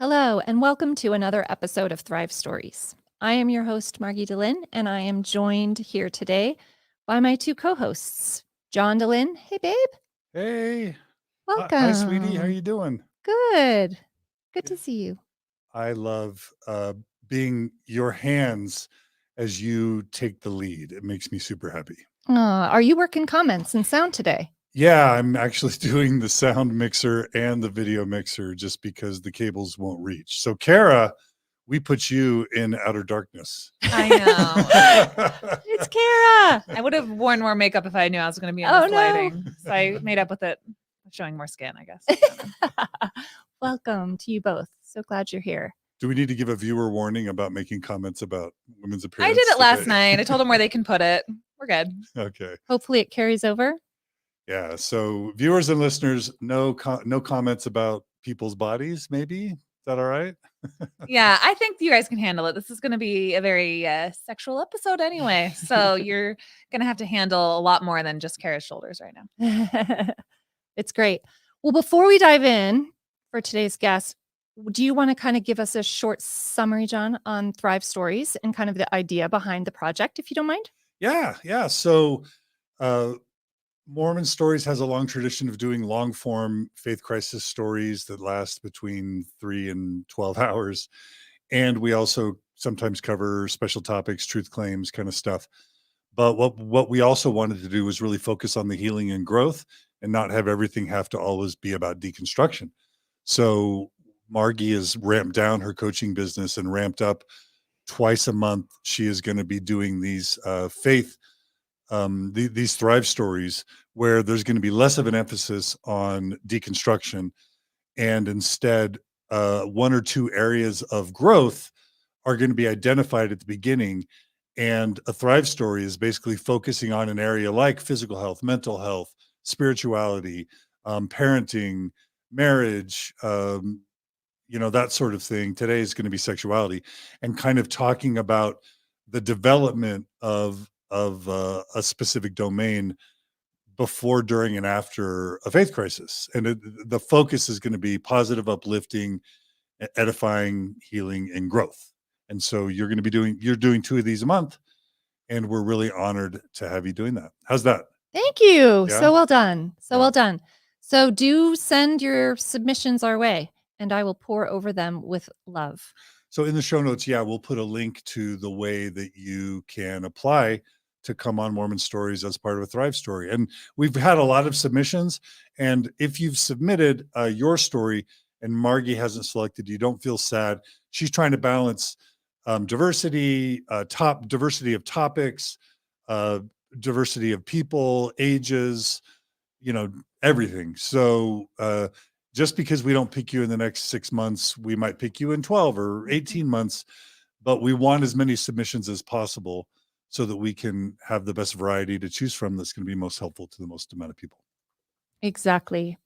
Hello, and welcome to another episode of Thrive Stories. I am your host, Margi Dehlin, and I am joined here today by my two co-hosts, John Dehlin. Hey, babe. Hey. Welcome. Hi, sweetie. How you doing? Good. Good Yeah. to see you. I love being your hands as you take the lead. It makes me super happy. Are you working comments and sound today? Yeah, I'm actually doing the sound mixer and the video mixer just because the cables won't reach. So, Carah, we put you in outer darkness. I know. It's Carah. I would have worn more makeup if I knew I was going to be in Oh, this no. lighting. So I made up with it, showing more skin, I guess. Welcome to you both. So glad you're here. Do we need to give a viewer warning about making comments about women's appearance? I did it last today? night. I told them where they can put it. We're good. Okay. Hopefully it carries over. Yeah. So, viewers and listeners, no comments about people's bodies. Maybe is that all right? Yeah, I think you guys can handle it. This is going to be a very sexual episode anyway. So you're going to have to handle a lot more than just Carah's shoulders right now. It's great. Well, before we dive in for today's guest, do you want to kind of give us a short summary, John, on Thrive Stories and kind of the idea behind the project, if you don't mind? Yeah. So, Mormon Stories has a long tradition of doing long form faith crisis stories that last between 3 and 12 hours. And we also sometimes cover special topics, truth claims, kind of stuff. But what we also wanted to do was really focus on the healing and growth and not have everything have to always be about deconstruction. So Margi has ramped down her coaching business and ramped up twice a month. She is going to be doing these these Thrive Stories where there's going to be less of an emphasis on deconstruction and instead one or two areas of growth are going to be identified at the beginning. And a Thrive Story is basically focusing on an area like physical health, mental health, spirituality, parenting, marriage, that sort of thing. Today is going to be sexuality and kind of talking about the development of a specific domain before, during, and after a faith crisis. And the focus is going to be positive, uplifting, edifying, healing, and growth. And so you're doing 2 of these a month, and we're really honored to have you doing that. How's that? Thank you. Yeah? So well done. So Yeah. well done. So do send your submissions our way, and I will pour over them with love. So in the show notes, we'll put a link to the way that you can apply to come on Mormon Stories as part of a Thrive Story. And we've had a lot of submissions. And if you've submitted your story and Margi hasn't selected you, don't feel sad. She's trying to balance diversity of topics, diversity of people, ages, everything. So just because we don't pick you in the next 6 months, we might pick you in 12 or 18 months, but we want as many submissions as possible so that we can have the best variety to choose from that's going to be most helpful to the most amount of people. Exactly.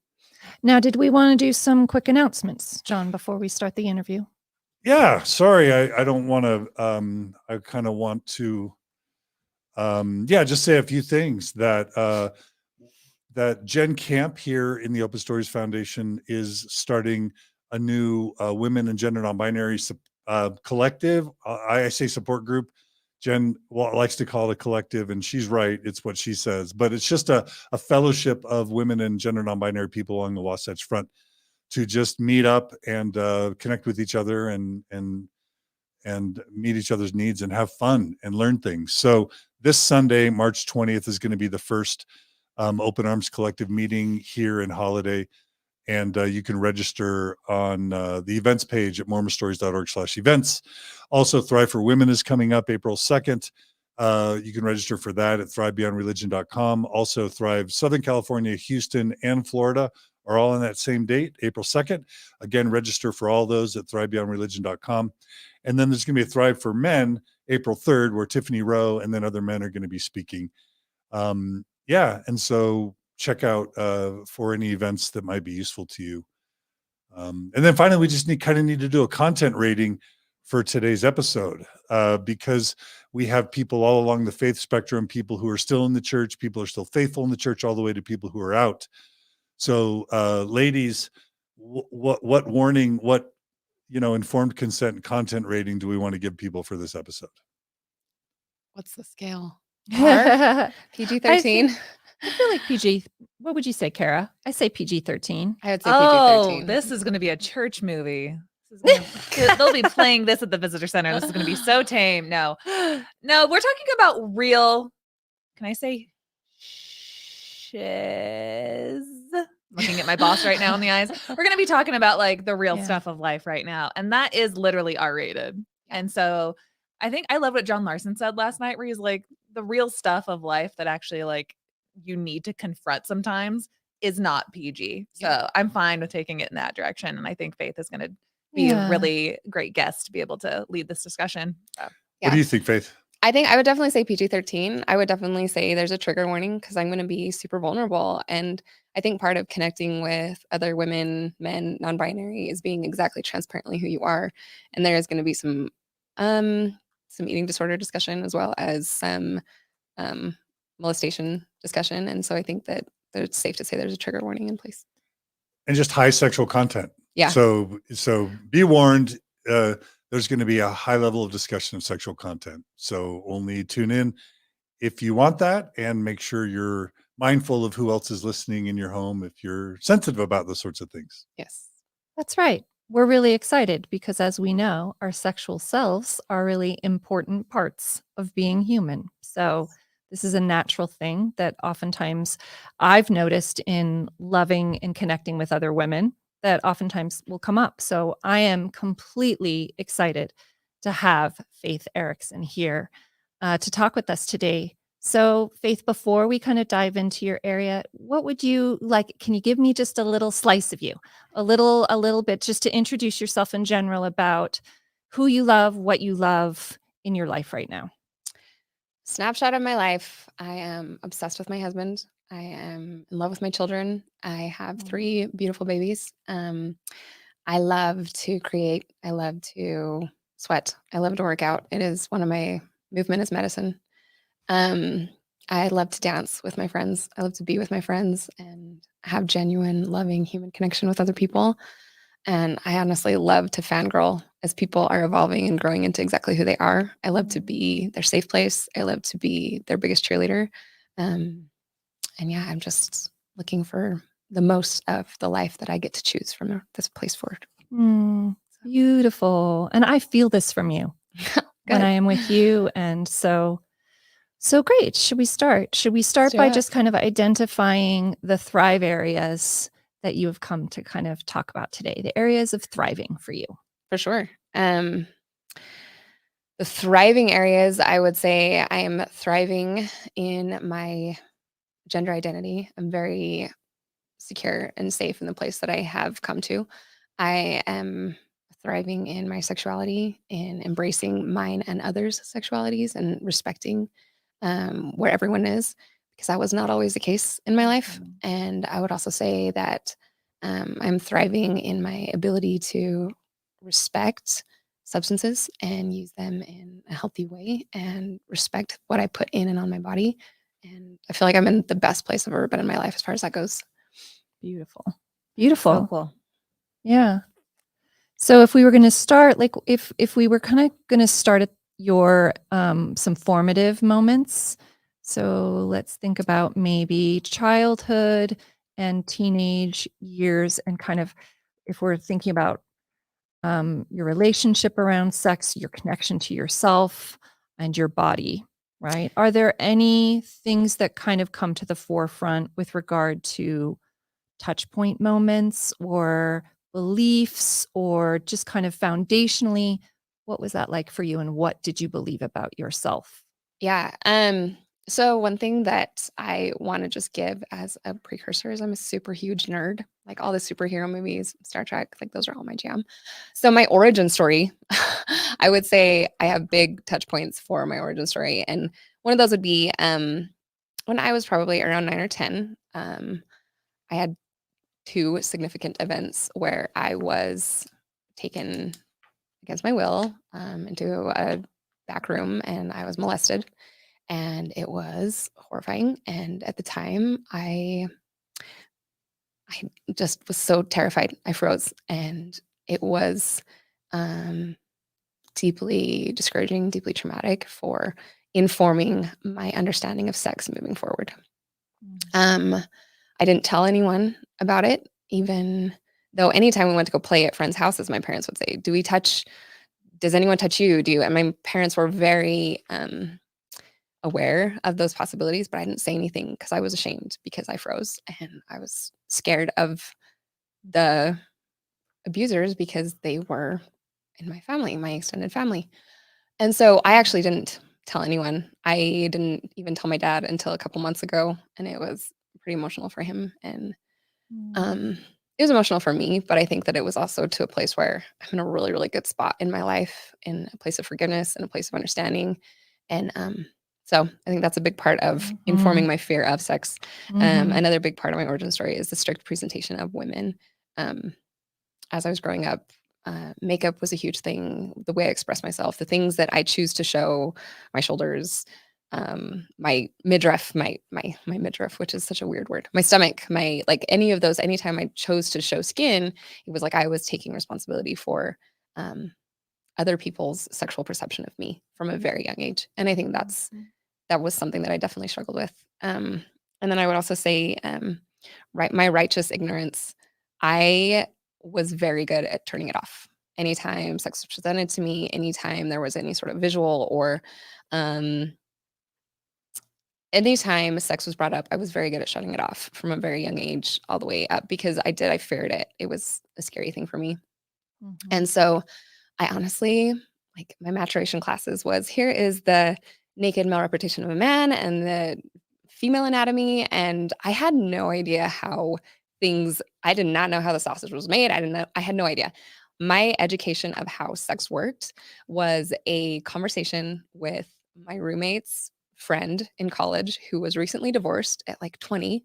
Now, did we want to do some quick announcements, John, before we start the interview? Yeah, sorry, I don't want to, I kind of want to, just say a few things that Jen Camp here in the Open Stories Foundation is starting a new women and gender non-binary collective. I say support group. Jen likes to call it a collective, and she's right. It's what she says, but it's just a fellowship of women and gender non-binary people along the Wasatch Front to just meet up and connect with each other and meet each other's needs and have fun and learn things. So this Sunday, March 20th, is going to be the first Open Arms Collective meeting here in Holiday. And you can register on the events page at mormonstories.org/events. Also, Thrive for Women is coming up April 2nd. You can register for that at thrivebeyondreligion.com. Also, Thrive Southern California, Houston, and Florida are all on that same date, April 2nd. Again, register for all those at thrivebeyondreligion.com. And then there's going to be a Thrive for Men, April 3rd, where Tiffany Rowe and then other men are going to be speaking. And so check out for any events that might be useful to you. And then finally, we just need to do a content rating for today's episode because we have people all along the faith spectrum, people who are still in the church, people who are still faithful in the church, all the way to people who are out. So ladies, what warning, what informed consent and content rating do we want to give people for this episode? What's the scale? PG-13. I feel like PG. What would you say, Carah? I say PG-13. I would say Oh, PG-13. this is going to be a church movie. They'll be playing this at the visitor center. This is going to be so tame. No, we're talking about real. Can I say shiz? Looking at my boss right now in the eyes. We're going to be talking about like the real stuff of life right now. And that is literally R-rated. And so I think I love what John Larson said last night, where he's like, the real stuff of life that actually like you need to confront sometimes is not PG. So I'm fine with taking it in that direction. And I think Faith is going to be a really great guest to be able to lead this discussion. So. What do you think, Faith? I think I would definitely say PG-13. I would definitely say there's a trigger warning because I'm going to be super vulnerable. And I think part of connecting with other women, men, non-binary is being exactly transparently who you are. And there is going to be some eating disorder discussion as well as some molestation discussion. And so I think that it's safe to say there's a trigger warning in place. And just high sexual content. Yeah. So be warned, there's going to be a high level of discussion of sexual content. So only tune in if you want that, and make sure you're mindful of who else is listening in your home if you're sensitive about those sorts of things. Yes. That's right. We're really excited because, as we know, our sexual selves are really important parts of being human. So this is a natural thing that oftentimes I've noticed in loving and connecting with other women that oftentimes will come up. So I am completely excited to have Faith Erickson here to talk with us today. So Faith, before we kind of dive into your area, what would you like? Can you give me just a little slice of you, a little bit, just to introduce yourself in general about who you love, what you love in your life right now? Snapshot of my life. I am obsessed with my husband. I am in love with my children. I have 3 beautiful babies. I love to create. I love to sweat. I love to work out. It is one of my movement is medicine. I love to dance with my friends. I love to be with my friends and have genuine, loving human connection with other people. And I honestly love to fangirl as people are evolving and growing into exactly who they are. I love to be their safe place. I love to be their biggest cheerleader. And yeah, I'm just looking for the most of the life that I get to choose from this place forward. Beautiful. And I feel this from you when I am with you. And so great. Should we start? Should we start by just kind of identifying the thrive areas that you have come to kind of talk about today, the areas of thriving for you? For sure. The thriving areas, I would say I am thriving in my gender identity. I'm very secure and safe in the place that I have come to. I am thriving in my sexuality, in embracing mine and others' sexualities and respecting where everyone is, because that was not always the case in my life. And I would also say that I'm thriving in my ability to respect substances and use them in a healthy way and respect what I put in and on my body. And I feel like I'm in the best place I've ever been in my life as far as that goes. Beautiful. Beautiful. So cool. Yeah. So if we were going to start, like if we were kind of going to start at your some formative moments. So let's think about maybe childhood and teenage years, and kind of if we're thinking about your relationship around sex, your connection to yourself and your body, right? Are there any things that kind of come to the forefront with regard to touch point moments or beliefs, or just kind of foundationally, what was that like for you, and what did you believe about yourself? Yeah. So one thing that I want to just give as a precursor is I'm a super huge nerd. Like all the superhero movies, Star Trek, like those are all my jam. So my origin story, I would say I have big touch points for my origin story. And one of those would be when I was probably around 9 or 10, I had 2 significant events where I was taken against my will into a back room and I was molested. And it was horrifying. And at the time, I just was so terrified. I froze. And it was deeply discouraging, deeply traumatic for informing my understanding of sex moving forward. I didn't tell anyone about it, even though anytime we went to go play at friends' houses, my parents would say, does anyone touch you? And my parents were very aware of those possibilities, but I didn't say anything because I was ashamed, because I froze and I was scared of the abusers because they were in my family, my extended family. And so I actually didn't tell anyone. I didn't even tell my dad until a couple months ago, and it was pretty emotional for him. And it was emotional for me, but I think that it was also to a place where I'm in a really, really good spot in my life, in a place of forgiveness and a place of understanding. And so I think that's a big part of informing my fear of sex. Another big part of my origin story is the strict presentation of women. As I was growing up, makeup was a huge thing. The way I express myself, the things that I choose to show, my shoulders, my midriff, my midriff, which is such a weird word, my stomach, my, like, any of those, anytime I chose to show skin, it was like I was taking responsibility for other people's sexual perception of me from a very young age. And I think that was something that I definitely struggled with. And then I would also say, my righteous ignorance, I was very good at turning it off. Anytime sex was presented to me, anytime there was any sort of visual or anytime sex was brought up, I was very good at shutting it off from a very young age all the way up, because I feared it. It was a scary thing for me. And so I honestly, like, my maturation classes was, here is the naked male representation of a man and the female anatomy. And I had no idea I did not know how the sausage was made. I had no idea. My education of how sex worked was a conversation with my roommate's friend in college who was recently divorced at like 20,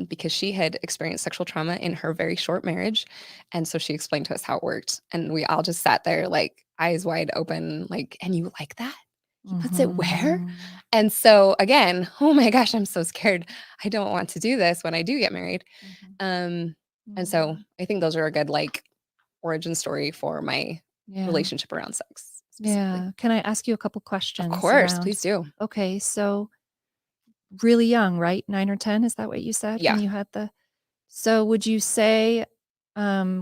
because she had experienced sexual trauma in her very short marriage. And so she explained to us how it worked. And we all just sat there, like, eyes wide open, like, and you like that? He puts it where? And so again, oh my gosh, I'm so scared. I don't want to do this when I do get married. And so I think those are a good, like, origin story for my relationship around sex specifically. Yeah. Can I ask you a couple questions? Of course, around- please do. Okay. So really young, right? 9 or 10, is that what you said? Yeah. When you had so would you say,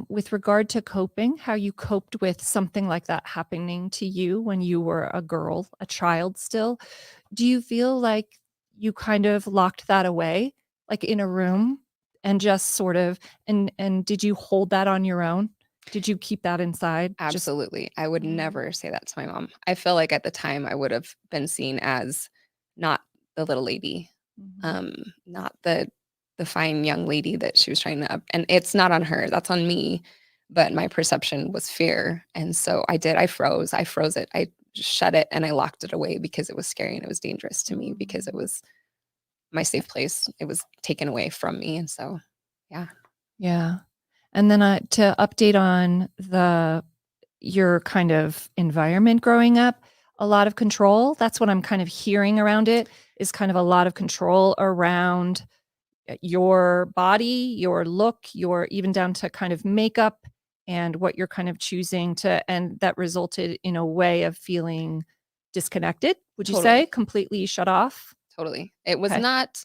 with regard to coping, how you coped with something like that happening to you when you were a girl, a child still, do you feel like you kind of locked that away, like in a room, and just sort of, and did you hold that on your own? Did you keep that inside? Absolutely. I would never say that to my mom. I feel like at the time I would have been seen as not the little lady, not the fine young lady that she was trying to and it's not on her, that's on me. But my perception was fear. And so I froze it. I shut it and I locked it away because it was scary and it was dangerous to me, because it was my safe place. It was taken away from me. And so, yeah. Yeah. And then to update on your kind of environment growing up, a lot of control. That's what I'm kind of hearing around it, is kind of a lot of control around your body, your look, your even down to kind of makeup and what you're kind of choosing to, and that resulted in a way of feeling disconnected. Would you Totally. say completely shut off? Totally. It was Okay. not,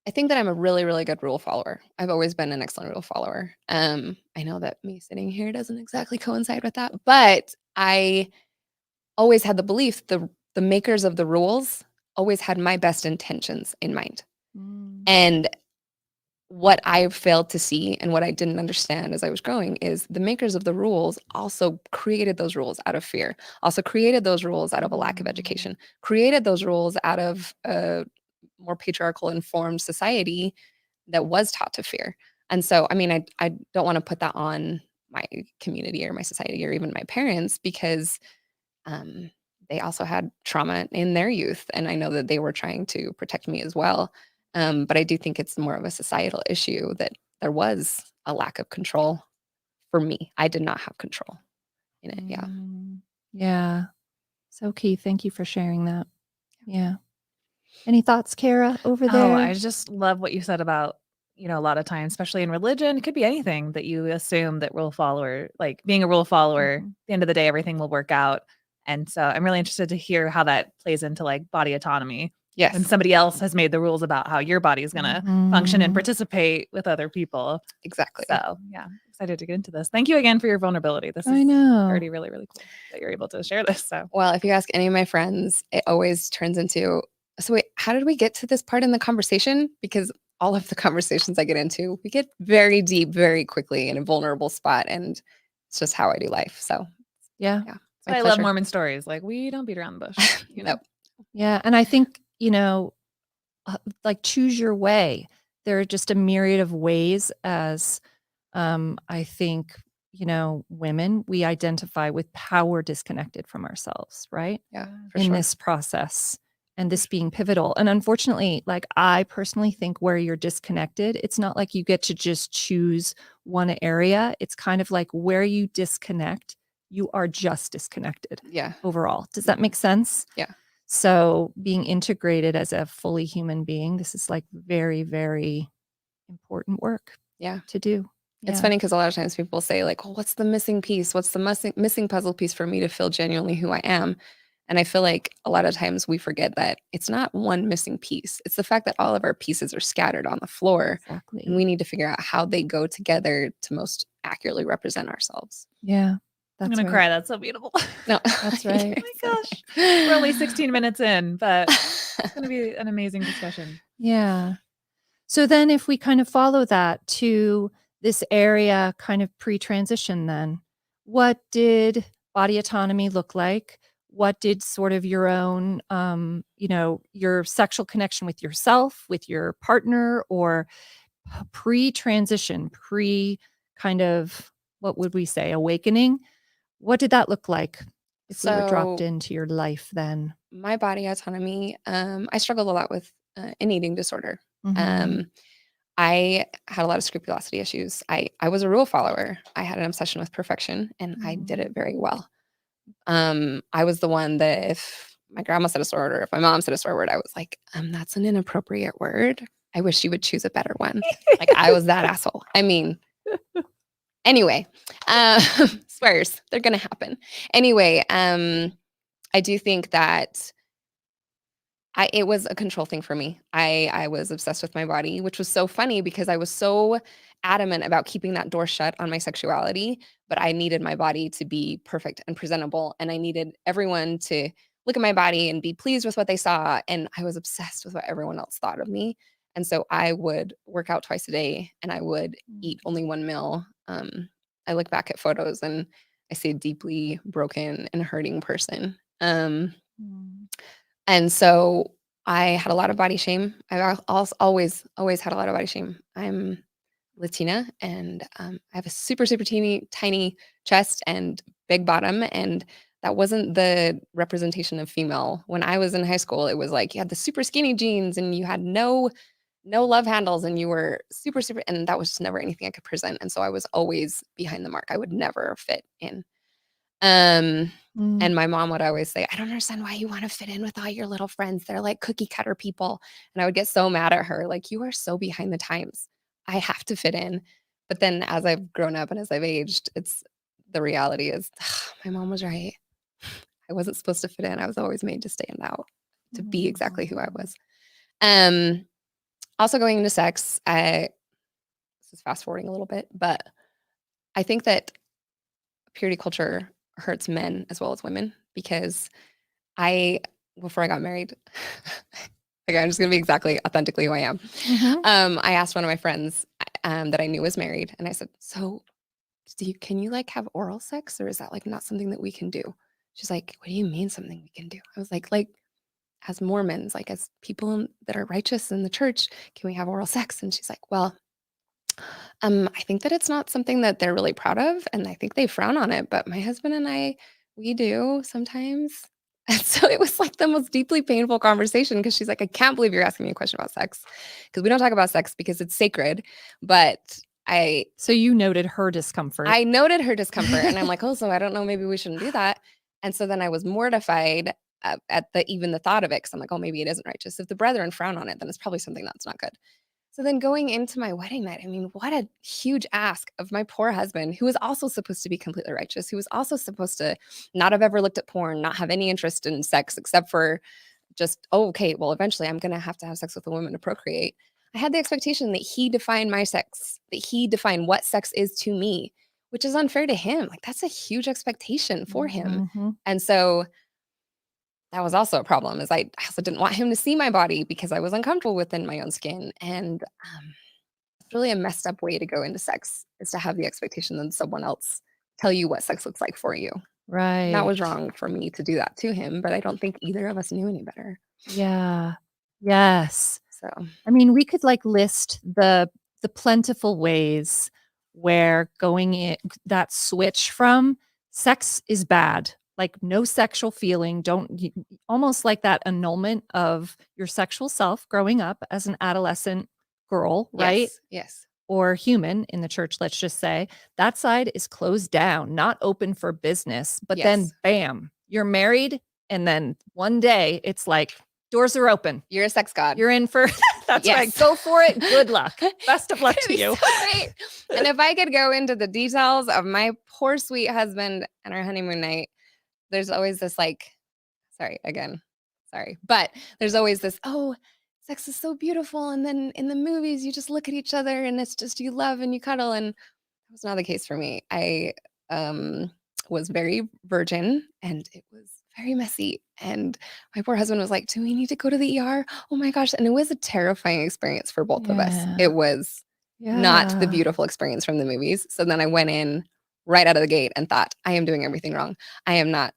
I think that I'm a really, really good rule follower. I've always been an excellent rule follower. I know that me sitting here doesn't exactly coincide with that, but I always had the belief the makers of the rules always had my best intentions in mind. And what I failed to see and what I didn't understand as I was growing is the makers of the rules also created those rules out of fear, also created those rules out of a lack of education, created those rules out of a more patriarchal informed society that was taught to fear. And so, I mean, I don't want to put that on my community or my society or even my parents, because they also had trauma in their youth. And I know that they were trying to protect me as well. But I do think it's more of a societal issue that there was a lack of control for me. I did not have control in it. Yeah. Yeah. So Keith, thank you for sharing that. Yeah. Any thoughts, Carah, over there? Oh, I just love what you said about you know, a lot of times, especially in religion, it could be anything that you assume that rule follower, like being a rule follower, at the end of the day, everything will work out. And so I'm really interested to hear how that plays into like body autonomy. Yes. When somebody else has made the rules about how your body is going to function and participate with other people. Exactly. So yeah, excited to get into this. Thank you again for your vulnerability. This I is know. already really, really cool that you're able to share this. So Well, if you ask any of my friends, it always turns into, so wait, how did we get to this part in the conversation? Because all of the conversations I get into, we get very deep, very quickly in a vulnerable spot. And it's just how I do life. So Yeah. yeah. that's why my I love pleasure. Mormon stories. Like we don't beat around the bush. You know? Nope. Yeah. And I think, you know, like choose your way. There are just a myriad of ways as I think, you know, women, we identify with power disconnected from ourselves, right? Yeah, for In sure. this process and this being pivotal. And unfortunately, like I personally think where you're disconnected, it's not like you get to just choose one area. It's kind of like where you disconnect, you are just disconnected Yeah. overall. Does that make sense? Yeah. So being integrated as a fully human being, this is like very, very important work Yeah. to do. It's Yeah. funny because a lot of times people say like, well, what's the missing piece? What's the missing puzzle piece for me to feel genuinely who I am? And I feel like a lot of times we forget that it's not one missing piece. It's the fact that all of our pieces are scattered on the floor. Exactly. And we need to figure out how they go together to most accurately represent ourselves. Yeah. I'm That's going to right. cry. That's so beautiful. No, That's right. Oh my gosh. We're only 16 minutes in, but it's going to be an amazing discussion. Yeah. So then if we kind of follow that to this area kind of pre-transition, then what did body autonomy look like? What did sort of your own, you know, your sexual connection with yourself, with your partner, or pre-transition, pre kind of, what would we say, awakening? What did that look like if we were dropped So into your life then? my body autonomy, I struggled a lot with an eating disorder. Mhm. I had a lot of scrupulosity issues. I was a rule follower. I had an obsession with perfection and I did it very well. I was the one that if my grandma said a swear word or if my mom said a swear word, I was like, that's an inappropriate word. I wish you would choose a better one. Like I was that asshole. I mean, anyway, swears, they're going to happen. Anyway, I do think that it was a control thing for me. I was obsessed with my body, which was so funny because I was so adamant about keeping that door shut on my sexuality, but I needed my body to be perfect and presentable. And I needed everyone to look at my body and be pleased with what they saw. And I was obsessed with what everyone else thought of me. And so I would work out twice a day and I would eat only one meal. I look back at photos and I see a deeply broken and hurting person. And so I had a lot of body shame. I always had a lot of body shame. I'm Latina and I have a super, super tiny chest and big bottom. And that wasn't the representation of female. When I was in high school, it was like you had the super skinny jeans and you had no love handles and you were super, super, and that was just never anything I could present. And so I was always behind the mark. I would never fit in. And my mom would always say, I don't understand why you want to fit in with all your little friends. They're like cookie cutter people. And I would get so mad at her, like, you are so behind the times. I have to fit in. But then as I've grown up and as I've aged, the reality is my mom was right. I wasn't supposed to fit in. I was always made to stand out, to be exactly who I was. Also going into sex, this is fast forwarding a little bit, but I think that purity culture hurts men as well as women because before I got married, okay, I'm just gonna be exactly authentically who I am. I asked one of my friends that I knew was married, and I said, "So, can you like have oral sex, or is that like not something that we can do?" She's like, "What do you mean something we can do?" I was like as Mormons, like as people that are righteous in the church, can we have oral sex? And she's like, "Well, I think that it's not something that they're really proud of, and I think they frown on it, but my husband and I, we do sometimes." And so it was like the most deeply painful conversation because she's like, "I can't believe you're asking me a question about sex because we don't talk about sex because it's sacred." But So you noted her discomfort. I noted her discomfort and I'm like, "Oh, so I don't know, maybe we shouldn't do that." And so then I was mortified at even the thought of it because I'm like, "Oh, maybe it isn't righteous. If the brethren frown on it, then it's probably something that's not good." So then going into my wedding night, I mean, what a huge ask of my poor husband, who was also supposed to be completely righteous, who was also supposed to not have ever looked at porn, not have any interest in sex except for just, oh, okay, well, eventually I'm going to have sex with a woman to procreate. I had the expectation that he defined my sex, that he defined what sex is to me, which is unfair to him. Like, that's a huge expectation for him. Mhm. And so that was also a problem, is I also didn't want him to see my body because I was uncomfortable within my own skin. And it's really a messed up way to go into sex, is to have the expectation that someone else tell you what sex looks like for you. Right. And that was wrong for me to do that to him, but I don't think either of us knew any better. Yeah. Yes. So I mean, we could like list the plentiful ways where going in that switch from sex is bad, like no sexual feeling, almost like that annulment of your sexual self growing up as an adolescent girl, right? Yes. Or human in the church, let's just say, that side is closed down, not open for business. But then, Yes. bam, you're married. And then one day it's like, doors are open. You're a sex god. You're in for, that's Yes. right. Go for it. Good luck. Best of luck It's to gonna you. be so great. And if I could go into the details of my poor sweet husband and our honeymoon night, there's always this like, but there's always this, oh, sex is so beautiful. And then in the movies, you just look at each other and it's just you love and you cuddle. And that was not the case for me. I was very virgin and it was very messy. And my poor husband was like, do we need to go to the ER? Oh my gosh. And it was a terrifying experience for both of us. Yeah. It was not the beautiful experience from the movies. So then I went in right out of the gate and thought, I am doing everything wrong. I am not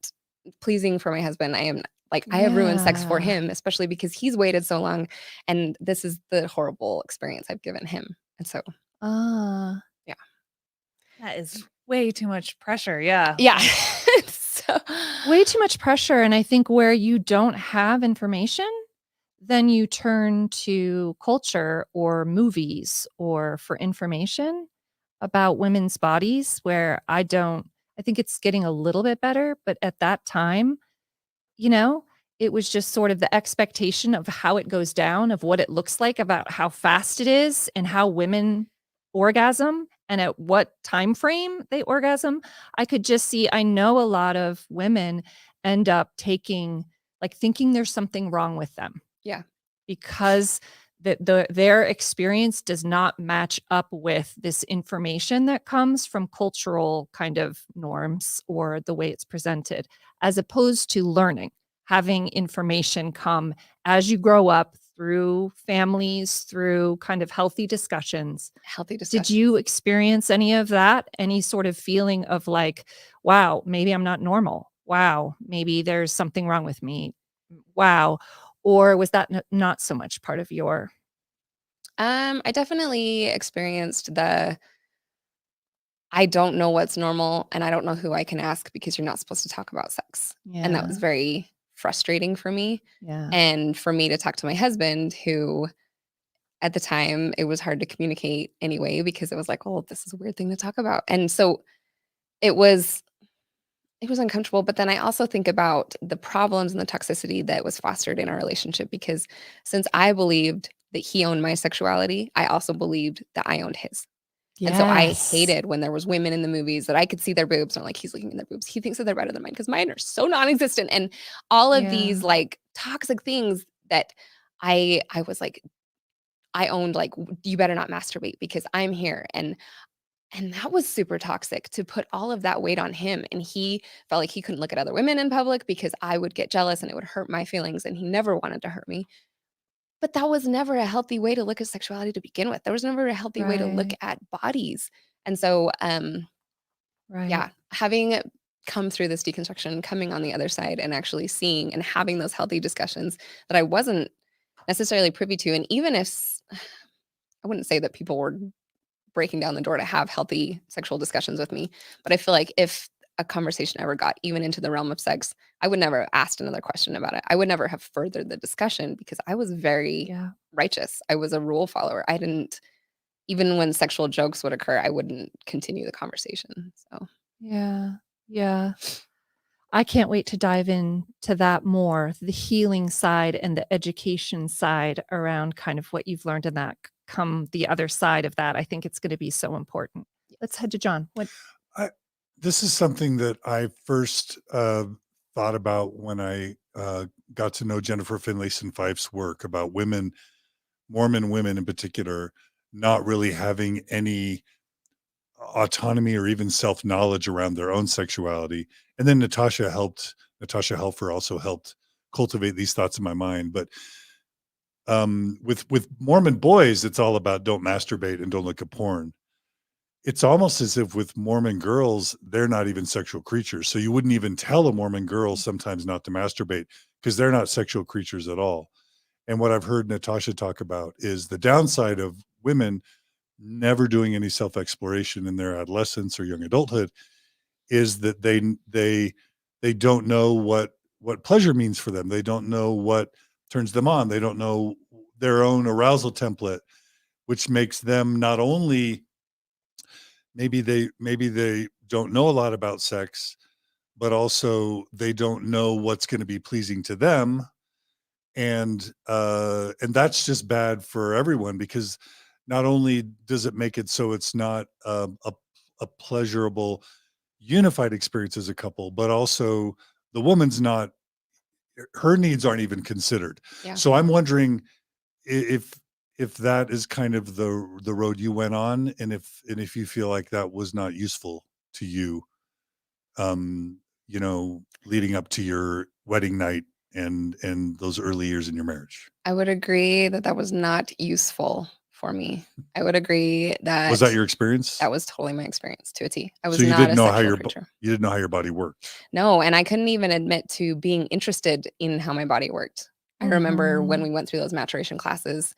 pleasing for my husband. I am like, I have ruined sex for Yeah. him, especially because he's waited so long. And this is the horrible experience I've given him. And so, Ah. That is way too much pressure. Yeah. yeah. So, Way too much pressure. And I think where you don't have information, then you turn to culture or movies or for information about women's bodies, where I think it's getting a little bit better. But at that time, it was just sort of the expectation of how it goes down, of what it looks like, about how fast it is and how women orgasm and at what time frame they orgasm. I could just see, I know a lot of women end up thinking there's something wrong with them. Yeah. Because their experience does not match up with this information that comes from cultural kind of norms or the way it's presented, as opposed to learning, having information come as you grow up through families, through kind of healthy discussions. Did you experience any of that? Any sort of feeling of like, wow, maybe I'm not normal. Wow, maybe there's something wrong with me. Wow. Or was that not so much part of your? I definitely experienced I don't know what's normal and I don't know who I can ask because you're not supposed to talk about sex. And that was very frustrating for me. Yeah. And for me to talk to my husband, who at the time it was hard to communicate anyway, because it was like, oh, this is a weird thing to talk about. And so it was uncomfortable. But then I also think about the problems and the toxicity that was fostered in our relationship, because since I believed that he owned my sexuality, I also believed that I owned his. Yes. And so I hated when there was women in the movies that I could see their boobs and I'm like, he's looking at their boobs. He thinks that they're better than mine because mine are so non-existent. And all of these like toxic things that I was like, I owned, like, you better not masturbate because I'm here. And that was super toxic, to put all of that weight on him. And he felt like he couldn't look at other women in public because I would get jealous and it would hurt my feelings. And he never wanted to hurt me. But that was never a healthy way to look at sexuality to begin with. There was never a healthy way to look at bodies. And so, yeah, having come through this deconstruction, coming on the other side and actually seeing and having those healthy discussions that I wasn't necessarily privy to. And even if I wouldn't say that people were breaking down the door to have healthy sexual discussions with me, but I feel like if a conversation ever got even into the realm of sex, I would never have asked another question about it. I would never have furthered the discussion because I was very righteous. I was a rule follower. I didn't, even when sexual jokes would occur, I wouldn't continue the conversation. So yeah. I can't wait to dive into that more, the healing side and the education side around kind of what you've learned in that come the other side of that. I think it's going to be so important. Let's head to John. What? This is something that I first thought about when I got to know Jennifer Finlayson Fife's work about women, Mormon women in particular, not really having any autonomy or even self-knowledge around their own sexuality. And then Natasha Helfer also helped cultivate these thoughts in my mind. But with Mormon boys, it's all about don't masturbate and don't look at porn. It's almost as if with Mormon girls, they're not even sexual creatures. So you wouldn't even tell a Mormon girl sometimes not to masturbate because they're not sexual creatures at all. And what I've heard Natasha talk about is the downside of women never doing any self-exploration in their adolescence or young adulthood is that they don't know what pleasure means for them. They don't know what turns them on. They don't know their own arousal template, which makes them not only maybe they don't know a lot about sex, but also they don't know what's going to be pleasing to them. And that's just bad for everyone, because not only does it make it so it's not a pleasurable unified experience as a couple, but also the woman's not, her needs aren't even considered. Yeah. So I'm wondering if that is kind of the road you went on, and if you feel like that was not useful to you, leading up to your wedding night and those early years in your marriage. I would agree that was not useful for me. I would agree that Was that your experience? that was totally my experience to a T. I was So you not didn't a know how sexual creature. you didn't know how your body worked. No, and I couldn't even admit to being interested in how my body worked. I remember when we went through those maturation classes,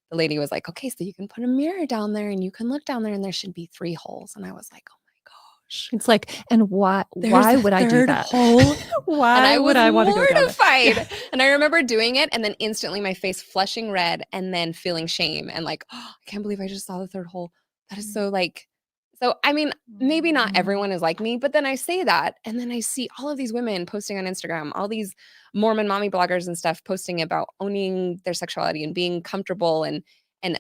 the lady was like, okay, so you can put a mirror down there and you can look down there and there should be 3 holes. And I was like, oh my gosh. It's like, and why There's a would I do third that? hole? Why And would I want to go down there? mortified. And I remember doing it and then instantly my face flushing red and then feeling shame and like, oh, I can't believe I just saw the 3rd hole. That is so I mean, maybe not everyone is like me, but then I say that and then I see all of these women posting on Instagram, all these Mormon mommy bloggers and stuff posting about owning their sexuality and being comfortable and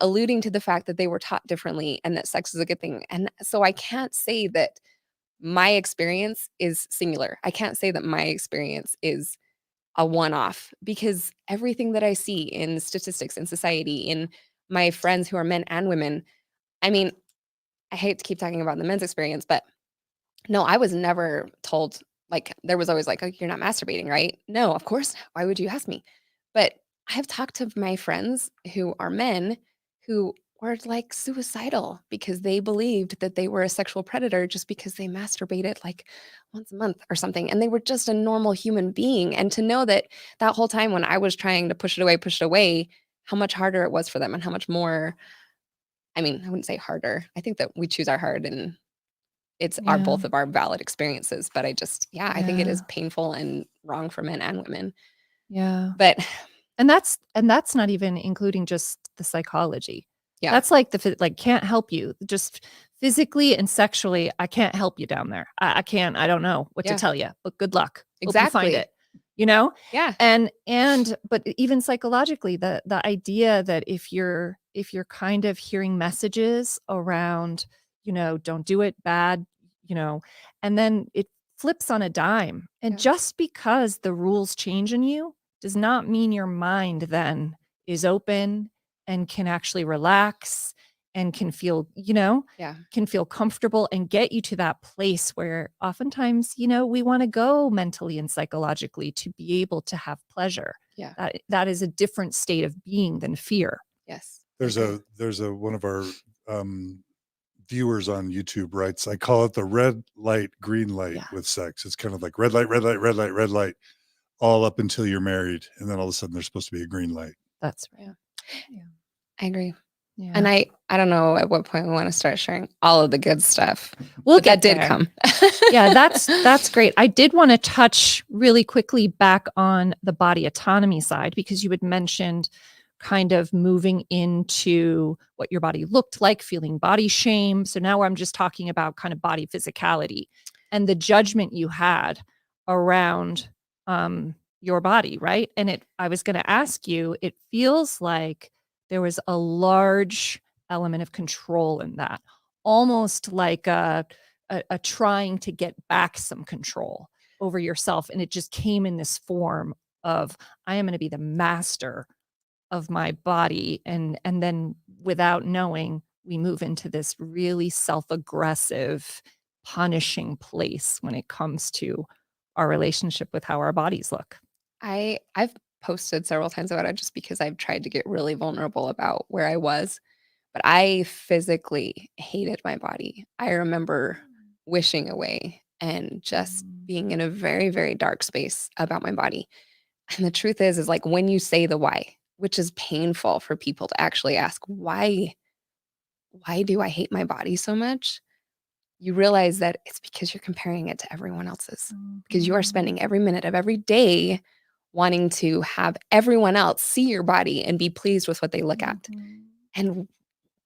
alluding to the fact that they were taught differently and that sex is a good thing. And so I can't say that my experience is singular. I can't say that my experience is a one-off, because everything that I see in statistics in society, in my friends who are men and women, I mean, I hate to keep talking about the men's experience, but no, I was never told, like, there was always like, oh, you're not masturbating, right? No, of course not. Why would you ask me? But I've talked to my friends who are men who were like suicidal because they believed that they were a sexual predator just because they masturbated like once a month or something. And they were just a normal human being. And to know that that whole time when I was trying to push it away, how much harder it was for them and how much more, I mean, I wouldn't say harder. I think that we choose our hard and it's our both of our valid experiences. But I think it is painful and wrong for men and women. Yeah. But and that's not even including just the psychology. Yeah. That's like can't help you. Just physically and sexually, I can't help you down there. I can't, I don't know what to tell you, but good luck. Hope you find it. Yeah. But even psychologically, the idea that if you're kind of hearing messages around, don't do it, bad, and then it flips on a dime. And just because the rules change in you does not mean your mind then is open and can actually relax and can feel, can feel comfortable and get you to that place where oftentimes, we want to go mentally and psychologically to be able to have pleasure. Yeah. That is a different state of being than fear. Yes. There's a one of our viewers on YouTube writes, I call it the red light, green light with sex. It's kind of like red light, red light, red light, red light, all up until you're married. And then all of a sudden there's supposed to be a green light. That's right. Yeah. I agree. Yeah. And I don't know at what point we want to start sharing all of the good stuff. We'll get get that did there. come. Yeah, that's great. I did want to touch really quickly back on the body autonomy side, because you had mentioned kind of moving into what your body looked like, feeling body shame. So now I'm just talking about kind of body physicality and the judgment you had around your body, right? And I was going to ask you, it feels like there was a large element of control in that, almost like a trying to get back some control over yourself. And it just came in this form of, I am going to be the master of my body. And then without knowing, we move into this really self-aggressive, punishing place when it comes to our relationship with how our bodies look. I've posted several times about it just because I've tried to get really vulnerable about where I was, but I physically hated my body. I remember wishing away and just being in a very, very dark space about my body. And the truth is like when you say the why, which is painful for people to actually ask, why do I hate my body so much? You realize that it's because you're comparing it to everyone else's, because you are spending every minute of every day wanting to have everyone else see your body and be pleased with what they look at. And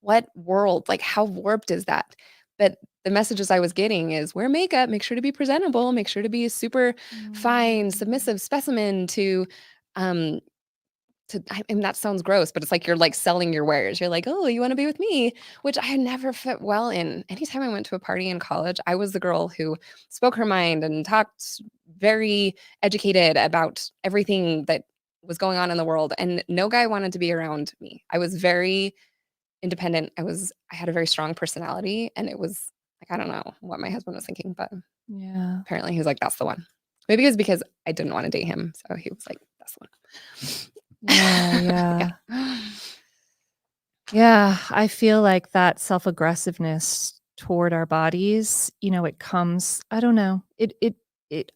what world, like how warped is that? But the messages I was getting is wear makeup, make sure to be presentable, make sure to be a super fine, submissive specimen I mean, that sounds gross, but it's like you're like selling your wares. You're like, oh, you want to be with me, which I never fit well in. Anytime I went to a party in college, I was the girl who spoke her mind and talked very educated about everything that was going on in the world. And no guy wanted to be around me. I was very independent. I had a very strong personality, and it was like, I don't know what my husband was thinking, but Yeah. apparently he was like, that's the one. Maybe it was because I didn't want to date him. So he was like, that's the one. Yeah. Yeah. I feel like that self-aggressiveness toward our bodies, it comes, I don't know.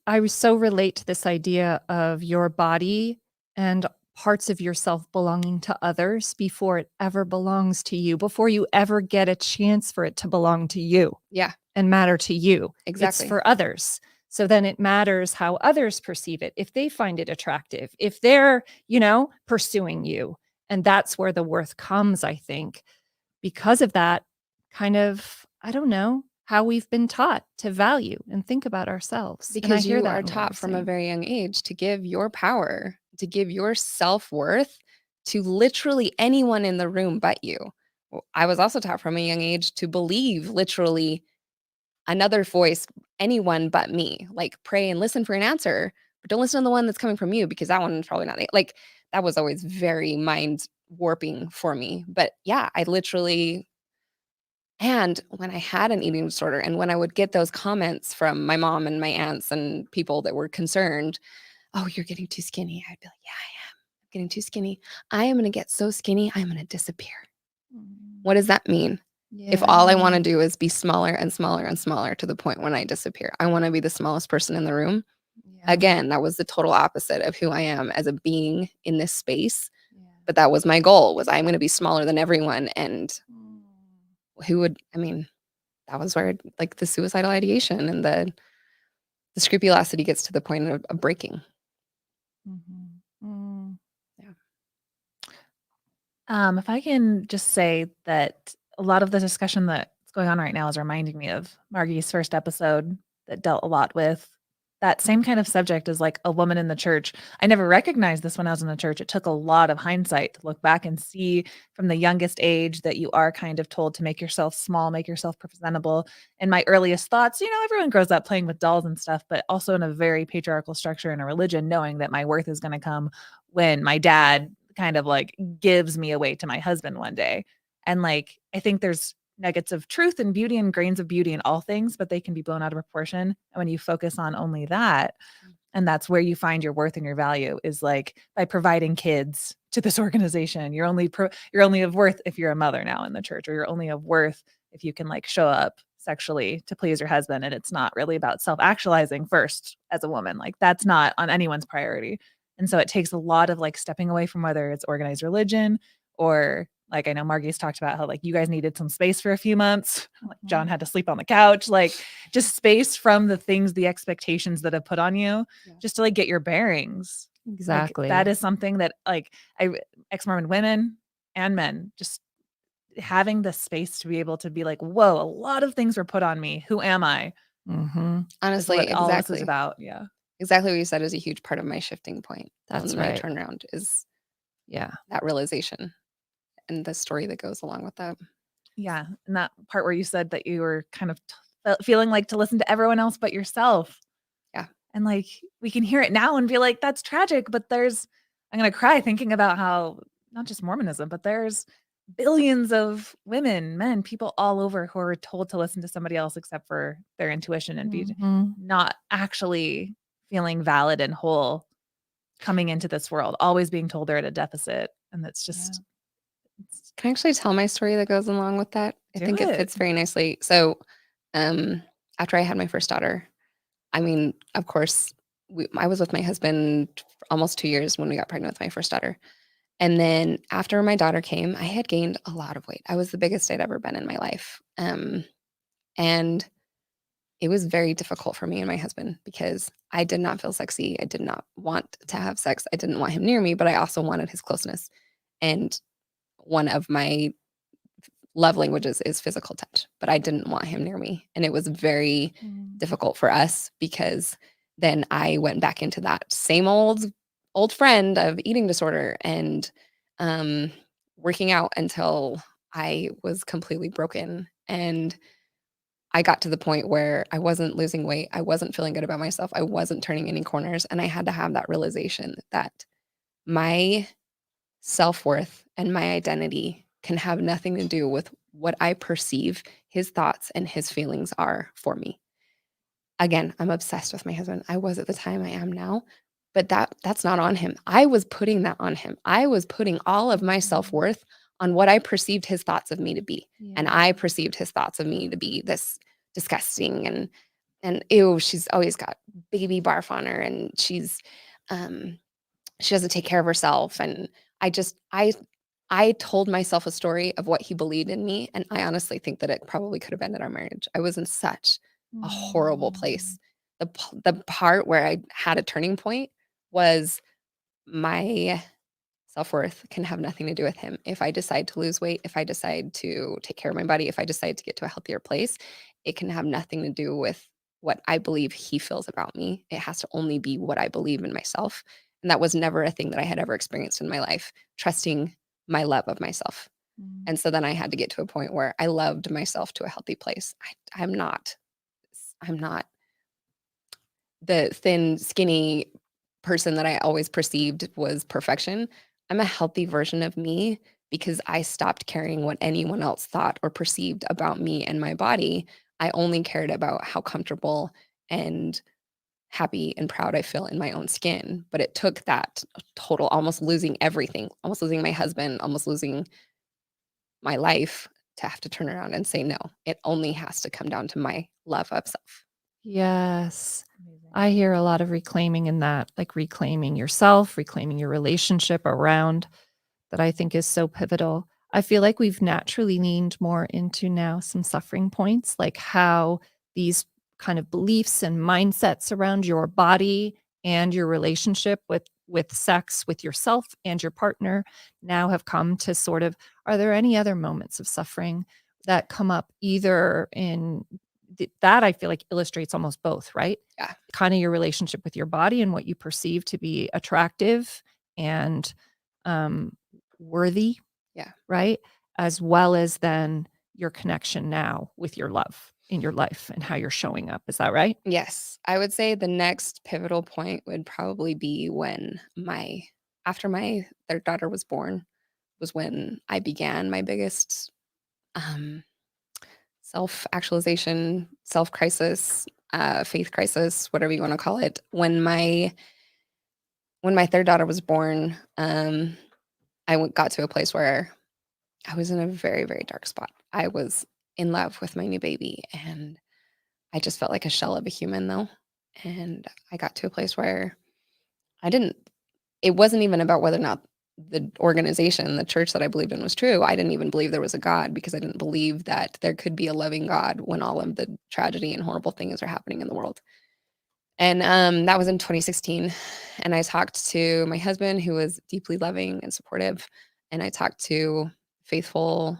I so relate to this idea of your body and parts of yourself belonging to others before it ever belongs to you, before you ever get a chance for it to belong to you. Yeah. And matter to you. Exactly. It's for others. So then it matters how others perceive it, if they find it attractive, if they're, pursuing you. And that's where the worth comes, I think, because of that kind of, I don't know, how we've been taught to value and think about ourselves. And I Because hear you that are in what taught you're from a saying. very young age to give your power, to give your self-worth to literally anyone in the room but you. Well, I was also taught from a young age to believe literally another voice, anyone but me. Like pray and listen for an answer, but don't listen to the one that's coming from you because that one's probably not like that was always very mind warping for me. But yeah, I literally and when I had an eating disorder and when I would get those comments from my mom and my aunts and people that were concerned, oh, you're getting too skinny. I'd be like, yeah, I am. I'm getting too skinny. I am going to get so skinny, I'm going to disappear. What does that mean? If all I want to do is be smaller and smaller and smaller to the point when I disappear, I want to be the smallest person in the room. Yeah. Again, that was the total opposite of who I am as a being in this space. But that was my goal, was I'm going to be smaller than everyone. And that was where like the suicidal ideation and the scrupulosity gets to the point of breaking. If I can just say that a lot of the discussion that's going on right now is reminding me of Margi's first episode that dealt a lot with that same kind of subject as like a woman in the church. I never recognized this when I was in the church. It took a lot of hindsight to look back and see from the youngest age that you are kind of told to make yourself small, make yourself presentable. And my earliest thoughts, everyone grows up playing with dolls and stuff, but also in a very patriarchal structure in a religion, knowing that my worth is going to come when my dad kind of like gives me away to my husband one day. And like, I think there's nuggets of truth and beauty and grains of beauty in all things, but they can be blown out of proportion. And when you focus on only that, and that's where you find your worth and your value is like by providing kids to this organization. You're only of worth if you're a mother now in the church, or you're only of worth if you can like show up sexually to please your husband. And it's not really about self-actualizing first as a woman. Like that's not on anyone's priority. And so it takes a lot of like stepping away from whether it's organized religion or like I know Margi's talked about how like you guys needed some space for a few months. Like John had to sleep on the couch, like just space from the things, the expectations that have put on you just to like get your bearings. Exactly. Like, that is something that like ex-Mormon women and men just having the space to be able to be like, whoa, a lot of things were put on me. Who am I? Honestly, what all this is about. Yeah. Exactly what you said is a huge part of my shifting point. That's my right. turnaround is Yeah. that realization. and the story that goes along with that. Yeah. And that part where you said that you were kind of feeling like to listen to everyone else but yourself. Yeah. And like we can hear it now and be like, that's tragic. But I'm going to cry thinking about how not just Mormonism, but there's billions of women, men, people all over who are told to listen to somebody else except for their intuition and be Mhm. not actually feeling valid and whole coming into this world, always being told they're at a deficit. And that's just, Can I actually tell my story that goes along with that? I Do think it it. fits very nicely. So, after I had my first daughter, I mean, of course, I was with my husband for almost 2 years when we got pregnant with my first daughter. And then after my daughter came, I had gained a lot of weight. I was the biggest I'd ever been in my life. And it was very difficult for me and my husband because I did not feel sexy. I did not want to have sex. I didn't want him near me, but I also wanted his closeness. And one of my love languages is physical touch, but I didn't want him near me. And it was very difficult for us because then I went back into that same old friend of eating disorder and working out until I was completely broken. And I got to the point where I wasn't losing weight. I wasn't feeling good about myself. I wasn't turning any corners. And I had to have that realization that my self-worth and my identity can have nothing to do with what I perceive his thoughts and his feelings are for me. Again, I'm obsessed with my husband. I was at the time, I am now, but that's not on him. I was putting that on him. I was putting all of my self-worth on what I perceived his thoughts of me to be. And I perceived his thoughts of me to be this disgusting and ew, she's always got baby barf on her and she doesn't take care of herself. And I told myself a story of what he believed in me. And I honestly think that it probably could have ended our marriage. I was in such a horrible place. The part where I had a turning point was my self-worth can have nothing to do with him. If I decide to lose weight, if I decide to take care of my body, if I decide to get to a healthier place, it can have nothing to do with what I believe he feels about me. It has to only be what I believe in myself. And that was never a thing that I had ever experienced in my life, trusting my love of myself. And so then I had to get to a point where I loved myself to a healthy place. I'm not the thin, skinny person that I always perceived was perfection. I'm a healthy version of me because I stopped caring what anyone else thought or perceived about me and my body. I only cared about how comfortable and happy and proud I feel in my own skin. But it took that total, almost losing everything, almost losing my husband, almost losing my life to have to turn around and say, no, it only has to come down to my love of self. Yes. I hear a lot of reclaiming in that, like reclaiming yourself, reclaiming your relationship around that I think is so pivotal. I feel like we've naturally leaned more into now some suffering points, like how these kind of beliefs and mindsets around your body and your relationship with sex, with yourself and your partner now have come to sort of, are there any other moments of suffering that come up either in that I feel like illustrates almost both, right? Yeah. Kind of your relationship with your body and what you perceive to be attractive and worthy. Yeah. Right. As well as then your connection now with your love in your life and how you're showing up. Is that right? Yes. I would say the next pivotal point would probably be when after my third daughter was born, was when I began my biggest self-actualization, self-crisis, faith crisis, whatever you want to call it. When my third daughter was born, got to a place where I was in a very, very dark spot. I was in love with my new baby and I just felt like a shell of a human though. And I got to a place where it wasn't even about whether or not the organization, the church that I believed in was true. I didn't even believe there was a God because I didn't believe that there could be a loving God when all of the tragedy and horrible things are happening in the world. And that was in 2016. And I talked to my husband, who was deeply loving and supportive. And I talked to faithful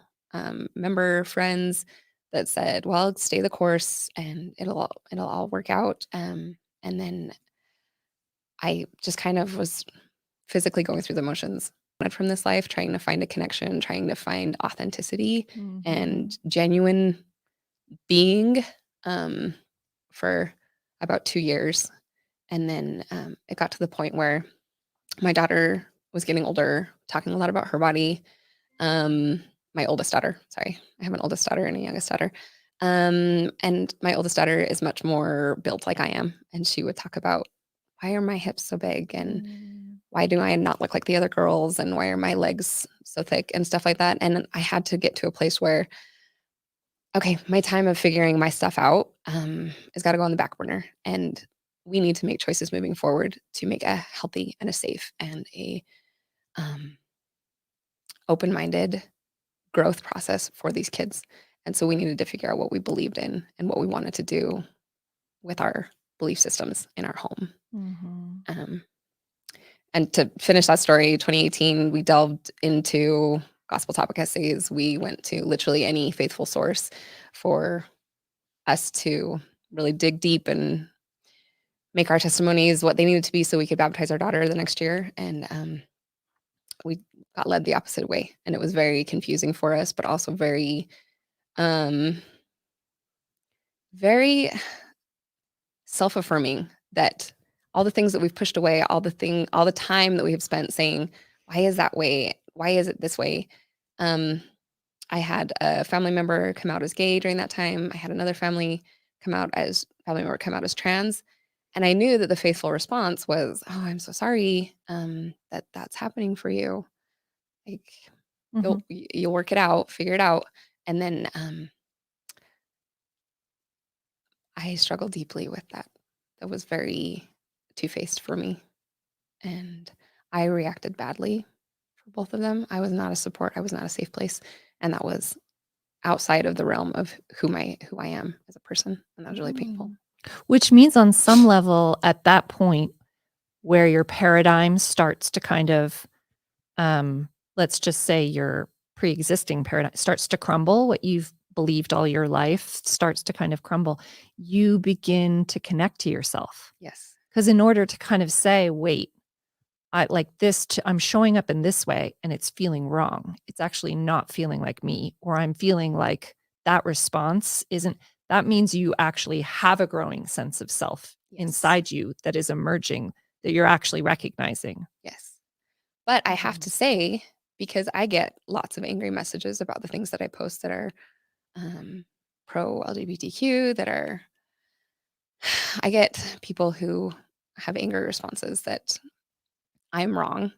member friends that said, well, stay the course and it'll all work out. And then I just kind of was physically going through the motions. from this life, trying to find a connection, trying to find authenticity Mhm. and genuine being for about 2 years. And then it got to the point where my daughter was getting older, talking a lot about her body. My oldest daughter, sorry, I have an oldest daughter and a youngest daughter. And my oldest daughter is much more built like I am. And she would talk about, why are my hips so big? And why do I not look like the other girls? And why are my legs so thick and stuff like that? And I had to get to a place where, okay, my time of figuring my stuff out has got to go on the back burner. And we need to make choices moving forward to make a healthy and a safe and a open-minded growth process for these kids. And so we needed to figure out what we believed in and what we wanted to do with our belief systems in our home. Mhm. And to finish that story, 2018, we delved into gospel topic essays. We went to literally any faithful source for us to really dig deep and make our testimonies what they needed to be so we could baptize our daughter the next year. And we got led the opposite way. And it was very confusing for us, but also very, very self-affirming that all the things that we've pushed away, all the time that we have spent saying, why is that way? Why is it this way? I had a family member come out as gay during that time. I had another family member come out as trans. And I knew that the faithful response was, oh, I'm so sorry that that's happening for you. Like, Mhm. you'll work it out, figure it out. And then I struggled deeply with that. That was very two-faced for me. And I reacted badly for both of them. I was not a support. I was not a safe place. And that was outside of the realm of who I am as a person. And that was really painful. Which means on some level at that point where your paradigm starts to kind of, let's just say your pre-existing paradigm starts to crumble, what you've believed all your life starts to kind of crumble, you begin to connect to yourself. Yes. Because in order to kind of say, wait, I'm showing up in this way and it's feeling wrong. It's actually not feeling like me, or I'm feeling like that response isn't, that means you actually have a growing sense of self inside you that is emerging, that you're actually recognizing. Yes. But I have to say, because I get lots of angry messages about the things that I post that are pro LGBTQ, I get people who have angry responses that I'm wrong.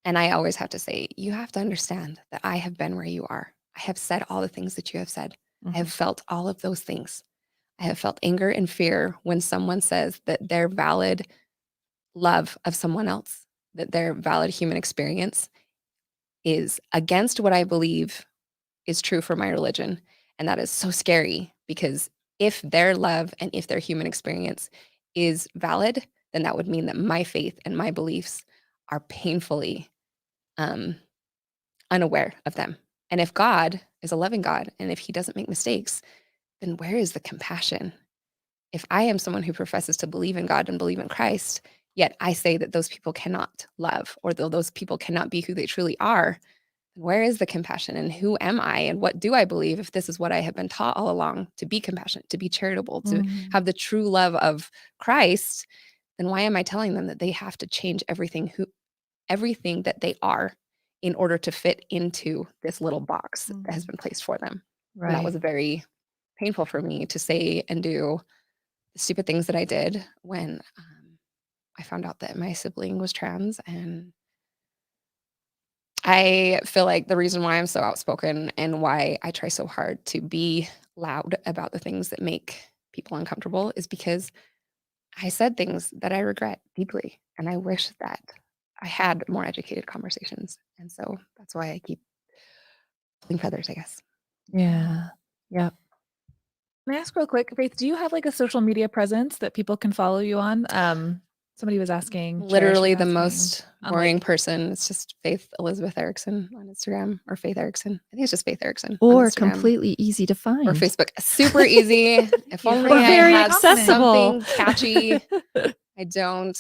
And I always have to say, you have to understand that I have been where you are. I have said all the things that you have said. I have felt all of those things. I have felt anger and fear when someone says that their valid love of someone else, that their valid human experience is against what I believe is true for my religion. And that is so scary, because if their love and if their human experience is valid, then that would mean that my faith and my beliefs are painfully unaware of them. And if God is a loving God, and if he doesn't make mistakes, then where is the compassion? If I am someone who professes to believe in God and believe in Christ, yet I say that those people cannot love, or those people cannot be who they truly are, where is the compassion? And who am I? And what do I believe if this is what I have been taught all along, to be compassionate, to be charitable, to have the true love of Christ? Then why am I telling them that they have to change everything that they are in order to fit into this little box that has been placed for them? Right. And that was very painful for me to say and do the stupid things that I did when I found out that my sibling was trans. And I feel like the reason why I'm so outspoken and why I try so hard to be loud about the things that make people uncomfortable is because I said things that I regret deeply. And I wish that I had more educated conversations. And so that's why I keep pulling feathers, I guess. Yeah. Yep. Can I ask real quick, Faith, do you have like a social media presence that people can follow you on? Somebody was asking. Literally Cherish was the asking. most I'm boring like, person. It's just Faith Elizabeth Erickson on Instagram, or Faith Erickson. I think it's just Faith Erickson. Or on Instagram, completely easy to find. or Facebook. Super easy. If you only for I very had accessible. something catchy. I don't.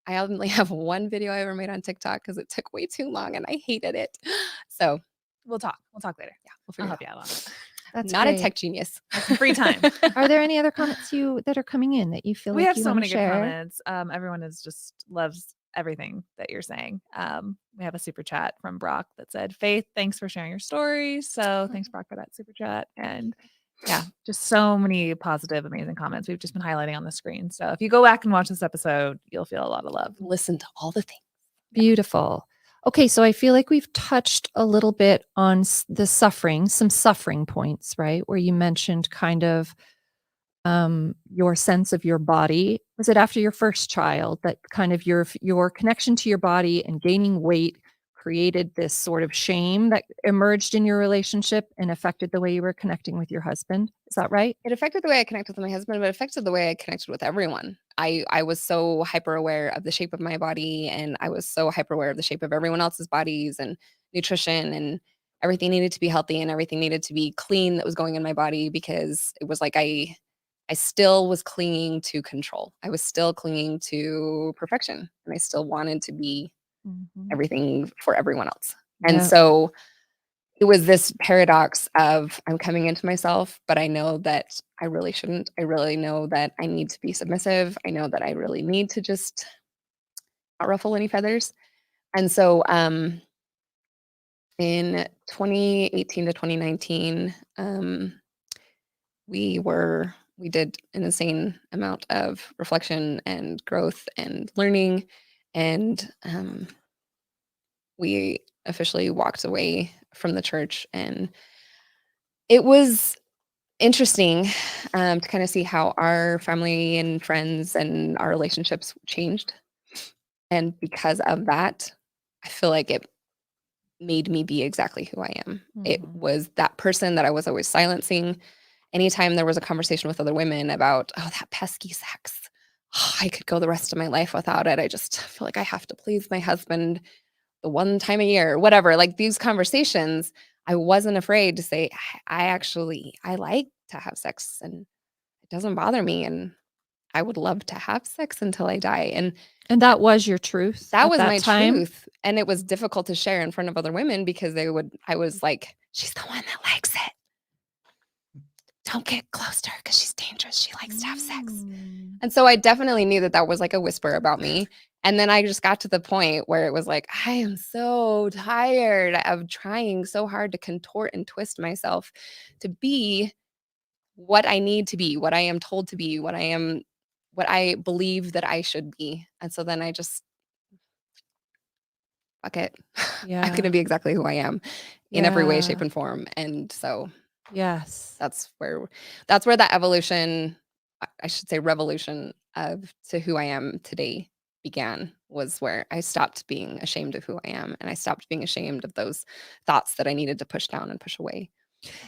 I only have one video I ever made on TikTok because it took way too long and I hated it. So We'll talk later. yeah, we'll I'll figure help it you out on it. out. That's Not great. a tech genius. Some free time. Are there any other comments that are coming in that you feel We like have you so want many to good share? comments. Everyone is just loves everything that you're saying. We have a super chat from Brock that said, Faith, thanks for sharing your story. So thanks, Brock, for that super chat. And yeah, just so many positive, amazing comments we've just been highlighting on the screen. So if you go back and watch this episode, you'll feel a lot of love. Listen to all the things. Beautiful. Okay, so I feel like we've touched a little bit on the suffering, some suffering points, right? Where you mentioned kind of your sense of your body. Was it after your first child that kind of your connection to your body and gaining weight created this sort of shame that emerged in your relationship and affected the way you were connecting with your husband? Is that right? It affected the way I connected with my husband, but it affected the way I connected with everyone. I was so hyper aware of the shape of my body, and I was so hyper aware of the shape of everyone else's bodies and nutrition, and everything needed to be healthy and everything needed to be clean that was going in my body, because it was like I still was clinging to control. I was still clinging to perfection, and I still wanted to be everything for everyone else. And Yeah. so it was this paradox of I'm coming into myself, but I know that I really shouldn't. I really know that I need to be submissive. I know that I really need to just not ruffle any feathers. And so in 2018 to 2019, we did an insane amount of reflection and growth and learning. And we officially walked away from the church, and it was interesting to kind of see how our family and friends and our relationships changed. And because of that, I feel like it made me be exactly who I am. It was that person that I was always silencing. Anytime there was a conversation with other women about, oh, that pesky sex, I could go the rest of my life without it. I just feel like I have to please my husband the one time a year, whatever. Like these conversations, I wasn't afraid to say, I like to have sex and it doesn't bother me. And I would love to have sex until I die. And that was your truth that at was that my time? truth. And it was difficult to share in front of other women because I was like, she's the one that likes it. Don't get close to her because she's dangerous. She likes to have sex. And so I definitely knew that that was like a whisper about me. And then I just got to the point where it was like, I am so tired of trying so hard to contort and twist myself to be what I need to be, what I am told to be, what I believe that I should be. And so then I just, fuck it. I'm going to be exactly who I am in every way, shape, and form. And so Yes. that's where that evolution, I should say revolution to who I am today began, was where I stopped being ashamed of who I am, and I stopped being ashamed of those thoughts that I needed to push down and push away.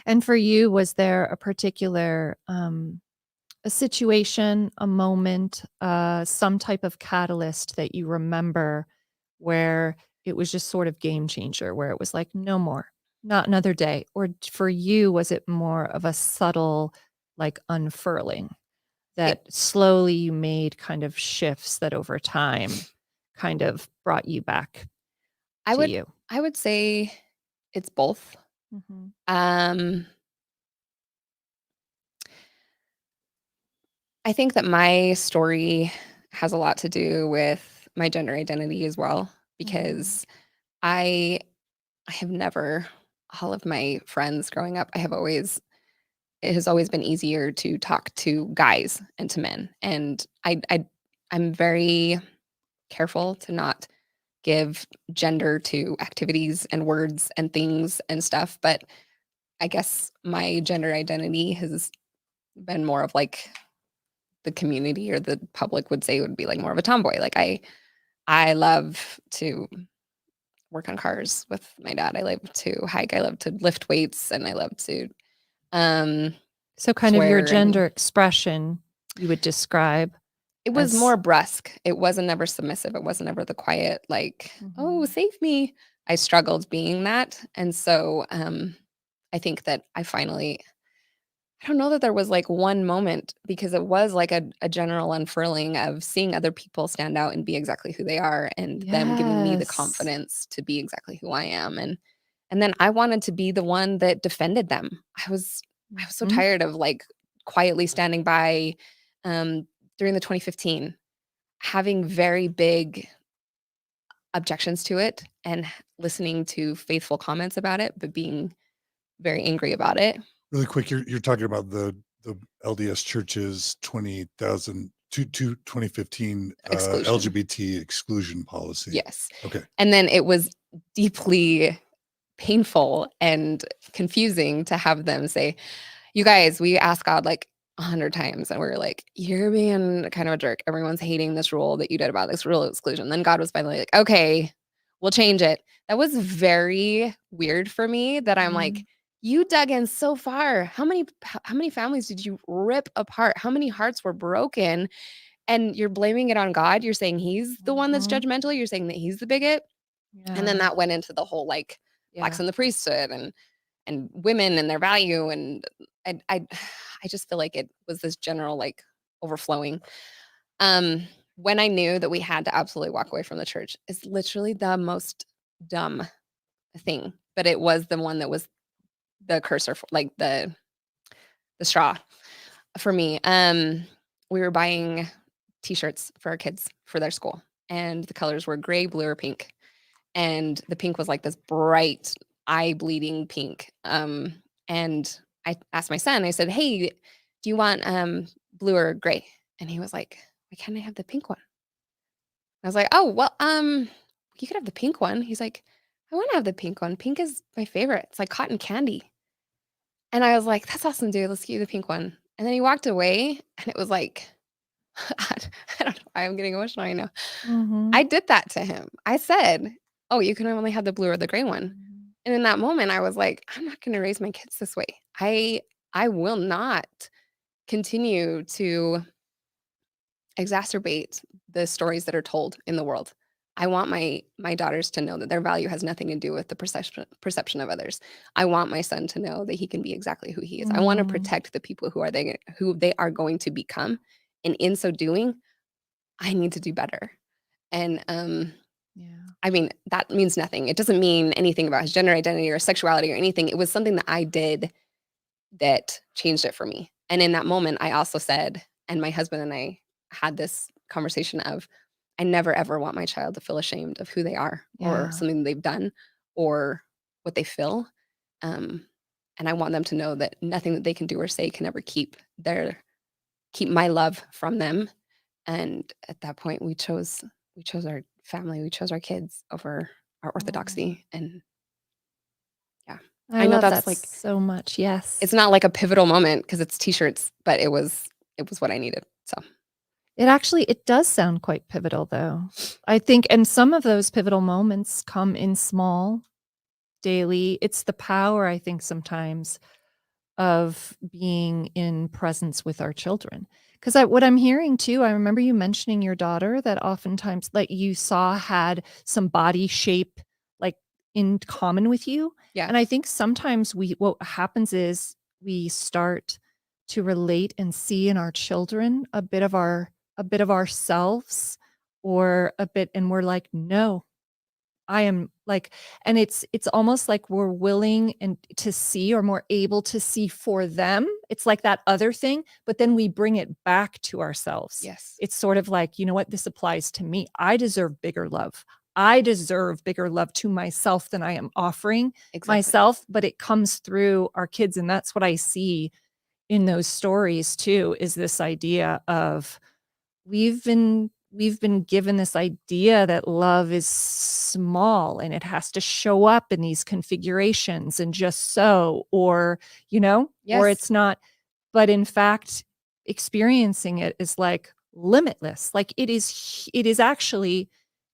And for you, was there a particular a situation, a moment, some type of catalyst that you remember where it was just sort of game changer, where it was like, no more, not another day? Or for you, was it more of a subtle, like unfurling that slowly you made kind of shifts that over time kind of brought you back to you? I would say it's both. I think that my story has a lot to do with my gender identity as well, because I have never, all of my friends growing up, it has always been easier to talk to guys and to men. And I'm very careful to not give gender to activities and words and things and stuff. But I guess my gender identity has been more of like the community or the public would say, would be like more of a tomboy. Like I love to work on cars with my dad. I love to hike. I love to lift weights, and I love to so kind of your swear gender and expression you would describe. it was as- more brusque. It wasn't ever submissive. It wasn't ever the quiet, like, oh, save me. I struggled being that. And so I think that I finally, I don't know that there was like one moment, because it was like a general unfurling of seeing other people stand out and be exactly who they are, and them giving me the Yes. confidence to be exactly who I am. And then I wanted to be the one that defended them. I was so Mhm. tired of like quietly standing by during the 2015, having very big objections to it and listening to faithful comments about it, but being very angry about it. Really quick, you're talking about the LDS Church's 2015 Exclusion. LGBT exclusion policy. Yes. Okay. And then it was deeply painful and confusing to have them say, you guys, we asked God like 100 times, and we were like, you're being kind of a jerk. Everyone's hating this rule that you did about this rule of exclusion. Then God was finally like, okay, we'll change it. That was very weird for me, that I'm like, you dug in so far. How many families did you rip apart? How many hearts were broken? And you're blaming it on God. You're saying he's the one that's Mhm. judgmental. You're saying that he's the bigot. And then Yeah. that went into the whole like blacks Yeah. in the priesthood and women and their value. And I just feel like it was this general like overflowing. When I knew that we had to absolutely walk away from the church, is literally the most dumb thing, but it was the one that was the cursor, for, like the straw for me. We were buying t-shirts for our kids for their school, and the colors were gray, blue, or pink. And the pink was like this bright, eye bleeding pink. And I asked my son, I said, hey, do you want blue or gray? And he was like, why can't I have the pink one? I was like, oh, well, you could have the pink one. He's like, I want to have the pink one. Pink is my favorite. It's like cotton candy. And I was like, that's awesome, dude. Let's get you the pink one. And then he walked away, and it was like, I don't know why I'm getting emotional right now. Mhm. I did that to him. I said, oh, you can only have the blue or the gray one. And in that moment, I was like, I'm not going to raise my kids this way. I will not continue to exacerbate the stories that are told in the world. I want my daughters to know that their value has nothing to do with the perception of others. I want my son to know that he can be exactly who he is. I want to Mm. protect the people who they are going to become, and in so doing, I need to do better. And Yeah. I mean, that means nothing. It doesn't mean anything about his gender identity or sexuality or anything. It was something that I did that changed it for me. And in that moment, I also said, and my husband and I had this conversation of, I never ever want my child to feel ashamed of who they are Yeah. or something they've done or what they feel. And I want them to know that nothing that they can do or say can ever keep my love from them. And at that point, we chose our family, we chose our kids over our orthodoxy. And yeah, I I know love that's that like, so much. Yes. it's not like a pivotal moment because it's t-shirts, but it was what I needed. So It does sound quite pivotal though. I think, and some of those pivotal moments come in small, daily. It's the power, I think, sometimes of being in presence with our children. Because what I'm hearing too, I remember you mentioning your daughter that oftentimes, like you saw, had some body shape like in common with you. yeah, And I think sometimes what happens is we start to relate and see in our children a bit of ourselves, or a bit, and we're like, no, I am like, and it's almost like we're willing and to see, or more able to see for them. It's like that other thing, but then we bring it back to ourselves. yes, It's sort of like, you know what, this applies to me. I deserve bigger love. I deserve bigger love to myself than I am offering exactly. myself, but it comes through our kids. And that's what I see in those stories too, is this idea of we've been given this idea that love is small and it has to show up in these configurations and just so, or or Yes. it's not. But in fact, experiencing it is like limitless. Like it is actually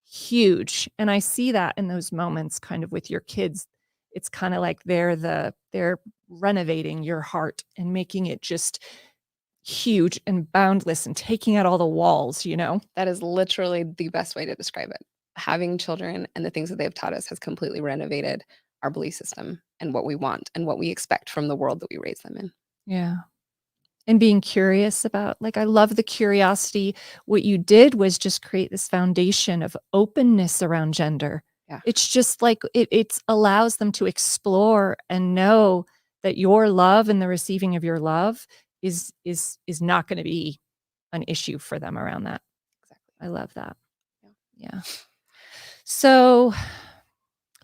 huge. And I see that in those moments kind of with your kids. It's kind of like they're renovating your heart and making it just huge and boundless and taking out all the walls. That is literally the best way to describe it. Having children and the things that they've taught us has completely renovated our belief system and what we want and what we expect from the world that we raise them in. Yeah. And being curious about, like, I love the curiosity. What you did was just create this foundation of openness around gender. Yeah. It's just like it allows them to explore and know that your love and the receiving of your love is not going to be an issue for them around that. Exactly. I love that. Yeah. Yeah. So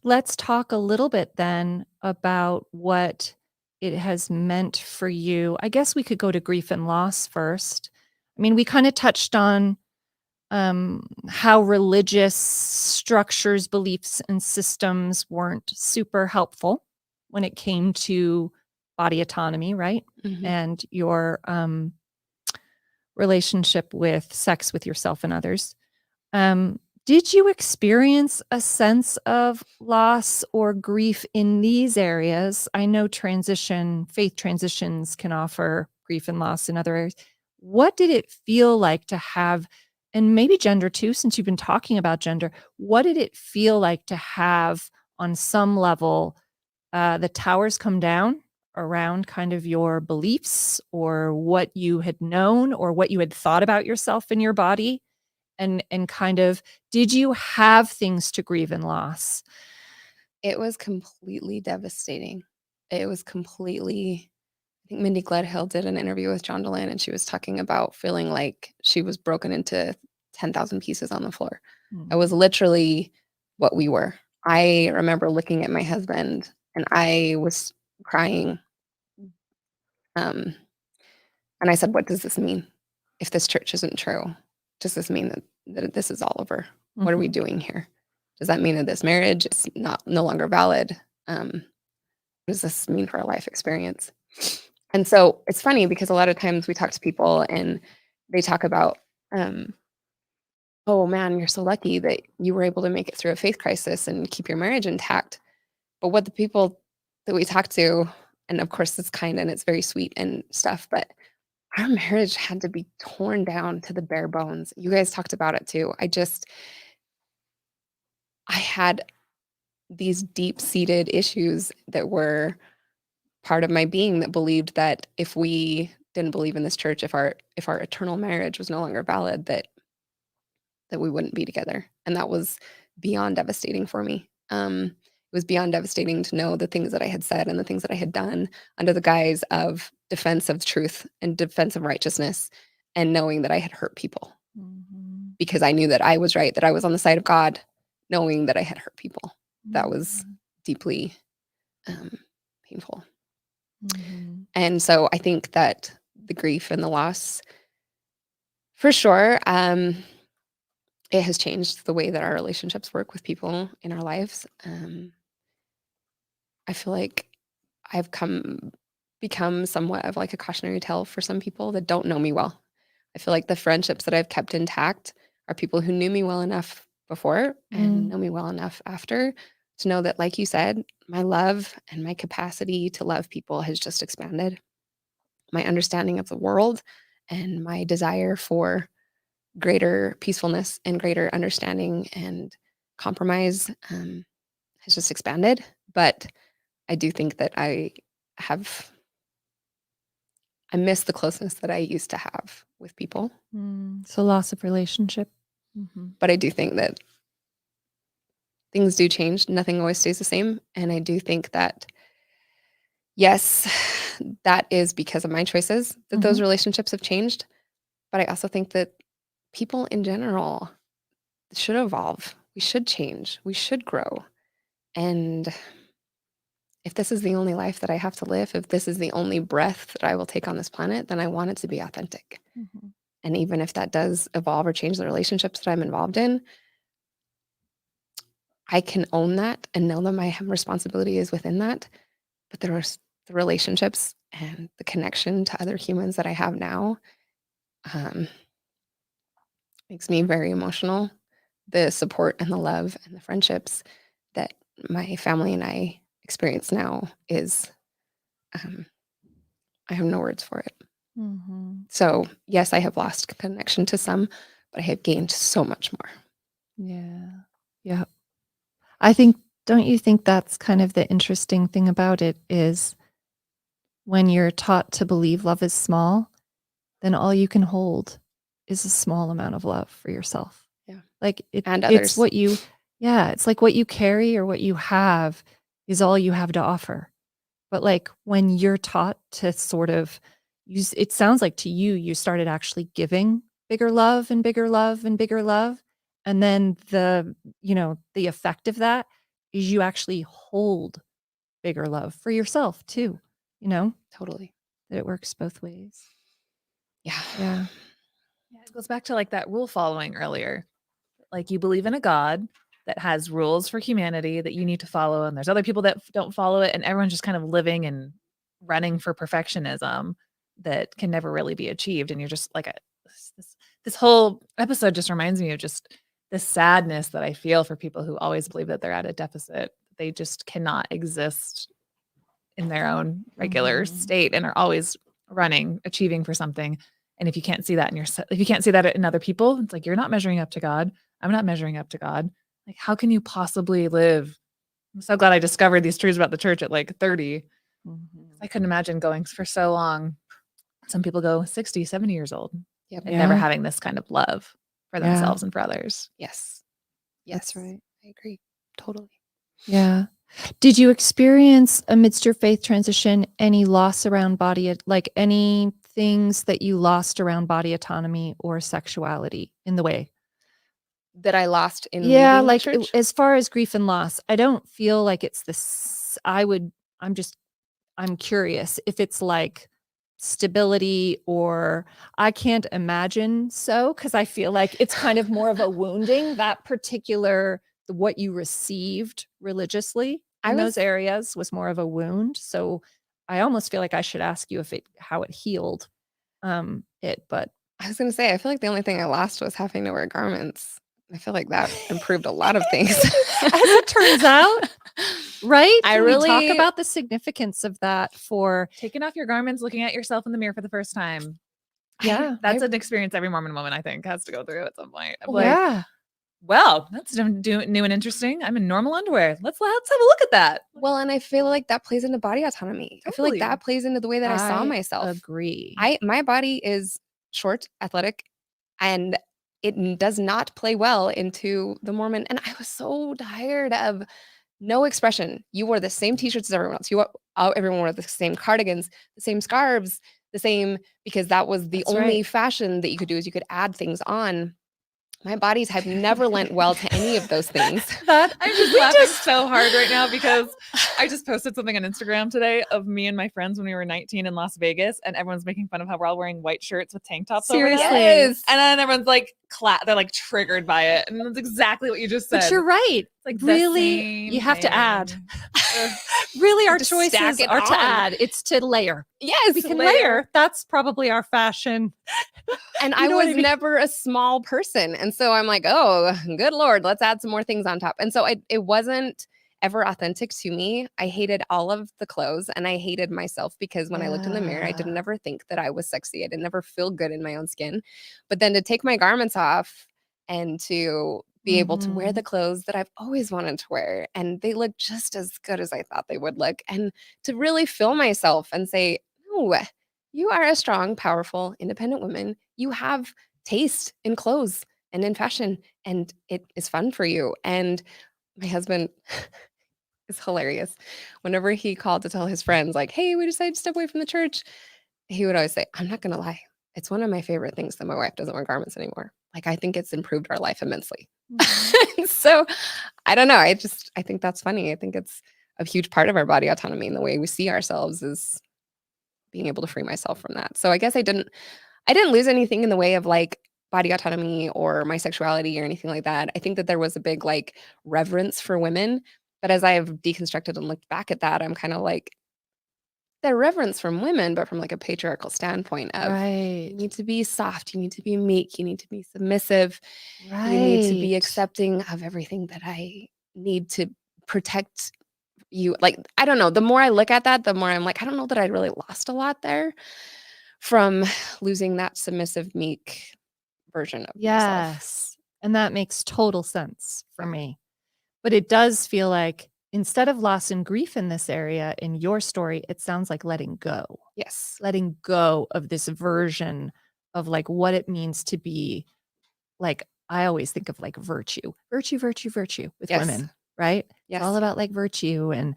let's talk a little bit then about what it has meant for you. I guess we could go to grief and loss first. I mean, we kind of touched on how religious structures, beliefs, and systems weren't super helpful when it came to body autonomy, right? Mhm. And your relationship with sex with yourself and others. Did you experience a sense of loss or grief in these areas? I know faith transitions can offer grief and loss in other areas. What did it feel like to have, and maybe gender too, since you've been talking about gender, what did it feel like to have on some level the towers come down around kind of your beliefs or what you had known or what you had thought about yourself and your body? And kind of, did you have things to grieve and loss? It was completely devastating. It was completely, I think Mindy Gledhill did an interview with John Dehlin, and she was talking about feeling like she was broken into 10,000 pieces on the floor. It was literally what we were. I remember looking at my husband and I was crying. And I said, what does this mean? If this church isn't true, does this mean that this is all over? What are we doing here? Does that mean that this marriage is no longer valid? What does this mean for our life experience? And so it's funny because a lot of times we talk to people and they talk about, oh man, you're so lucky that you were able to make it through a faith crisis and keep your marriage intact. But what the people that we talk to, and of course it's kind and it's very sweet and stuff, but our marriage had to be torn down to the bare bones. You guys talked about it too. I had these deep-seated issues that were part of my being that believed that if we didn't believe in this church, if our eternal marriage was no longer valid, that we wouldn't be together. And that was beyond devastating for me. It was beyond devastating to know the things that I had said and the things that I had done under the guise of defense of truth and defense of righteousness, and knowing that I had hurt people because I knew that I was right, that I was on the side of God, knowing that I had hurt people. That was deeply painful. And so I think that the grief and the loss, for sure, it has changed the way that our relationships work with people in our lives. I feel like I've become somewhat of like a cautionary tale for some people that don't know me well. I feel like the friendships that I've kept intact are people who knew me well enough before and know me well enough after to know that, like you said, my love and my capacity to love people has just expanded. My understanding of the world and my desire for greater peacefulness and greater understanding and compromise has just expanded. But I do think that I miss the closeness that I used to have with people. So loss of relationship. But I do think that things do change. Nothing always stays the same. And I do think that, yes, that is because of my choices that those relationships have changed. But I also think that people in general should evolve. We should change. We should grow. And if this is the only life that I have to live, if this is the only breath that I will take on this planet, then I want it to be authentic. And even if that does evolve or change the relationships that I'm involved in, I can own that and know that my responsibility is within that. But there are the relationships and the connection to other humans that I have now makes me very emotional. The support and the love and the friendships that my family and I experience now is, I have no words for it. So yes, I have lost connection to some, but I have gained so much more. Yeah. Don't you think that's kind of the interesting thing about it is when you're taught to believe love is small, then all you can hold is a small amount of love for yourself. Yeah. Like And it's others. what you, yeah, it's like what you carry or what you have is all you have to offer. But like when you're taught to sort of use, it sounds like to you, you started actually giving bigger love and bigger love and bigger love. And then the effect of that is you actually hold bigger love for yourself too, Totally. that it works both ways. Yeah. Yeah. Yeah, it goes back to like that rule following earlier. Like you believe in a God that has rules for humanity that you need to follow, and there's other people that don't follow it, and everyone's just kind of living and running for perfectionism that can never really be achieved. And you're just like this whole episode just reminds me of just the sadness that I feel for people who always believe that they're at a deficit. They just cannot exist in their own regular state and are always running, achieving for something. And if you can't see that if you can't see that in other people, it's like you're not measuring up to God. I'm not measuring up to God. Like, how can you possibly live? I'm so glad I discovered these truths about the church at like 30. I couldn't imagine going for so long. Some people go 60, 70 years old Yep. and never Yeah. having this kind of love for Yeah. themselves and for others. Yes. That's Yes. right. I agree. Totally. Yeah. Did you experience amidst your faith transition any loss around body, like any things that you lost around body autonomy or sexuality in the way? That I lost in Yeah, leaving the like church. as far as grief and loss, I don't feel like it's this. I'm curious if it's like stability or I can't imagine so because I feel like it's kind of more of a wounding, that particular what you received religiously in those areas was more of a wound. So I almost feel like I should ask you how it healed but I was going to say, I feel like the only thing I lost was having to wear garments. I feel like that improved a lot of things. as it turns out, right? I Can we talk really- about the significance of that for Taking off your garments, looking at yourself in the mirror for the first time. Yeah. That's an experience every Mormon woman, I think, has to go through at some point. Of like, yeah. well, that's new and interesting. I'm in normal underwear. Let's have a look at that. Well, and I feel like that plays into body autonomy. I feel like Totally. that plays into the way that I saw myself. Agree. My body is short, athletic, and it does not play well into the Mormon. And I was so tired of no expression. You wore the same t-shirts as everyone else. Everyone wore the same cardigans, the same scarves, the same, because that was the That's only right. fashion that you could do is you could add things on. My bodies have never lent well to any of those things. I'm just laughing so hard right now because I just posted something on Instagram today of me and my friends when we were 19 in Las Vegas, and everyone's making fun of how we're all wearing white shirts with tank tops over them. Seriously. Yes. And then everyone's like, they're like triggered by it. And that's exactly what you just said. But you're right. It's like the Really, same you have to add. thing. Ugh. Really, our To stack choices it are to on. add. It's to layer. Yes. We can layer. layer. That's probably our fashion. And You I know what was I mean? never a small person. And so I'm like, oh, good Lord, let's add some more things on top. And so it wasn't ever authentic to me. I hated all of the clothes and I hated myself because when I looked in the mirror, I didn't Yeah. ever think that I was sexy. I didn't ever feel good in my own skin. But then to take my garments off and to be able to wear the clothes that I've always wanted to wear, and they look just as good as I thought they would look, and to really feel myself and say, no, you are a strong, powerful, independent woman. You have taste in clothes and in fashion, and it is fun for you. And my husband is hilarious. Whenever he called to tell his friends, like, hey, we decided to step away from the church, he would always say, I'm not going to lie. It's one of my favorite things that my wife doesn't wear garments anymore. Like, I think it's improved our life immensely. So I don't know. I think that's funny. I think it's a huge part of our body autonomy and the way we see ourselves is being able to free myself from that. So I guess I didn't lose anything in the way of like body autonomy or my sexuality or anything like that. I think that there was a big like reverence for women. But as I've deconstructed and looked back at that, I'm kind of like, the reverence from women, but from like a patriarchal standpoint of Right. you need to be soft, you need to be meek, you need to be submissive, Right. you need to be accepting of everything that I need to protect you. Like, I don't know. The more I look at that, the more I'm like, I don't know that I really lost a lot there from losing that submissive, meek version of myself. Yes. And that makes total sense for me. But it does feel like instead of loss and grief in this area, in your story, it sounds like letting go. Yes. Letting go of this version of like what it means to be like, I always think of like virtue with Yes. women, right? Yes. It's all about like virtue and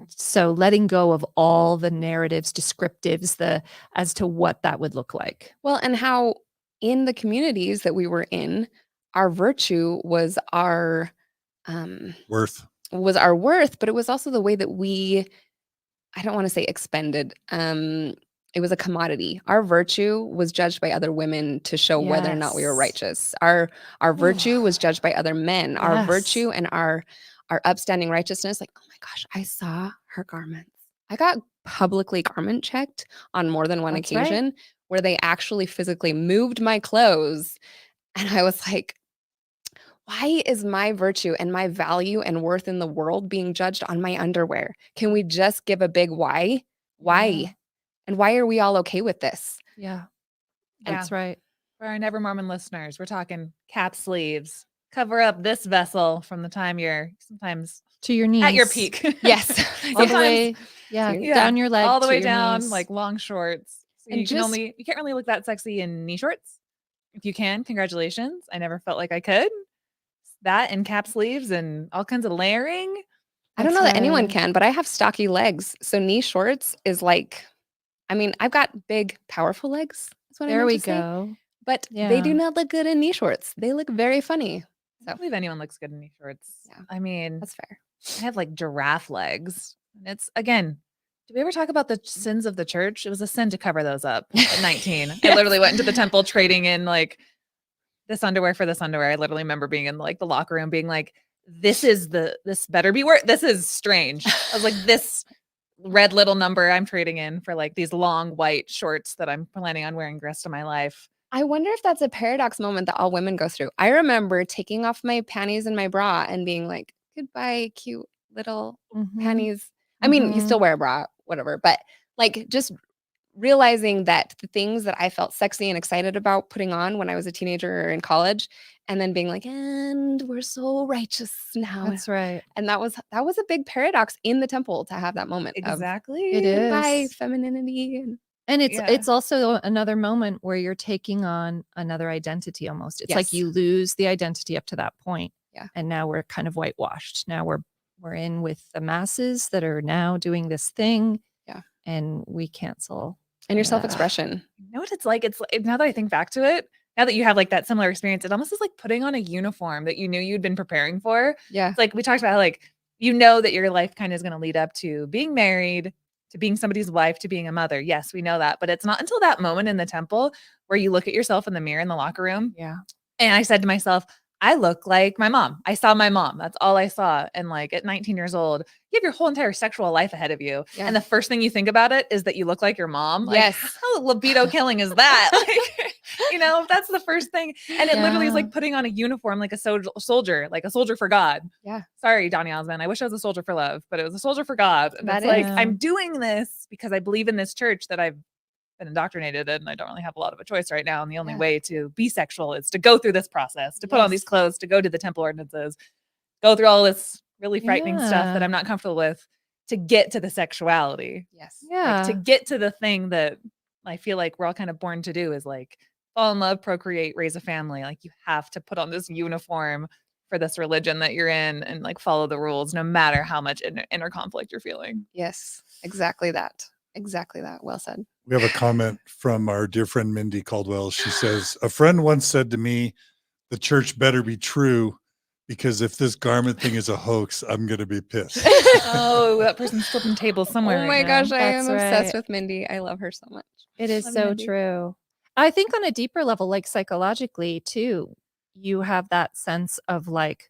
so letting go of all the narratives, descriptives, as to what that would look like. Well, and how in the communities that we were in, our virtue was our Worth. worth, but it was also the way that we, I don't want to say expended. It was a commodity. Our virtue was judged by other women to show whether or not we were Yes. righteous. Our virtue was judged by other men. Our Yes. virtue and our upstanding righteousness, like, oh my gosh, I saw her garments. I got publicly garment checked on more than one That's right. occasion where they actually physically moved my clothes. And I was like, why is my virtue and my value and worth in the world being judged on my underwear? Can we just give a big why? Why? Yeah. And why are we all okay with this? Yeah. Yeah. That's right. For our Never Mormon listeners, we're talking cap sleeves. Cover up this vessel from the time you're sometimes To your knees. at your peak. Yes. All the Sometimes- way, yeah, Yeah. down your leg. all the to way your down, knees. like long shorts. So And you just- can't really look that sexy in knee shorts. If you can, congratulations. I never felt like I could. That and cap sleeves and all kinds of layering. I don't know That's that anyone right. can, but I have stocky legs. So knee shorts is like, I mean, I've got big, powerful legs. That's what I There meant we to say. go. But they do Yeah. not look good in knee shorts. They look very funny. I don't believe anyone looks good in knee shorts. Yeah. I mean, That's fair. I have like giraffe legs. And it's again, did we ever talk about the sins of the church? It was a sin to cover those up at 19. I Yes. literally went into the temple trading in like this underwear for this underwear. I literally remember being in like the locker room being like, this better be worth, this is strange. I was like, this red little number I'm trading in for like these long white shorts that I'm planning on wearing the rest of my life. I wonder if that's a paradox moment that all women go through. I remember taking off my panties and my bra and being like, goodbye, cute little Mhm. panties. I mean, you Mhm. still wear a bra, whatever, but like just realizing that the things that I felt sexy and excited about putting on when I was a teenager or in college, and then being like, and we're so righteous now. That's right. And that was a big paradox in the temple to have that moment of Exactly. It is. goodbye femininity. And And Yeah. it's also another moment where you're taking on another identity almost. It's like Yes. you lose the identity up to that point. Yeah. And now we're kind of whitewashed. Now we're in with the masses that are now doing this thing. Yeah. And we cancel. and your Yeah. self-expression. You know what it's like? It's now that I think back to it, now that you have like that similar experience, it almost is like putting on a uniform that you knew you'd been preparing for. Yeah. It's like we talked about how, like, you know that your life kind of is going to lead up to being married, to being somebody's wife, to being a mother. Yes, we know that. But it's not until that moment in the temple where you look at yourself in the mirror in the locker room. Yeah. And I said to myself, I look like my mom. I saw my mom. That's all I saw. And like at 19 years old, you have your whole entire sexual life ahead of you. Yeah. And the first thing you think about it is that you look like your mom. Like, Yes. how libido killing is that? Like, you know, that's the first thing. And it literally is Yeah. like putting on a uniform like a soldier, like a soldier for God. Yeah. Sorry, Donny Osmond. I wish I was a soldier for love, but it was a soldier for God. And That it's like, is. I'm doing this because I believe in this church that I've been indoctrinated in, and I don't really have a lot of a choice right now. And the only Yeah. way to be sexual is to go through this process, to put on these Yes. clothes, to go to the temple ordinances, go through all this really frightening stuff that Yeah. I'm not comfortable with to get to the sexuality. Yes. Yeah. Like, to get to the thing that I feel like we're all kind of born to do is like fall in love, procreate, raise a family. Like you have to put on this uniform for this religion that you're in and like follow the rules no matter how much inner conflict you're feeling. Yes. Exactly that. Exactly that. Well said. We have a comment from our dear friend Mindy Caldwell. She says, a friend once said to me, the church better be true because if this garment thing is a hoax, I'm going to be pissed. Oh, that person's flipping tables somewhere. Oh right my now. gosh, I am That's obsessed right. with Mindy. I love her so much. It is Love so Mindy. true. I think on a deeper level, like psychologically too, you have that sense of like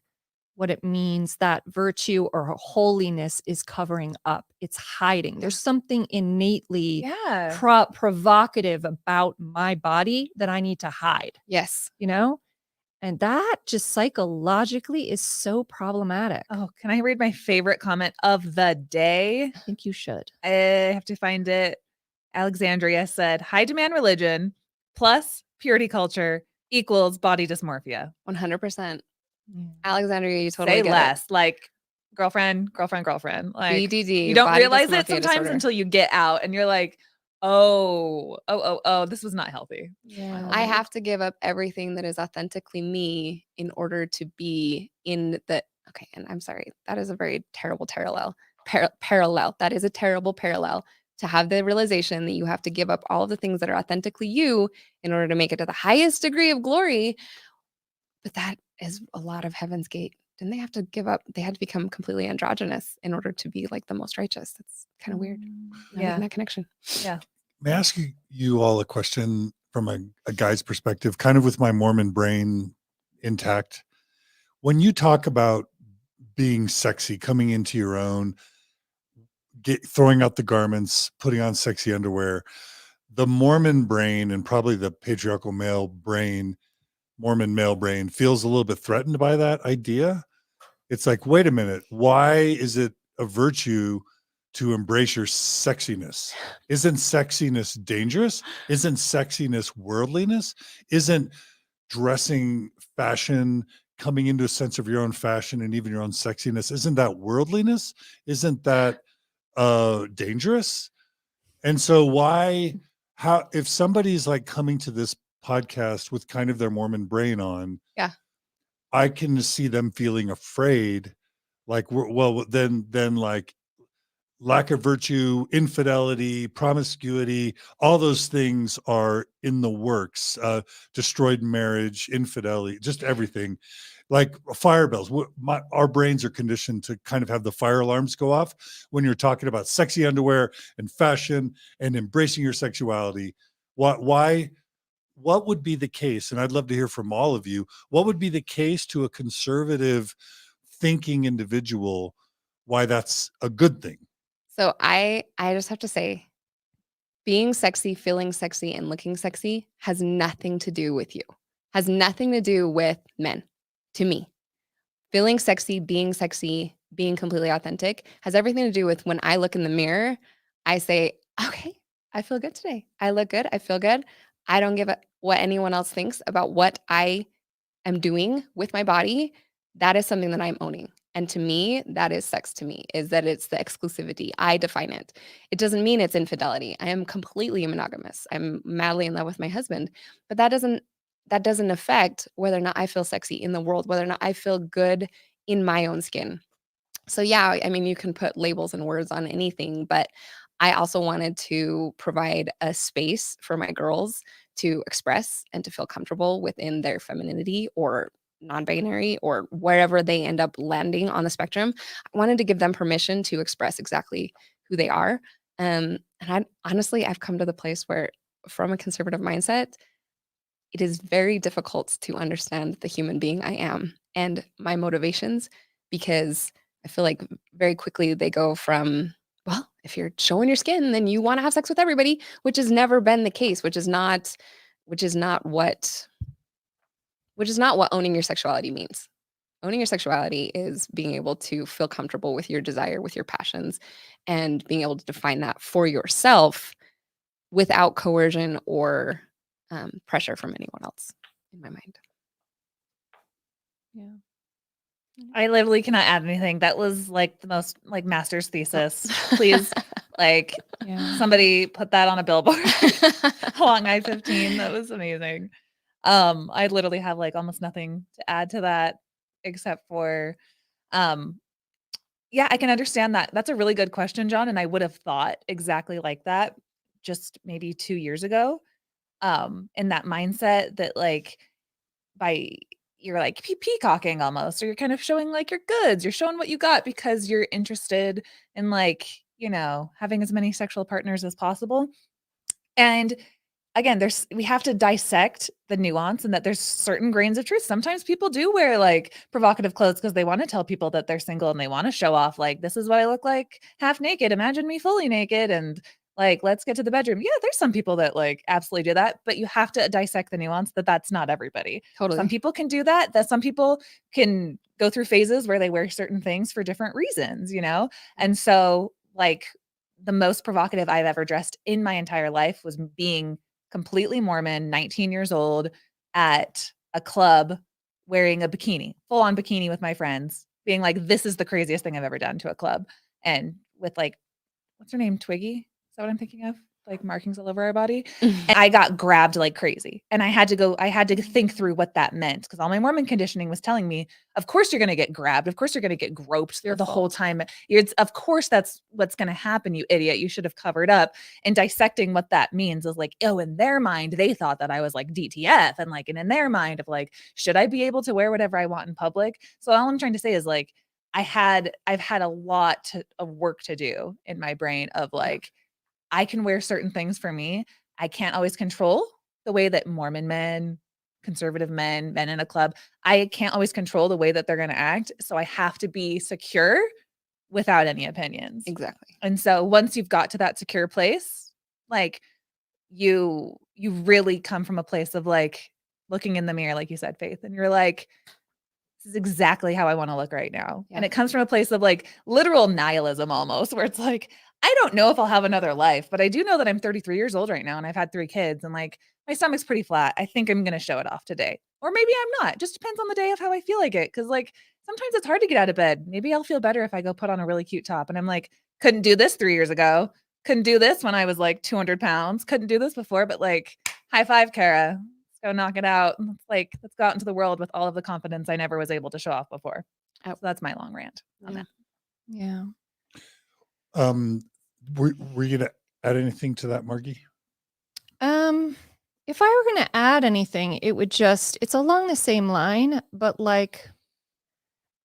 what it means that virtue or holiness is covering up. It's hiding. There's something innately Yeah. provocative about my body that I need to hide, Yes. you know? And that just psychologically is so problematic. Oh, can I read my favorite comment of the day? I think you should. I have to find it. Alexandria said, high demand religion plus purity culture equals body dysmorphia. 100%. Alexandria, you totally Say get less. Like girlfriend. Like BDD, you don't body realize it dysmorphia sometimes disorder. until you get out and you're like, oh, this was not healthy. Yeah. I have to give up everything that is authentically me in order to be in the okay. And I'm sorry, that is a very terrible parallel. That is a terrible parallel to have the realization that you have to give up all of the things that are authentically you in order to make it to the highest degree of glory. But that is a lot of Heaven's Gate. Didn't they have to give up? They had to become completely androgynous in order to be like the most righteous. That's kind of weird. Not making that connection. Yeah. May I ask you all a question from a guy's perspective, kind of with my Mormon brain intact? When you talk about being sexy, coming into your own, throwing out the garments, putting on sexy underwear, the Mormon brain and probably the patriarchal male brain, Mormon male brain, feels a little bit threatened by that idea. It's like, wait a minute, why is it a virtue to embrace your sexiness? Isn't sexiness dangerous? Isn't sexiness worldliness? Isn't dressing fashion, coming into a sense of your own fashion and even your own sexiness, isn't that worldliness? Isn't that dangerous? And so if somebody's like coming to this podcast with kind of their Mormon brain on, Yeah. I can see them feeling afraid, like, then like lack of virtue, infidelity, promiscuity, all those things are in the works, destroyed marriage, infidelity, just everything. Like fire bells. Our brains are conditioned to kind of have the fire alarms go off when you're talking about sexy underwear and fashion and embracing your sexuality. Why? What would be the case? And I'd love to hear from all of you. What would be the case to a conservative thinking individual why that's a good thing? So I just have to say, being sexy, feeling sexy, and looking sexy has nothing to do with you. Has nothing to do with men, to me. Feeling sexy, being completely authentic has everything to do with when I look in the mirror, I say, okay, I feel good today. I look good. I feel good. I don't give a what anyone else thinks about what I am doing with my body. That is something that I'm owning. And to me, that is sex to me, is that it's the exclusivity. I define it. It doesn't mean it's infidelity. I am completely monogamous. I'm madly in love with my husband, but that doesn't affect whether or not I feel sexy in the world, whether or not I feel good in my own skin. So yeah, I mean, you can put labels and words on anything, but I also wanted to provide a space for my girls to express and to feel comfortable within their femininity or non-binary or wherever they end up landing on the spectrum. I wanted to give them permission to express exactly who they are. And I've come to the place where, from a conservative mindset, it is very difficult to understand the human being I am and my motivations, because I feel like very quickly they go from, well, if you're showing your skin, then you want to have sex with everybody, which has never been the case, which is not what owning your sexuality means. Owning your sexuality is being able to feel comfortable with your desire, with your passions, and being able to define that for yourself without coercion or pressure from anyone else, in my mind. Yeah. I literally cannot add anything. That was like the most like master's thesis. Please, like Yeah. somebody put that on a billboard along I-15. That was amazing. I literally have like almost nothing to add to that except for, yeah, I can understand that. That's a really good question, John. And I would have thought exactly like that just maybe 2 years ago. In that mindset that like you're like peacocking almost, or you're kind of showing like your goods, you're showing what you got because you're interested in like, having as many sexual partners as possible. And again, we have to dissect the nuance and that there's certain grains of truth. Sometimes people do wear like provocative clothes because they want to tell people that they're single and they want to show off like, this is what I look like half naked. Imagine me fully naked and like, let's get to the bedroom. Yeah, there's some people that like absolutely do that, but you have to dissect the nuance that that's not everybody. Totally. Some people can do that, some people can go through phases where they wear certain things for different reasons, And so like the most provocative I've ever dressed in my entire life was being completely Mormon, 19 years old at a club wearing a bikini, full on bikini with my friends being like, this is the craziest thing I've ever done to a club. And with like, what's her name? Twiggy? Is that what I'm thinking of? Like markings all over our body. And I got grabbed like crazy. And I had to think through what that meant, because all my Mormon conditioning was telling me, of course you're going to get grabbed. Of course you're going to get groped the whole time. Of course that's what's going to happen, you idiot. You should have covered up. And dissecting what that means is like, oh, in their mind, they thought that I was like DTF, and like, and in their mind of like, should I be able to wear whatever I want in public? So all I'm trying to say is like, I've had a lot of work to do in my brain of like, I can wear certain things for me. I can't always control the way that Mormon men, conservative men in a club, I can't always control the way that they're going to act. So I have to be secure without any opinions. Exactly. And so once you've got to that secure place, like you really come from a place of like looking in the mirror, like you said, Faith, and you're like, this is exactly how I want to look right now. Yeah. And it comes from a place of like literal nihilism almost, where it's like, I don't know if I'll have another life, but I do know that I'm 33 years old right now and I've had 3 kids and like my stomach's pretty flat. I think I'm going to show it off today. Or maybe I'm not. Just depends on the day of how I feel like it. Cause like sometimes it's hard to get out of bed. Maybe I'll feel better if I go put on a really cute top. And I'm like, couldn't do this 3 years ago. Couldn't do this when I was like 200 pounds. Couldn't do this before, but like high five, Carah. Let's go knock it out. Let's go out into the world with all of the confidence I never was able to show off before. So that's my long rant on that. Yeah. Were you going to add anything to that, Margi? If I were going to add anything, it's along the same line, but like,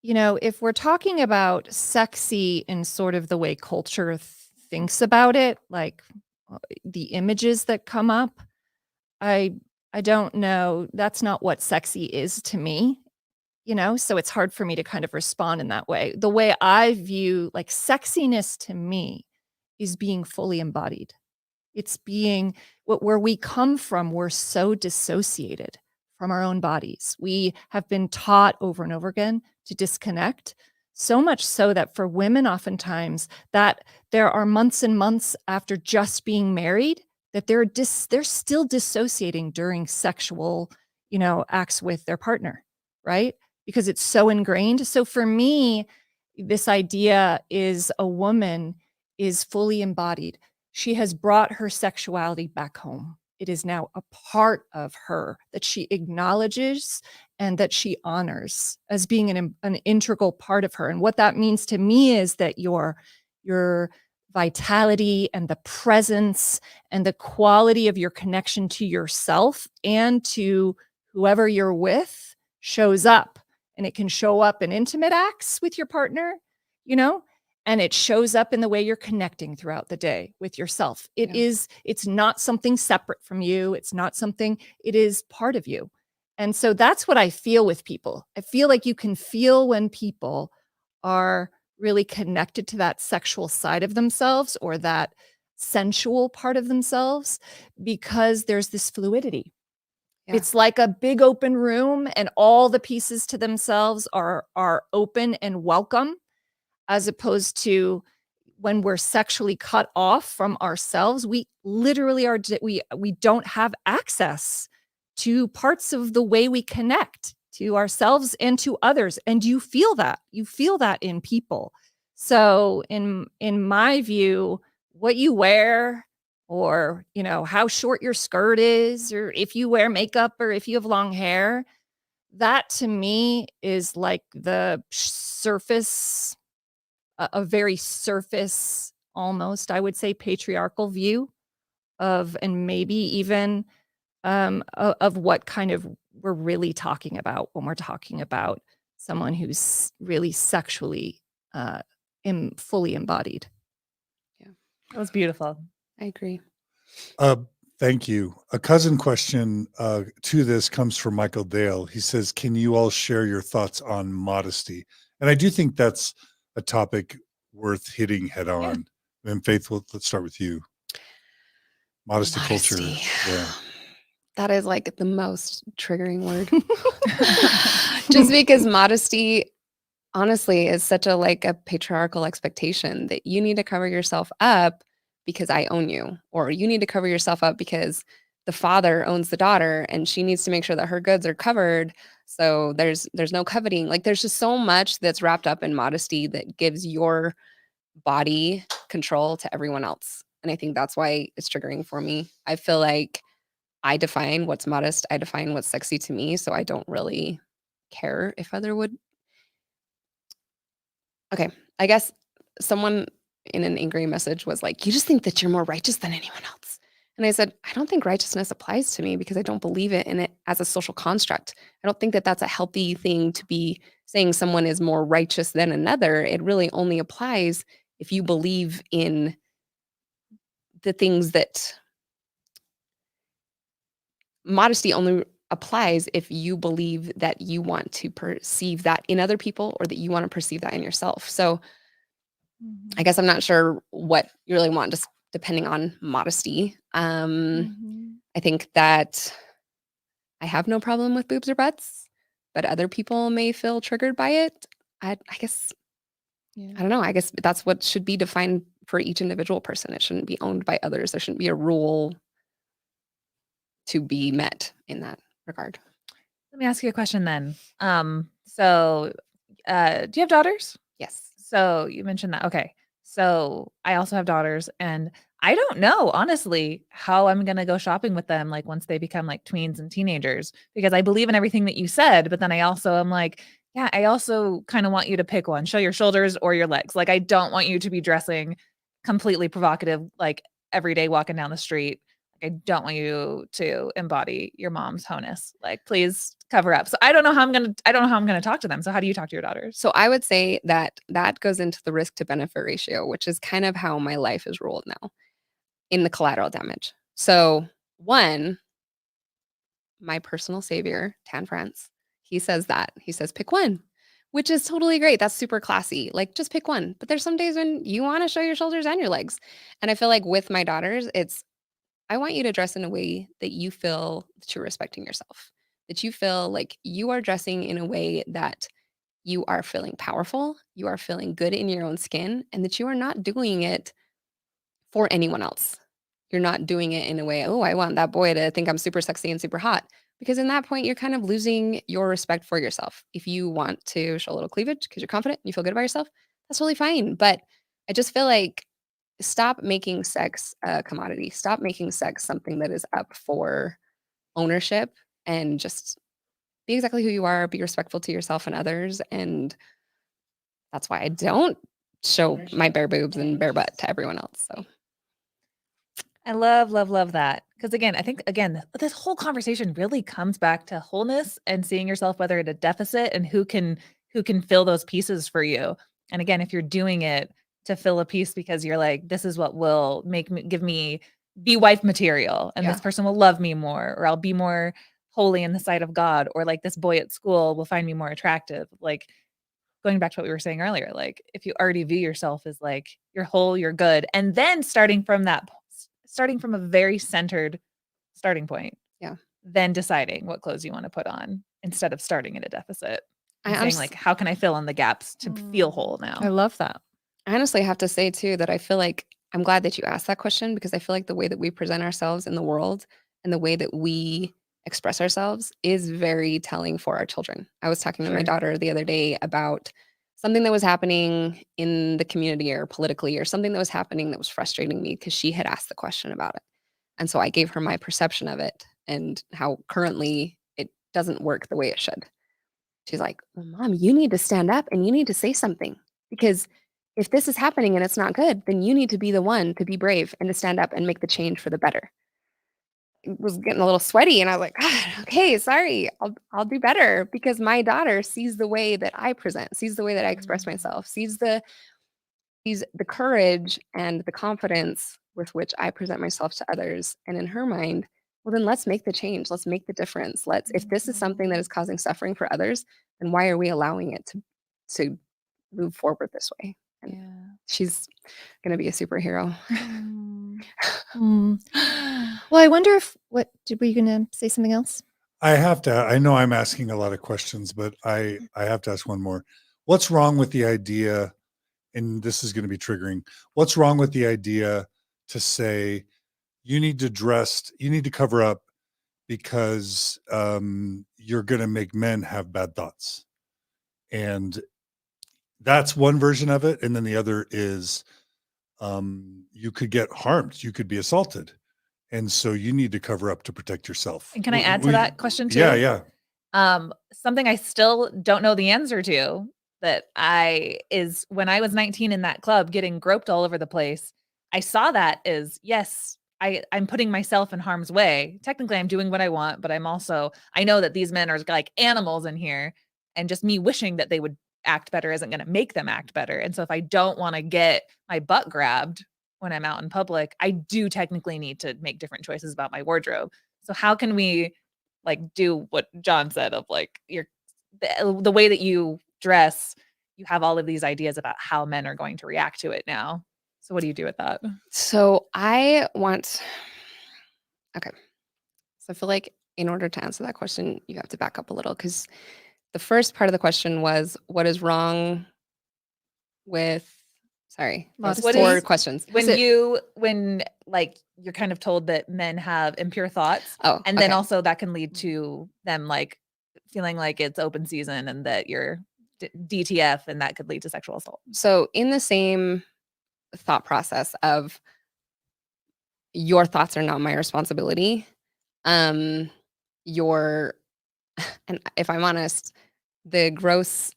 you know, if we're talking about sexy in sort of the way culture thinks about it, like the images that come up, I don't know. That's not what sexy is to me, you know, so it's hard for me to kind of respond in that way. The way I view like sexiness to me is being fully embodied. It's being where we come from. We're so dissociated from our own bodies. We have been taught over and over again to disconnect, so much so that for women, oftentimes, that there are months and months after just being married that they're still dissociating during sexual, you know, acts with their partner, right? Because it's so ingrained. So for me, this idea is a woman is fully embodied. She has brought her sexuality back home. It is now a part of her that she acknowledges and that she honors as being an integral part of her. And what that means to me is that your vitality and the presence and the quality of your connection to yourself and to whoever you're with shows up. And it can show up in intimate acts with your partner, you know, and it shows up in the way you're connecting throughout the day with yourself. It's not something separate from you. It's not something, it is part of you. And so that's what I feel with people. I feel like you can feel when people are really connected to that sexual side of themselves or that sensual part of themselves because there's this fluidity. Yeah. It's like a big open room and all the pieces to themselves are open and welcome, as opposed to when we're sexually cut off from ourselves, we literally are, we don't have access to parts of the way we connect to ourselves and to others. And you feel that in people. So in my view, what you wear, or, you know, how short your skirt is, or if you wear makeup or if you have long hair, that to me is like the surface, a very surface, almost, I would say, patriarchal view of, and maybe even of what kind of we're really talking about when we're talking about someone who's really sexually fully embodied. Yeah, that was beautiful. I agree. Thank you. A cousin question to this comes from Michael Dale. He says, can you all share your thoughts on modesty? And I do think that's a topic worth hitting head on. Yeah. And Faith, let's start with you. Modesty culture. Yeah. That is like the most triggering word. Just because modesty, honestly, is such a patriarchal expectation that you need to cover yourself up because I own you, or you need to cover yourself up because the father owns the daughter and she needs to make sure that her goods are covered. So there's no coveting. Like there's just so much that's wrapped up in modesty that gives your body control to everyone else. And I think that's why it's triggering for me. I feel like I define what's modest. I define what's sexy to me. So I don't really care if other would. Okay. I guess someone in an angry message was like, you just think that you're more righteous than anyone else. And I said, I don't think righteousness applies to me because I don't believe in it as a social construct. I don't think that that's a healthy thing to be saying someone is more righteous than another. It really only applies if you believe in the things that modesty only applies if you believe that you want to perceive that in other people or that you want to perceive that in yourself. So I guess I'm not sure what you really want, just depending on modesty. I think that I have no problem with boobs or butts, but other people may feel triggered by it. I guess, I don't know. I guess that's what should be defined for each individual person. It shouldn't be owned by others. There shouldn't be a rule to be met in that regard. Let me ask you a question then. Do you have daughters? Yes. So you mentioned that. Okay. So I also have daughters and I don't know, honestly, how I'm going to go shopping with them, like once they become like tweens and teenagers, because I believe in everything that you said. But then I also am like, yeah, I also kind of want you to pick one, show your shoulders or your legs. Like, I don't want you to be dressing completely provocative, like every day walking down the street. Like, I don't want you to embody your mom's honus. Like, please cover up. So I don't know how I'm going to talk to them. So how do you talk to your daughters? So I would say that goes into the risk to benefit ratio, which is kind of how my life is ruled now in the collateral damage. So one, my personal savior, Tan France, he says, pick one, which is totally great. That's super classy. Like, just pick one. But there's some days when you want to show your shoulders and your legs. And I feel like with my daughters, I want you to dress in a way that you feel that you're respecting yourself, that you feel like you are dressing in a way that you are feeling powerful, you are feeling good in your own skin, and that you are not doing it for anyone else. You're not doing it in a way, oh, I want that boy to think I'm super sexy and super hot. Because in that point, you're kind of losing your respect for yourself. If you want to show a little cleavage because you're confident and you feel good about yourself, that's really fine. But I just feel like stop making sex a commodity. Stop making sex something that is up for ownership, and just be exactly who you are, be respectful to yourself and others. And that's why I don't show my bare boobs and bare butt to everyone else. So I love, love, love that. Because again, I think this whole conversation really comes back to wholeness and seeing yourself whether at a deficit and who can fill those pieces for you. And again, if you're doing it to fill a piece because you're like, this is what will give me be wife material, and this person will love me more, or I'll be more holy in the sight of God, or like this boy at school will find me more attractive. Like, going back to what we were saying earlier, like if you already view yourself as like you're whole, you're good, and then starting from a very centered starting point. Yeah. Then deciding what clothes you want to put on instead of starting at a deficit. And saying like, how can I fill in the gaps to feel whole now? I love that. I honestly have to say too that I feel like I'm glad that you asked that question, because I feel like the way that we present ourselves in the world and the way that we express ourselves is very telling for our children. I was talking to my daughter the other day about something that was happening in the community or politically, or something that was happening that was frustrating me because she had asked the question about it. And so I gave her my perception of it and how currently it doesn't work the way it should. She's like, well, Mom, you need to stand up and you need to say something, because if this is happening and it's not good, then you need to be the one to be brave and to stand up and make the change for the better. It was getting a little sweaty, and I was like, okay, sorry, I'll do better, because my daughter sees the way that I present, sees the way that I express myself, sees the courage and the confidence with which I present myself to others. And in her mind, well, then let's make the change. Let's make the difference. If this is something that is causing suffering for others, then why are we allowing it to move forward this way? And she's going to be a superhero. Well, I wonder if were you going to say something else? I know I'm asking a lot of questions, but I have to ask one more. What's wrong with the idea, and this is going to be triggering, what's wrong with the idea to say you need to cover up because you're going to make men have bad thoughts. And that's one version of it. And then the other is you could get harmed. You could be assaulted. And so you need to cover up to protect yourself. And can I add to that question too? Yeah, yeah. Something I still don't know the answer to is when I was 19 in that club getting groped all over the place, I saw that as, yes, I'm putting myself in harm's way. Technically, I'm doing what I want, but I know that these men are like animals in here, and just me wishing that they would act better isn't going to make them act better. And so if I don't want to get my butt grabbed when I'm out in public, I do technically need to make different choices about my wardrobe. So how can we like do what John said of like the way that you dress, you have all of these ideas about how men are going to react to it now. So what do you do with that? So okay. So I feel like in order to answer that question, you have to back up a little, because the first part of the question was, what is wrong with, sorry, Modesty. What four is- questions. When like you're kind of told that men have impure thoughts, Oh, and then okay. also that can lead to them like feeling like it's open season and that you're DTF, and that could lead to sexual assault. So in the same thought process of your thoughts are not my responsibility, your, and if I'm honest, the gross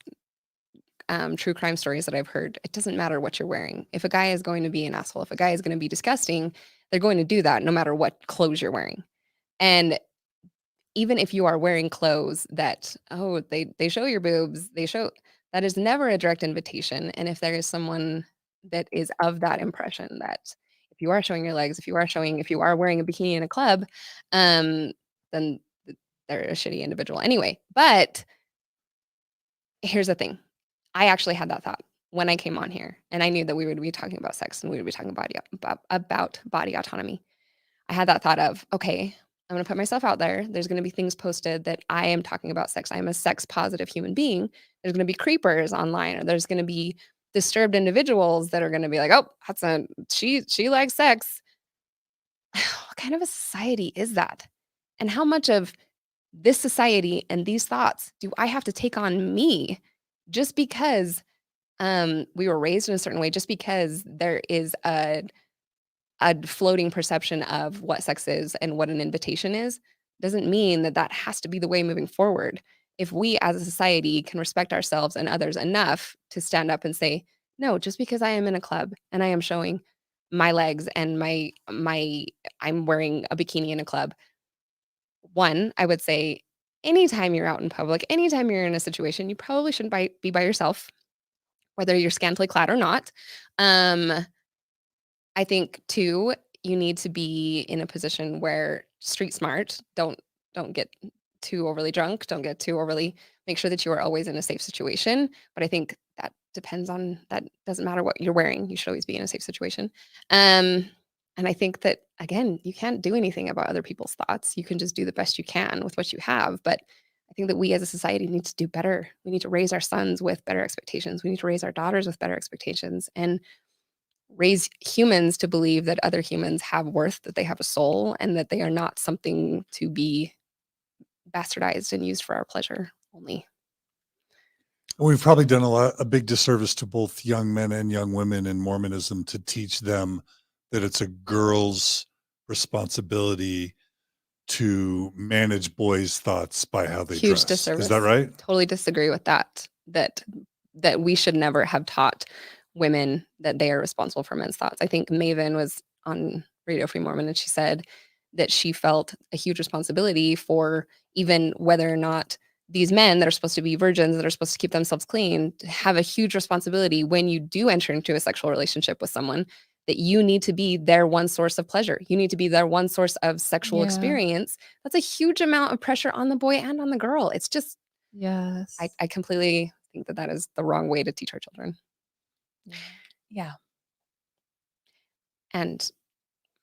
true crime stories that I've heard, it doesn't matter what you're wearing. If a guy is going to be an asshole, if a guy is going to be disgusting, they're going to do that no matter what clothes you're wearing. And even if you are wearing clothes that, they show your boobs, that is never a direct invitation. And if there is someone that is of that impression that if you are showing your legs, if you are wearing a bikini in a club, then they're a shitty individual anyway. But here's the thing. I actually had that thought when I came on here, and I knew that we would be talking about sex and we would be talking about body autonomy. I had that thought of, okay, I'm going to put myself out there. There's going to be things posted that I am talking about sex. I am a sex positive human being. There's going to be creepers online, or there's going to be disturbed individuals that are going to be like, oh, she likes sex. What kind of a society is that? And how much of this society and these thoughts do I have to take on me just because we were raised in a certain way, just because there is a floating perception of what sex is and what an invitation is, doesn't mean that has to be the way moving forward. If we as a society can respect ourselves and others enough to stand up and say, no, just because I am in a club and I am showing my legs and I'm wearing a bikini in a club. One, I would say anytime you're out in public, anytime you're in a situation, you probably shouldn't be by yourself, whether you're scantily clad or not. I think two, you need to be in a position where street smart, don't get too overly drunk, make sure that you are always in a safe situation. But I think that doesn't matter what you're wearing. You should always be in a safe situation. And I think that, again, you can't do anything about other people's thoughts. You can just do the best you can with what you have. But I think that we as a society need to do better. We need to raise our sons with better expectations. We need to raise our daughters with better expectations, and raise humans to believe that other humans have worth, that they have a soul, and that they are not something to be bastardized and used for our pleasure only. We've probably done a big disservice to both young men and young women in Mormonism to teach them that it's a girl's responsibility to manage boys' thoughts by how they Huge dress. disservice. Is that right? Totally disagree with that. That we should never have taught women that they are responsible for men's thoughts. I think Maven was on Radio Free Mormon, and she said that she felt a huge responsibility for even whether or not these men that are supposed to be virgins, that are supposed to keep themselves clean, have a huge responsibility when you do enter into a sexual relationship with someone, that you need to be their one source of pleasure. You need to be their one source of sexual experience. That's a huge amount of pressure on the boy and on the girl. It's just, Yes. I completely think that is the wrong way to teach our children. Yeah. And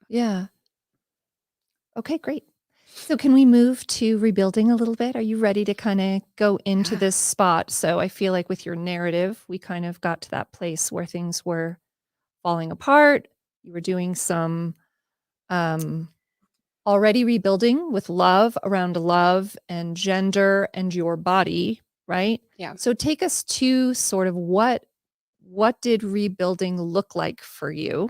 Yeah. Okay, great. So can we move to rebuilding a little bit? Are you ready to kind of go into Yeah. this spot? So I feel like with your narrative, we kind of got to that place where things were falling apart. You were doing some already rebuilding with love around love and gender and your body, right? Yeah. So take us to sort of what did rebuilding look like for you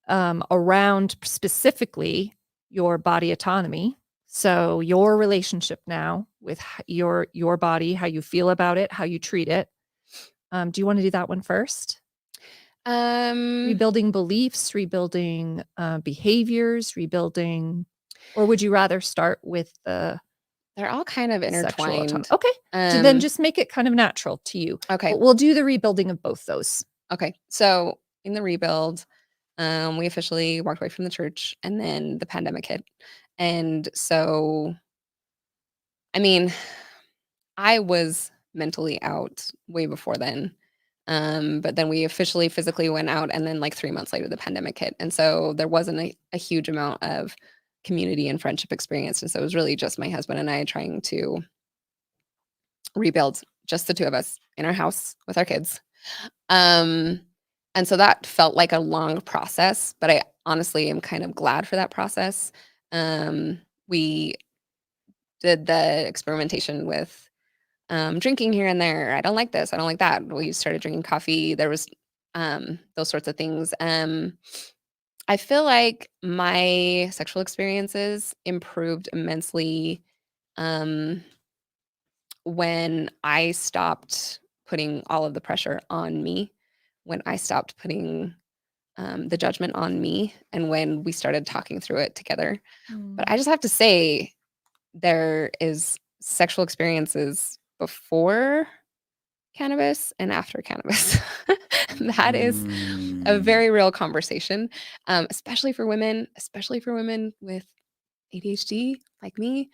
around specifically your body autonomy. So your relationship now with your body, how you feel about it, how you treat it. Do you want to do that one first? Rebuilding beliefs, rebuilding behaviors, rebuilding, or would you rather start with the They're all kind of sexual autonomy? intertwined. Okay, so then just make it kind of natural to you. Okay. We'll do the rebuilding of both those. Okay. So in the rebuild, we officially walked away from the church, and then the pandemic hit. And so, I mean, I was mentally out way before then. But then we officially physically went out, and then like 3 months later, the pandemic hit. And so there wasn't a huge amount of community and friendship experience. And so it was really just my husband and I trying to rebuild, just the two of us in our house with our kids. And so that felt like a long process, but I honestly am kind of glad for that process. We did the experimentation with drinking here and there. I don't like this. I don't like that. We started drinking coffee. There was those sorts of things. I feel like my sexual experiences improved immensely when I stopped putting all of the pressure on me, when I stopped putting the judgment on me, and when we started talking through it together. But I just have to say, there is sexual experiences before cannabis and after cannabis. That is a very real conversation, especially for women with ADHD like me.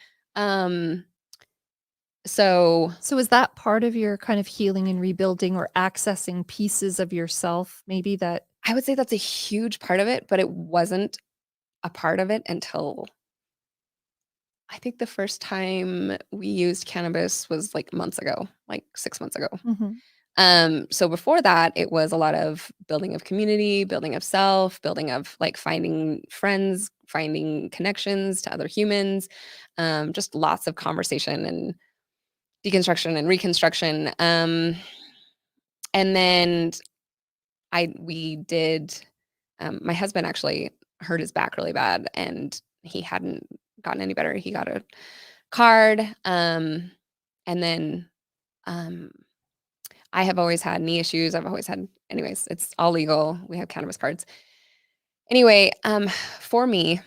So is that part of your kind of healing and rebuilding, or accessing pieces of yourself maybe that I would say that's a huge part of it, but it wasn't a part of it until I think the first time we used cannabis was like months ago, like 6 months ago. So before that, it was a lot of building of community, building of self, building of like finding friends, finding connections to other humans, just lots of conversation and deconstruction and reconstruction. And then we did, my husband actually hurt his back really bad, and he hadn't gotten any better. He got a card. And then I have always had knee issues. Anyways, it's all legal. We have cannabis cards. Anyway, for me,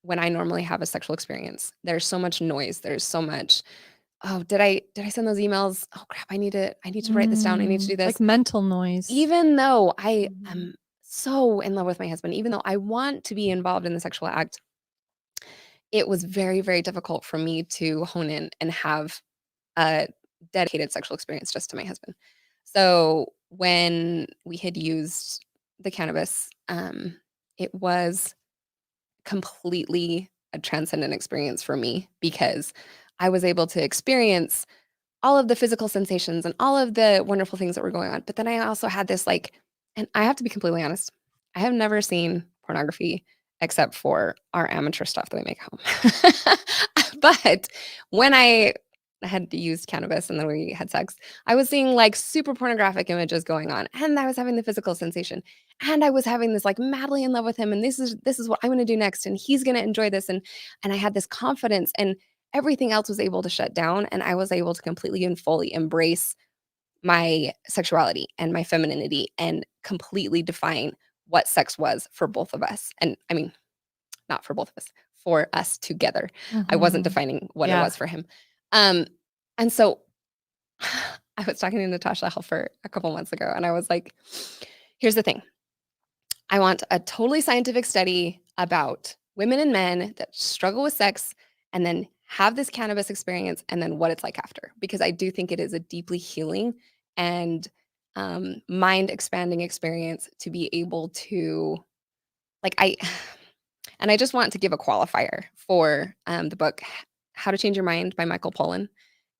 when I normally have a sexual experience, there's so much noise. There's so much, oh, did I send those emails? Oh crap, I need to write this down. I need to do this. like mental noise? Even though I am so in love with my husband, even though I want to be involved in the sexual act, it was very, very difficult for me to hone in and have a dedicated sexual experience just to my husband. So when we had used the cannabis, it was completely a transcendent experience for me, because I was able to experience all of the physical sensations and all of the wonderful things that were going on. But then I also had this and I have to be completely honest, I have never seen pornography except for our amateur stuff that we make home. But when I had used cannabis and then we had sex, I was seeing like super pornographic images going on, and I was having the physical sensation, and I was having this like madly in love with him, and this is what I'm going to do next, and he's going to enjoy this, and I had this confidence, and everything else was able to shut down, and I was able to completely and fully embrace my sexuality and my femininity and completely define what sex was for both of us. And I mean, not for both of us, for us together. I wasn't defining what it was for him. And so I was talking to Natasha Helfer a couple months ago, and I was like, here's the thing. I want a totally scientific study about women and men that struggle with sex and then have this cannabis experience, and then what it's like after, because I do think it is a deeply healing and mind expanding experience to be able to and I just want to give a qualifier for the book, How to Change Your Mind by Michael Pollan.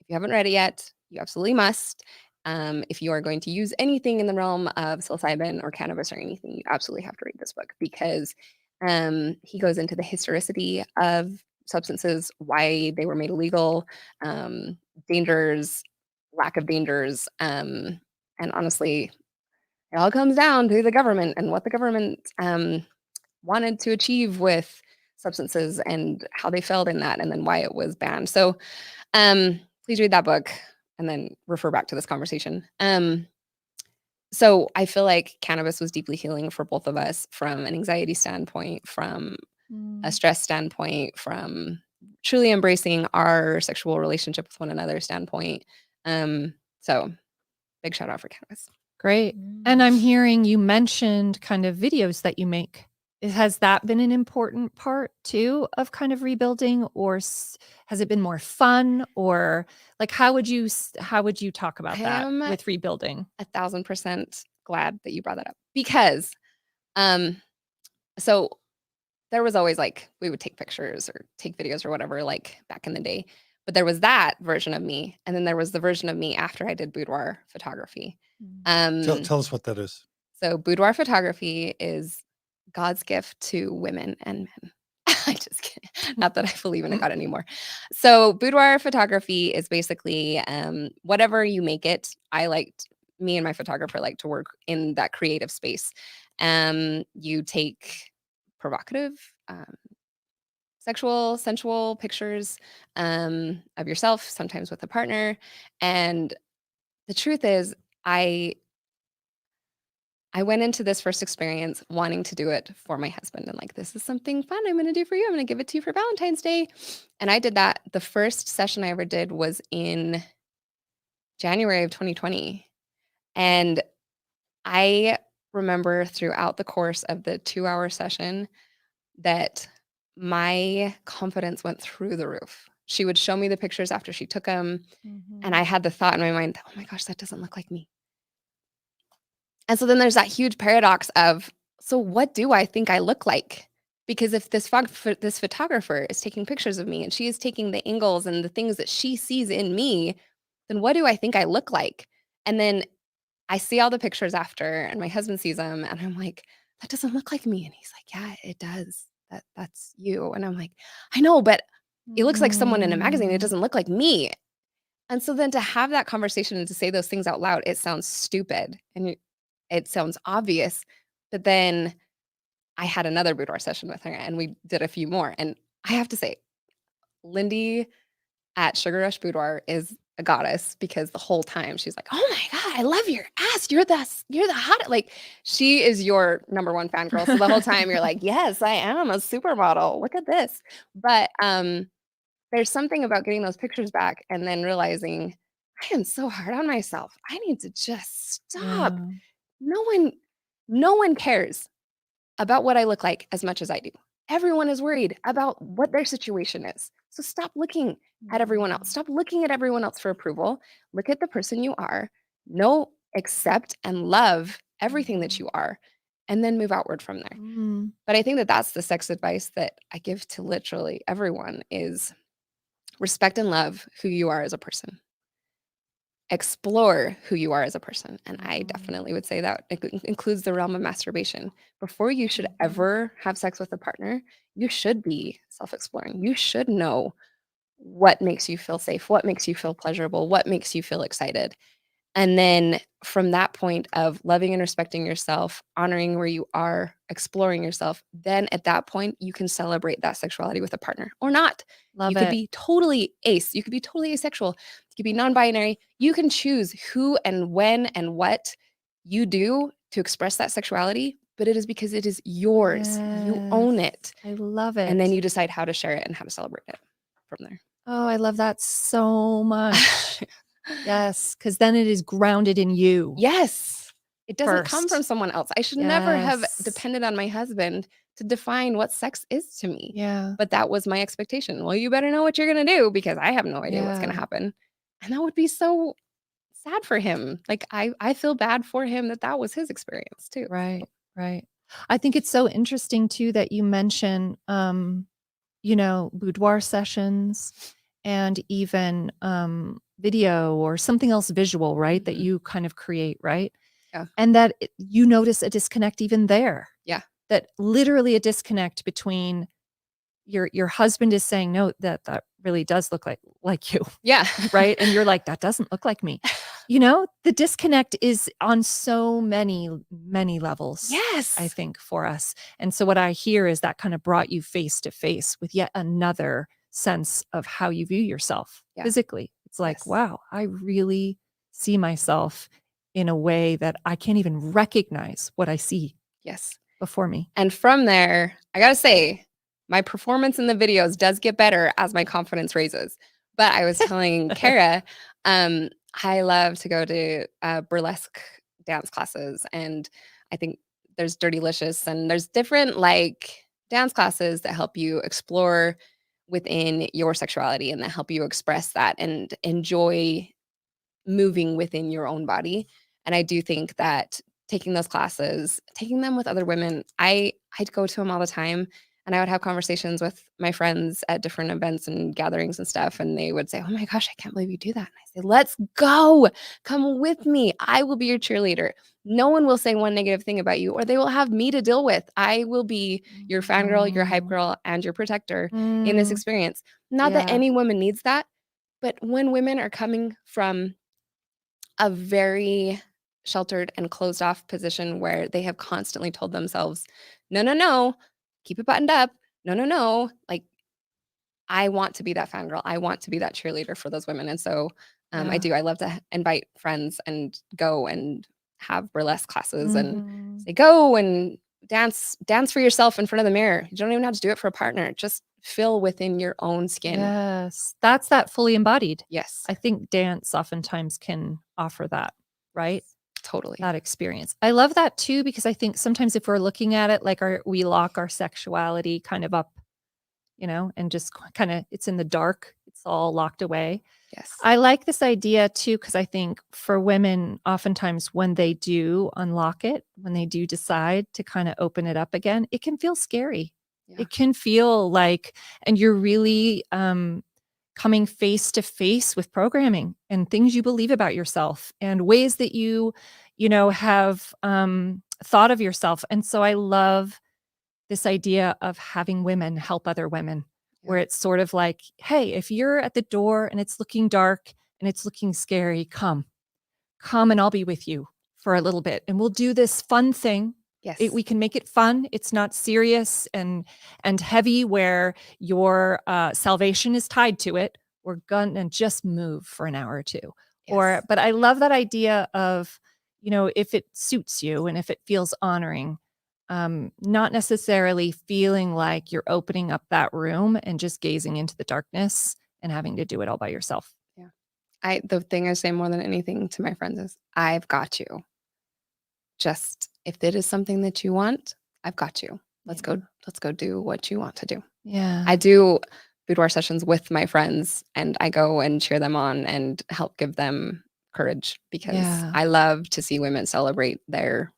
If you haven't read it yet, you absolutely must. If you are going to use anything in the realm of psilocybin or cannabis or anything, you absolutely have to read this book, because He goes into the historicity of substances, why they were made illegal, dangers, lack of dangers, and honestly, it all comes down to the government and what the government wanted to achieve with substances and how they failed in that, and then why it was banned. So please read that book and then refer back to this conversation. So I feel like cannabis was deeply healing for both of us from an anxiety standpoint, from a stress standpoint, from truly embracing our sexual relationship with one another standpoint. So big shout out for cannabis. Great. And I'm hearing you mentioned kind of videos that you make. Has that been an important part too of kind of rebuilding, or has it been more fun, or like how would you talk about I that am with rebuilding? 1,000% glad that you brought that up, because so there was always like, we would take pictures or take videos or whatever, like back in the day, but there was that version of me, and then there was the version of me after I did boudoir photography. Tell us what that is. So boudoir photography is God's gift to women and men. I just kidding. Not that I believe in a God anymore. So boudoir photography is basically whatever you make it. Me and my photographer like to work in that creative space. You take provocative, sexual, sensual pictures of yourself, sometimes with a partner. And the truth is, I went into this first experience wanting to do it for my husband, and like, this is something fun I'm going to do for you. I'm going to give it to you for Valentine's Day. And I did that. The first session I ever did was in January of 2020. And I remember throughout the course of the 2-hour session that my confidence went through the roof. She would show me the pictures after she took them. And I had the thought in my mind, oh my gosh, that doesn't look like me. And so then there's that huge paradox of, so what do I think I look like? Because if this photographer is taking pictures of me and she is taking the angles and the things that she sees in me, then what do I think I look like? And then I see all the pictures after, and my husband sees them, and I'm like, that doesn't look like me. And he's like, yeah, it does. That's you. And I'm like, I know, but it looks like someone in a magazine. It doesn't look like me. And so then to have that conversation and to say those things out loud, it sounds stupid and it sounds obvious. But then I had another boudoir session with her, and we did a few more. And I have to say, Lindy at Sugar Rush Boudoir is a goddess, because the whole time she's like, oh my God, I love your ass. You're the hot. Like, she is your number one fangirl. So the whole time you're like, yes, I am a supermodel. Look at this. But there's something about getting those pictures back and then realizing I am so hard on myself. I need to just stop. Yeah. No one cares about what I look like as much as I do. Everyone is worried about what their situation is. So stop looking at everyone else. Stop looking at everyone else for approval. Look at the person you are. Know, accept, and love everything that you are, and then move outward from there. But I think that that's the sex advice that I give to literally everyone is respect and love who you are as a person. Explore who you are as a person. And I definitely would say that it includes the realm of masturbation. Before you should ever have sex with a partner, you should be self-exploring. You should know what makes you feel safe, what makes you feel pleasurable, what makes you feel excited. And then from that point of loving and respecting yourself, honoring where you are, exploring yourself, then at that point, you can celebrate that sexuality with a partner or not. Love you it. could be totally ace. You could be totally asexual. You could be non-binary. You can choose who and when and what you do to express that sexuality, but it is because it is yours. You own it. I love it. And then you decide how to share it and how to celebrate it from there. Oh, I love that so much. Yes, because then it is grounded in you. Yes. It doesn't come First. from someone else. I should never have Yes. depended on my husband to define what sex is to me. Yeah. But that was my expectation. Well, you better know what you're going to do, because I have no idea what's going to Yeah. happen. And that would be so sad for him. Like, I feel bad for him that was his experience too. Right. Right. I think it's so interesting too that you mention, boudoir sessions and even video or something else visual, right? That Mhm. you kind of create, right? Yeah. And that you notice a disconnect even there. Yeah. that literally a disconnect between your husband is saying, no, that really does look like you, Yeah. right? And you're like, that doesn't look like me. You know, the disconnect is on so many levels. Yes. I think for us. And so what I hear is that kind of brought you face to face with yet another sense of how you view yourself Yeah. physically. It's like, Yes. wow, I really see myself in a way that I can't even recognize what I see Yes. before me. And from there, I gotta say, my performance in the videos does get better as my confidence raises. But I was telling Carah, I love to go to burlesque dance classes, and I think there's Dirtylicious, and there's different like dance classes that help you explore within your sexuality and that help you express that and enjoy moving within your own body. And I do think that taking those classes, taking them with other women, I'd go to them all the time, and I would have conversations with my friends at different events and gatherings and stuff, and they would say, "Oh my gosh, I can't believe you do that." And I say, "Let's go. Come with me. I will be your cheerleader. No one will say one negative thing about you, or they will have me to deal with. I will be your fangirl, your hype girl, and your protector in this experience." Not that Yeah. any woman needs that, but when women are coming from a very sheltered and closed off position where they have constantly told themselves, no, no, no, keep it buttoned up. No, no, no. Like, I want to be that fangirl. I want to be that cheerleader for those women. And so I do. I love to invite friends and go and have burlesque classes and say, go and dance for yourself in front of the mirror. You don't even have to do it for a partner. Just feel within your own skin. Yes. That's that fully embodied. Yes, I think dance oftentimes can offer that, right? totally. That experience. I love that too, because I think sometimes if we're looking at it like we lock our sexuality kind of up, you know, and just kind of it's in the dark, it's all locked away. Yes. I like this idea too, because I think for women, oftentimes when they do unlock it, when they do decide to kind of open it up again, it can feel scary. Yeah. It can feel like, and you're really coming face to face with programming and things you believe about yourself and ways that you know, have thought of yourself. And so I love this idea of having women help other women, where it's sort of like, hey, if you're at the door and it's looking dark and it's looking scary, come and I'll be with you for a little bit and we'll do this fun thing. Yes. We can make it fun. It's not serious and heavy where your salvation is tied to it. We're gonna just move for an hour or two. Yes. But I love that idea of, you know, if it suits you and if it feels honoring, not necessarily feeling like you're opening up that room and just gazing into the darkness and having to do it all by yourself. The thing I say more than anything to my friends is, I've got you. Just if it is something that you want, I've got you. Let's go do what you want to do. Yeah. I do boudoir sessions with my friends, and I go and cheer them on and help give them courage, because I love to see women celebrate their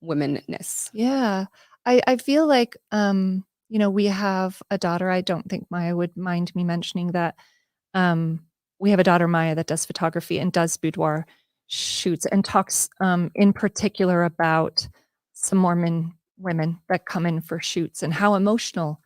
womanness. Yeah. I feel like, you know, we have a daughter. I don't think Maya would mind me mentioning that. We have a daughter, Maya, that does photography and does boudoir shoots and talks in particular about some Mormon women that come in for shoots and how emotional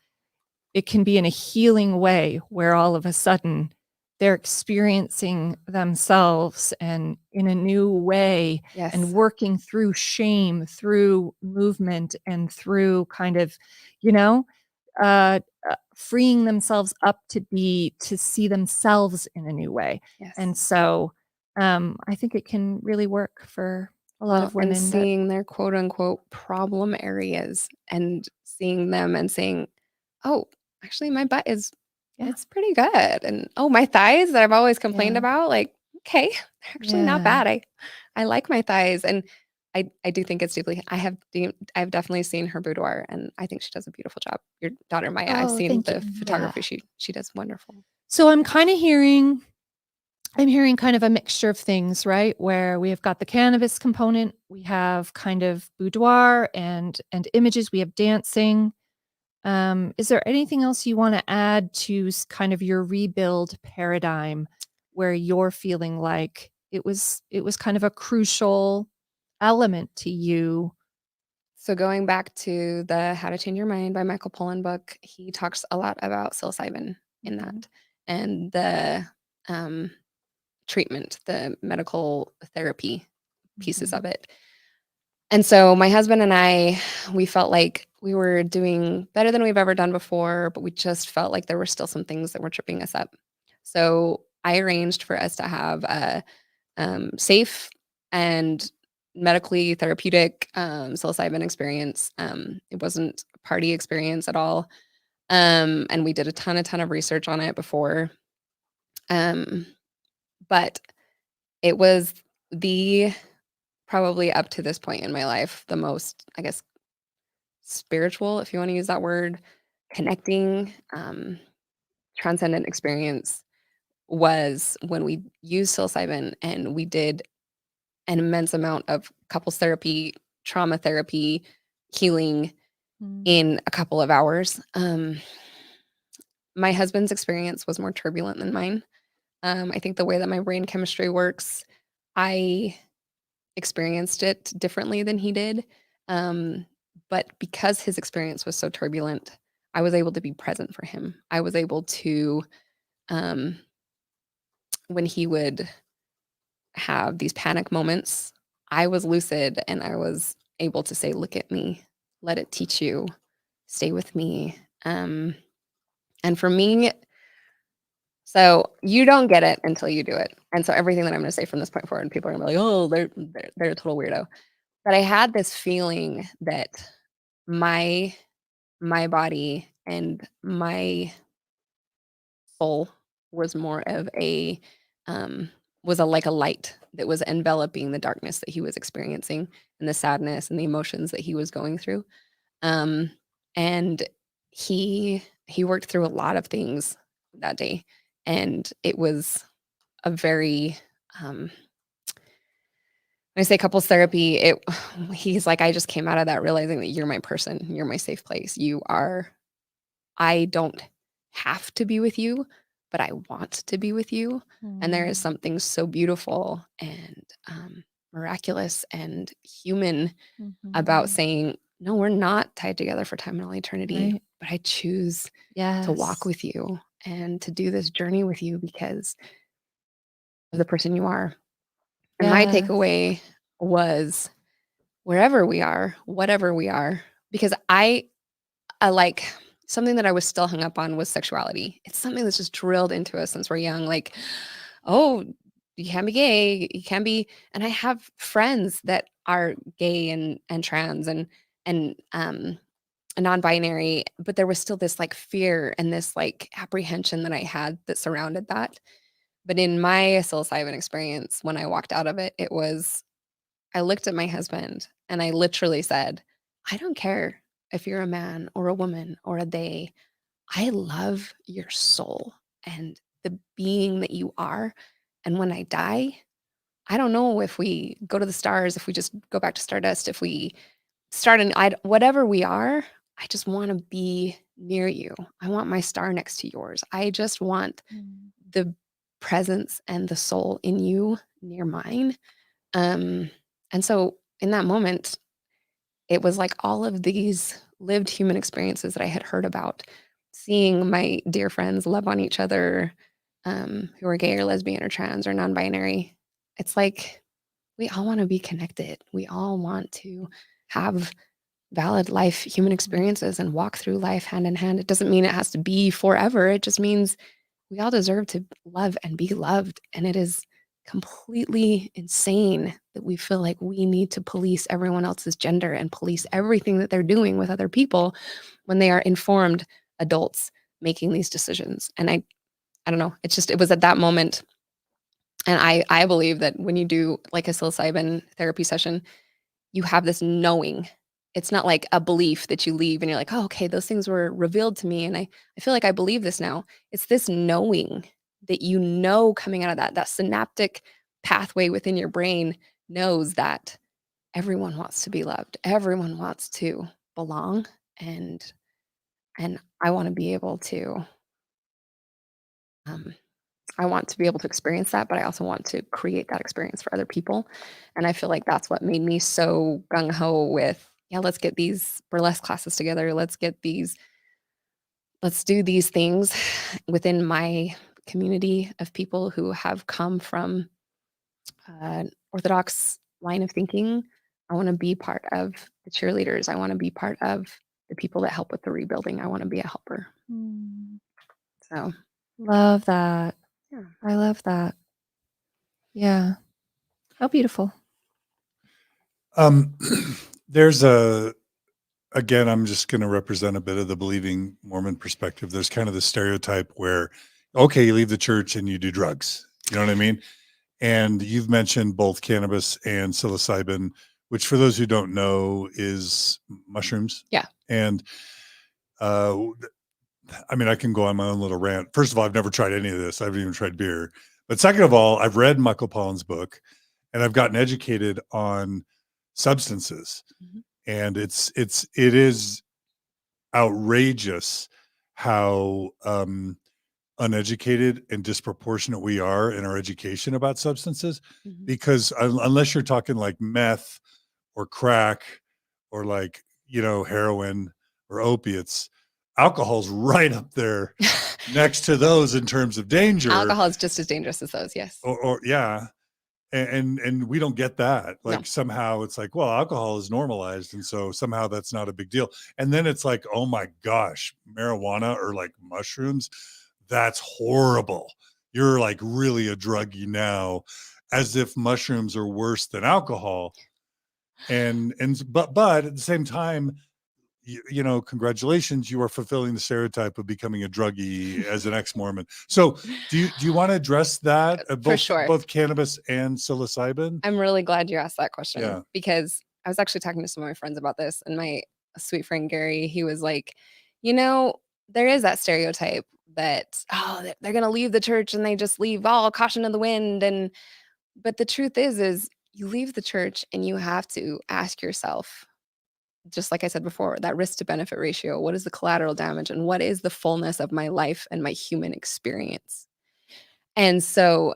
it can be in a healing way, where all of a sudden they're experiencing themselves and in a new way. Yes. And working through shame, through movement, and through kind of, you know, freeing themselves up to see themselves in a new way. Yes. And so I think it can really work for a lot of women. And seeing their quote unquote problem areas and seeing them and saying, oh, actually my butt is, it's pretty good. And oh, my thighs that I've always complained about, like, okay, they're actually not bad. I like my thighs. And I do think it's deeply, I've definitely seen her boudoir, and I think she does a beautiful job. Your daughter, Maya, I've seen the photography. She does wonderful. So I'm hearing kind of a mixture of things, right? Where we have got the cannabis component, we have kind of boudoir and images, we have dancing. Is there anything else you want to add to kind of your rebuild paradigm, where you're feeling like it was kind of a crucial element to you So going back to the How to Change Your Mind by Michael Pollan book, he talks a lot about psilocybin in that and the treatment, the medical therapy pieces of it. And so my husband and I, we felt like we were doing better than we've ever done before, but we just felt like there were still some things that were tripping us up. So I arranged for us to have a safe and medically therapeutic psilocybin experience. It wasn't a party experience at all. And we did a ton of research on it before. But it was the probably up to this point in my life, the most, I guess, spiritual, if you want to use that word, connecting, transcendent experience was when we used psilocybin and we did an immense amount of couples therapy, trauma therapy, healing in a couple of hours. My husband's experience was more turbulent than mine. I think the way that my brain chemistry works, I experienced it differently than he did. But because his experience was so turbulent, I was able to be present for him. I was able to, when he would have these panic moments, I was lucid and I was able to say, look at me, let it teach you, stay with me. And for me, so you don't get it until you do it. And so everything that I'm going to say from this point forward, people are going to be like, oh, they're a total weirdo. But I had this feeling that my body and my soul was more of a was a like a light that was enveloping the darkness that he was experiencing and the sadness and the emotions that he was going through. And he worked through a lot of things that day, and it was a very when I say couples therapy, he's like, I just came out of that realizing that you're my person, you're my safe place. You are, I don't have to be with you, but I want to be with you. And there is something so beautiful and miraculous and human about saying, no, we're not tied together for time and all eternity, Right. but I choose to walk with you and to do this journey with you because of the person you are. And my takeaway was wherever we are, whatever we are, because I like something that I was still hung up on was sexuality. It's something that's just drilled into us since we're young. Like, oh, you can't be gay, you can't be. And I have friends that are gay and trans and non-binary, but there was still this like fear and this like apprehension that I had that surrounded that. But in my psilocybin experience, when I walked out of it, it was I looked at my husband and I literally said, I don't care if you're a man or a woman or a they. I love your soul and the being that you are. And when I die, I don't know if we go to the stars, if we just go back to stardust, if we start whatever we are, I just want to be near you. I want my star next to yours. I just want the presence and the soul in you near mine. And so in that moment, it was like all of these lived human experiences that I had heard about, seeing my dear friends love on each other, who are gay or lesbian or trans or non-binary. It's like we all want to be connected. We all want to have valid life, human experiences and walk through life hand in hand. It doesn't mean it has to be forever. It just means we all deserve to love and be loved. And it is completely insane that we feel like we need to police everyone else's gender and police everything that they're doing with other people when they are informed adults making these decisions. And I don't know, it was at that moment. And I believe that when you do like a psilocybin therapy session, you have this knowing. It's not like a belief that you leave and you're like, oh, okay, those things were revealed to me. And I feel like I believe this now. It's this knowing that you know coming out of that synaptic pathway within your brain knows that everyone wants to be loved. Everyone wants to belong. And I want to be able to experience that, but I also want to create that experience for other people. And I feel like that's what made me so gung-ho with yeah, let's get these burlesque classes together. Let's do these things within my community of people who have come from orthodox line of thinking. I want to be part of the cheerleaders. I want to be part of the people that help with the rebuilding. I want to be a helper. So, Love that. yeah. I love that. Yeah. How beautiful. There's again, I'm just going to represent a bit of the believing Mormon perspective. There's kind of the stereotype where, okay, you leave the church and you do drugs. You know what I mean? And you've mentioned both cannabis and psilocybin, which for those who don't know is mushrooms. Yeah. And I mean, I can go on my own little rant. First of all, I've never tried any of this. I haven't even tried beer. But second of all, I've read Michael Pollan's book and I've gotten educated on substances. Mhm. And it is outrageous how uneducated and disproportionate we are in our education about substances, Mhm. because unless you're talking like meth or crack or like, heroin or opiates, alcohol's right up there next to those in terms of danger. Alcohol is just as dangerous as those. Yes. Or yeah. And we don't get that. Like No. somehow it's like, well, alcohol is normalized. And so somehow that's not a big deal. And then it's like, oh my gosh, marijuana or like mushrooms, that's horrible. You're like really a druggie now, as if mushrooms are worse than alcohol. But at the same time, congratulations, you are fulfilling the stereotype of becoming a druggie as an ex-Mormon. So do you want to address that? For sure. Both cannabis and psilocybin? I'm really glad you asked that question. Yeah. Because I was actually talking to some of my friends about this, and my sweet friend Gary, he was like, there is that stereotype that, they're going to leave the church and they just leave all caution to the wind. But the truth is you leave the church and you have to ask yourself, just like I said before, that risk to benefit ratio, what is the collateral damage and what is the fullness of my life and my human experience? And so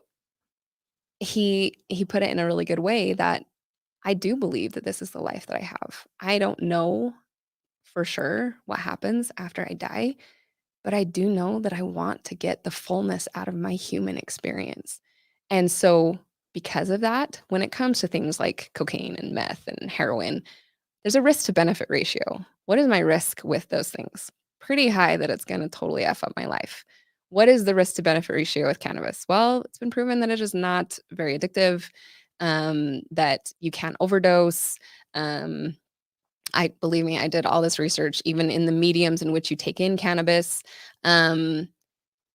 he put it in a really good way that I do believe that this is the life that I have. I don't know for sure what happens after I die, but I do know that I want to get the fullness out of my human experience. And so because of that, when it comes to things like cocaine and meth and heroin, there's a risk to benefit ratio. What is my risk with those things? Pretty high that it's going to totally F up my life. What is the risk to benefit ratio with cannabis? Well, it's been proven that it is not very addictive, that you can't overdose. Believe me, I did all this research, even in the mediums in which you take in cannabis.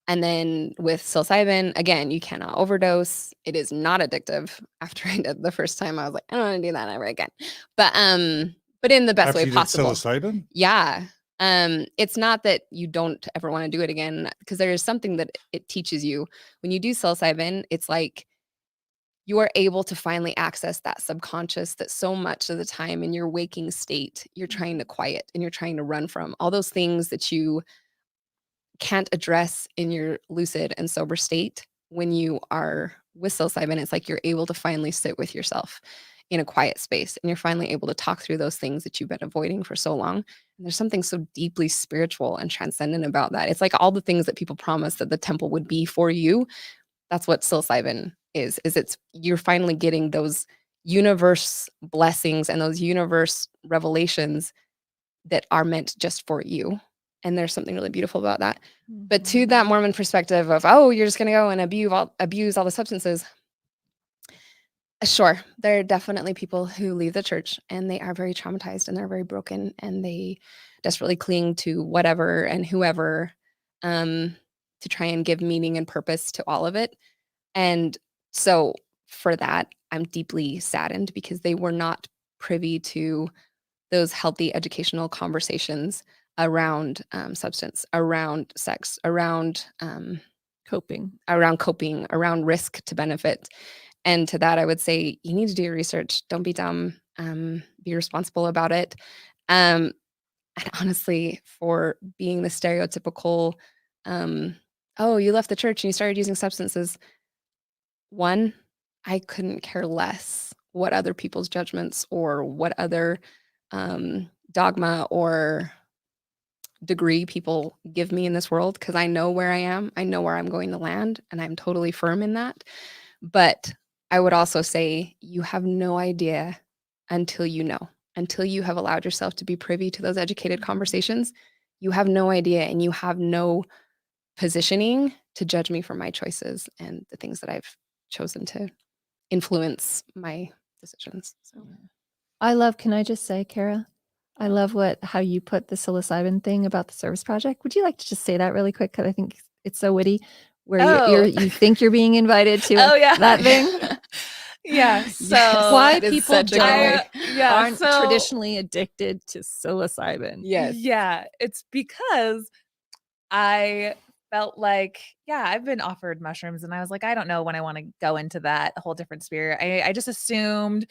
And then with psilocybin, again, you cannot overdose. It is not addictive. After I did the first time, I was like, I don't want to do that ever again. But in the best After way you did possible. psilocybin? Yeah. It's not that you don't ever want to do it again, because there is something that it teaches you. When you do psilocybin, it's like you are able to finally access that subconscious that so much of the time in your waking state, you're trying to quiet and you're trying to run from. All those things that you can't address in your lucid and sober state. When you are with psilocybin, it's like you're able to finally sit with yourself in a quiet space, and you're finally able to talk through those things that you've been avoiding for so long. And there's something so deeply spiritual and transcendent about that. It's like all the things that people promised that the temple would be for you. That's what psilocybin is it's you're finally getting those universe blessings and those universe revelations that are meant just for you. And there's something really beautiful about that. But to that Mormon perspective of, you're just going to go and abuse all the substances. Sure, there are definitely people who leave the church and they are very traumatized and they're very broken and they desperately cling to whatever and whoever to try and give meaning and purpose to all of it. And so for that, I'm deeply saddened because they were not privy to those healthy educational conversations around substance, around sex, around Coping. around risk to benefit. And to that, I would say you need to do your research. Don't be dumb. Be responsible about it. And honestly, for being the stereotypical, you left the church and you started using substances. One, I couldn't care less what other people's judgments or what other dogma or degree people give me in this world, because I know where I am. I know where I'm going to land, and I'm totally firm in that. But I would also say you have no idea until you know, until you have allowed yourself to be privy to those educated conversations. You have no idea, and you have no positioning to judge me for my choices and the things that I've chosen to influence my decisions. So I love, can I just say, Carah, I love how you put the psilocybin thing about the service project. Would you like to just say that really quick? Because I think it's so witty, where you think you're being invited to that thing. Yeah. So Why that is people such a good way. aren't traditionally addicted to psilocybin. Yes. Yeah. It's because I felt like, I've been offered mushrooms and I was like, I don't know when I want to go into that, a whole different spirit. I just assumed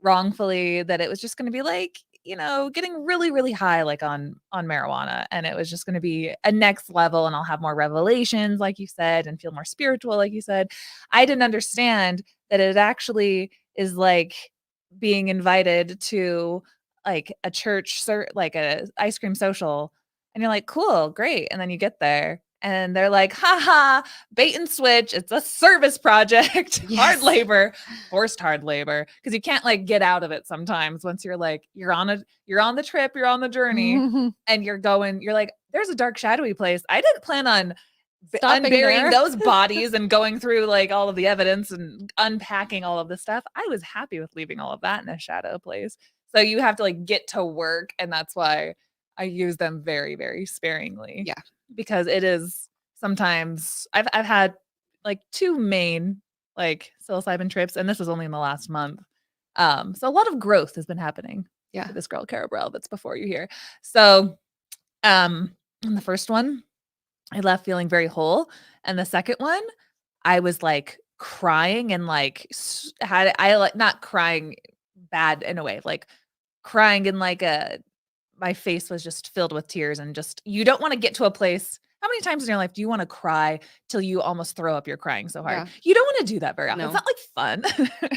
wrongfully that it was just going to be like, getting really, really high, like on marijuana. And it was just going to be a next level and I'll have more revelations, like you said, and feel more spiritual, like you said. I didn't understand that it actually is like being invited to like a church, like a ice cream social. And you're like, cool, great. And then you get there and they're like, haha, bait and switch. It's a service project, hard labor, forced hard labor. Cause you can't like get out of it sometimes once you're like, you're on the trip, you're on the journey and you're like, there's a dark, shadowy place. I didn't plan on unburying those bodies and going through like all of the evidence and unpacking all of the stuff. I was happy with leaving all of that in a shadow place. So you have to like get to work. And that's why I use them very, very sparingly. Yeah. Because it is sometimes I've had like 2 main like psilocybin trips, and this was only in the last month. So a lot of growth has been happening. Yeah. For this girl, Carah, that's before you here. So in the first one, I left feeling very whole. And the second one, I was like crying and like not crying bad in a way, like crying in like my face was just filled with tears and just, you don't want to get to a place. How many times in your life do you want to cry till you almost throw up? You're crying so hard. Yeah. You don't want to do that very often. No. It's not like fun.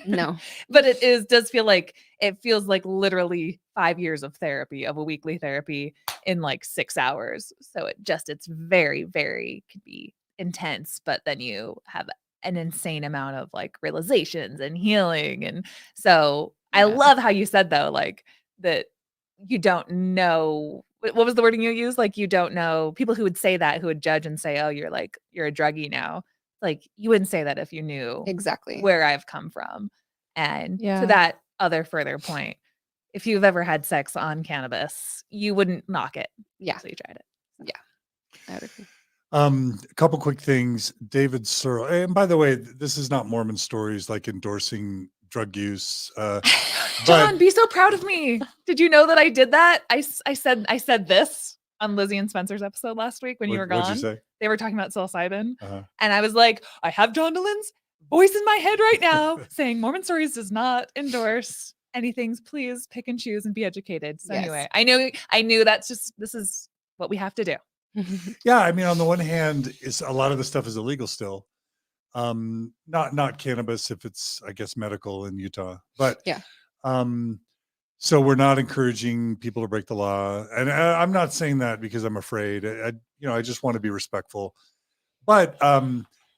No. But it feels like literally 5 years of therapy, of a weekly therapy in like 6 hours. So it's very, very, could be intense, but then you have an insane amount of like realizations and healing. And so I love how you said though, like that you don't know, what was the wording you used? Like, you don't know people who would say that, who would judge and say, oh, you're a druggie now. Like you wouldn't say that if you knew exactly where I've come from. And to that other further point, if you've ever had sex on cannabis, you wouldn't knock it. Yeah. So you tried it. Yeah. I would agree. A couple quick things. David Searle, and by the way, this is not Mormon stories like endorsing drug use. John, be so proud of me. Did you know that I did that? I said this on Lizzie and Spencer's episode last week when you were gone. What'd you say? They were talking about psilocybin. And I was like, I have John Dehlin's voice in my head right now saying Mormon Stories does not endorse anything. Please pick and choose and be educated. So anyway, I knew this is what we have to do. Yeah. I mean, on the one hand, a lot of the stuff is illegal still. Not cannabis if it's, I guess, medical in Utah, but so we're not encouraging people to break the law. And I'm not saying that because I'm afraid. I just want to be respectful. But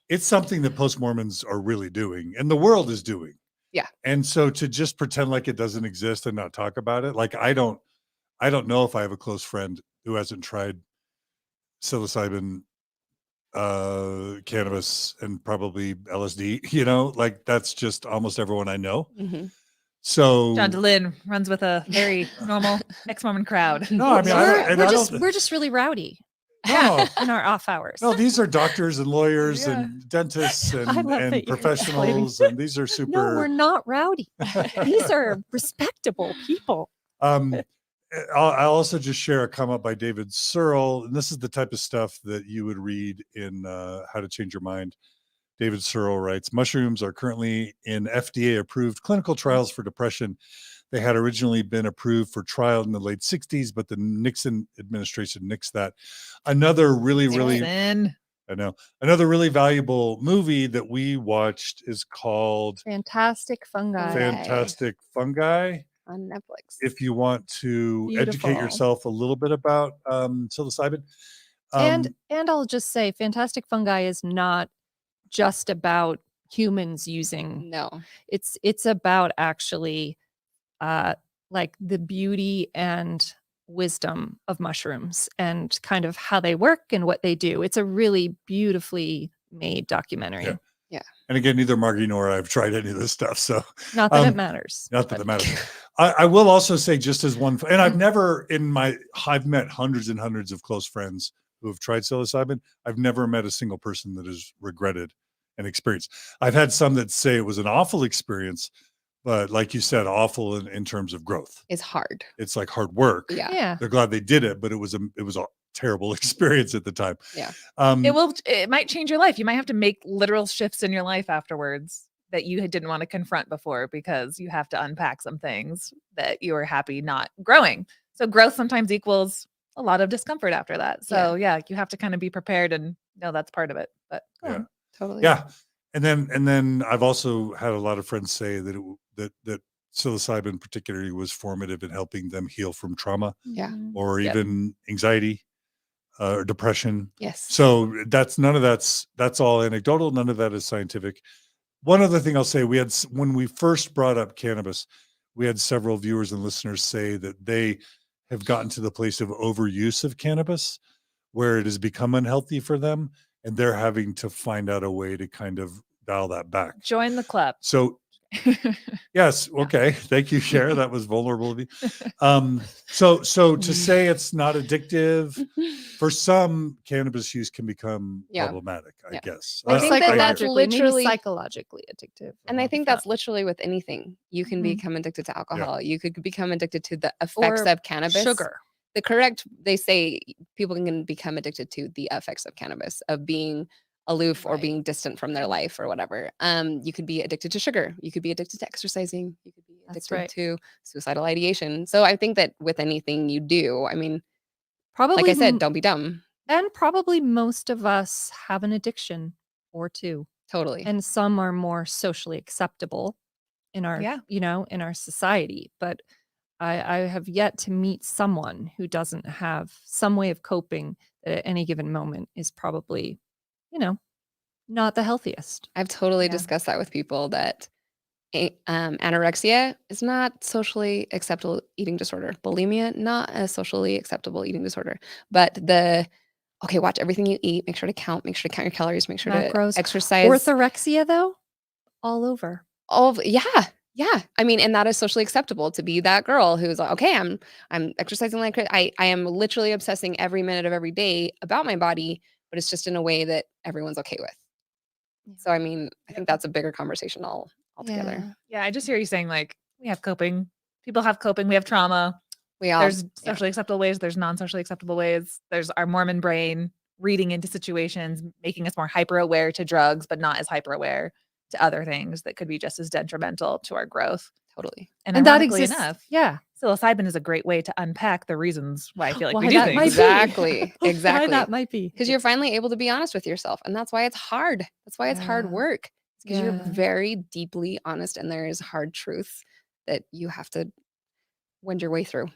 it's something that post-Mormons are really doing and the world is doing. Yeah. And so to just pretend like it doesn't exist and not talk about it, like I don't know if I have a close friend who hasn't tried psilocybin, cannabis, and probably LSD, like that's just almost everyone I know. So John Dehlin runs with a very normal ex-Mormon crowd. No, I mean, we're just really rowdy. No. In our off hours. No, these are doctors and lawyers and dentists and professionals, and these are super. No, we're not rowdy. These are respectable people. I'll also just share a comment by David Searle, and this is the type of stuff that you would read in How to Change Your Mind. David Searle writes, mushrooms are currently in FDA-approved clinical trials for depression. They had originally been approved for trial in the late 60s, but the Nixon administration nixed that. Another really valuable movie that we watched is called Fantastic Fungi. Fantastic Fungi. on Netflix. if you want to educate Beautiful. yourself a little bit about psilocybin. And I'll just say Fantastic Fungi is not just about humans using. No. It's about actually like the beauty and wisdom of mushrooms and kind of how they work and what they do. It's a really beautifully made documentary. Yeah. And again, neither Margi nor I have tried any of this stuff. So Not that it matters. not that but- it matters. I will also say, just as one, and I've met hundreds and hundreds of close friends who have tried psilocybin. I've never met a single person that has regretted an experience. I've had some that say it was an awful experience, but like you said, awful in terms of growth. It's hard. It's like hard work. Yeah. Yeah. They're glad they did it, but it was a terrible experience at the time. Yeah. It might change your life. You might have to make literal shifts in your life afterwards that you didn't want to confront before, because you have to unpack some things that you were happy not growing. So growth sometimes equals a lot of discomfort after that. So yeah, you have to kind of be prepared and know that's part of it. But go Yeah. on. Totally. Yeah. And then I've also had a lot of friends say that that psilocybin particularly was formative in helping them heal from trauma Yeah. Mhm. or Yep. even anxiety or depression. Yes. So that's all anecdotal. None of that is scientific. One other thing I'll say, when we first brought up cannabis, we had several viewers and listeners say that they have gotten to the place of overuse of cannabis where it has become unhealthy for them, and they're having to find out a way to kind of dial that back. Join the club. So yes, okay. Thank you, Cher. That was vulnerable of you. So to say it's not addictive, for some, cannabis use can become Yeah. problematic, I Yeah. guess. I think that hear that's you. literally- psychologically addictive. And I think that's literally with anything. You can Mhm. become addicted to alcohol. You could become addicted to the effects Or of cannabis. sugar. They say people can become addicted to the effects of cannabis, of being aloof or Right. being distant from their life or whatever. You could be addicted to sugar. You could be addicted to exercising. You could be That's addicted right. to suicidal ideation. So I think that with anything you do, I mean, Probably like I said, m- don't be dumb. and probably most of us have an addiction or two. Totally. And some are more socially acceptable in our Yeah. in our society, but I have yet to meet someone who doesn't have some way of coping that at any given moment is probably not the healthiest. I've totally Yeah. discussed that with people that anorexia is not socially acceptable eating disorder. Bulimia, not a socially acceptable eating disorder. But watch everything you eat. Make sure to count your calories. Make sure Macros. to exercise. Orthorexia though, all over. Yeah. I mean, and that is socially acceptable to be that girl who's like, okay, I'm exercising like I am literally obsessing every minute of every day about my body, but it's just in a way that everyone's okay with. So I mean, I think that's a bigger conversation altogether. Yeah, I just hear you saying like we have coping. People have coping. We have trauma. We all There's socially acceptable ways. There's non-socially acceptable ways. There's our Mormon brain reading into situations, making us more hyper aware to drugs, but not as hyper aware to other things that could be just as detrimental to our growth. totally. And that ironically exists. enough, Yeah. psilocybin is a great way to unpack the reasons why I feel like Why we do that things. might be. Exactly. Why Exactly. that might be. Because you're finally able to be honest with yourself, and that's why it's hard. That's why it's hard Yeah. work. Because you're Yeah. very deeply honest, and there is hard truths that you have to wend your way through,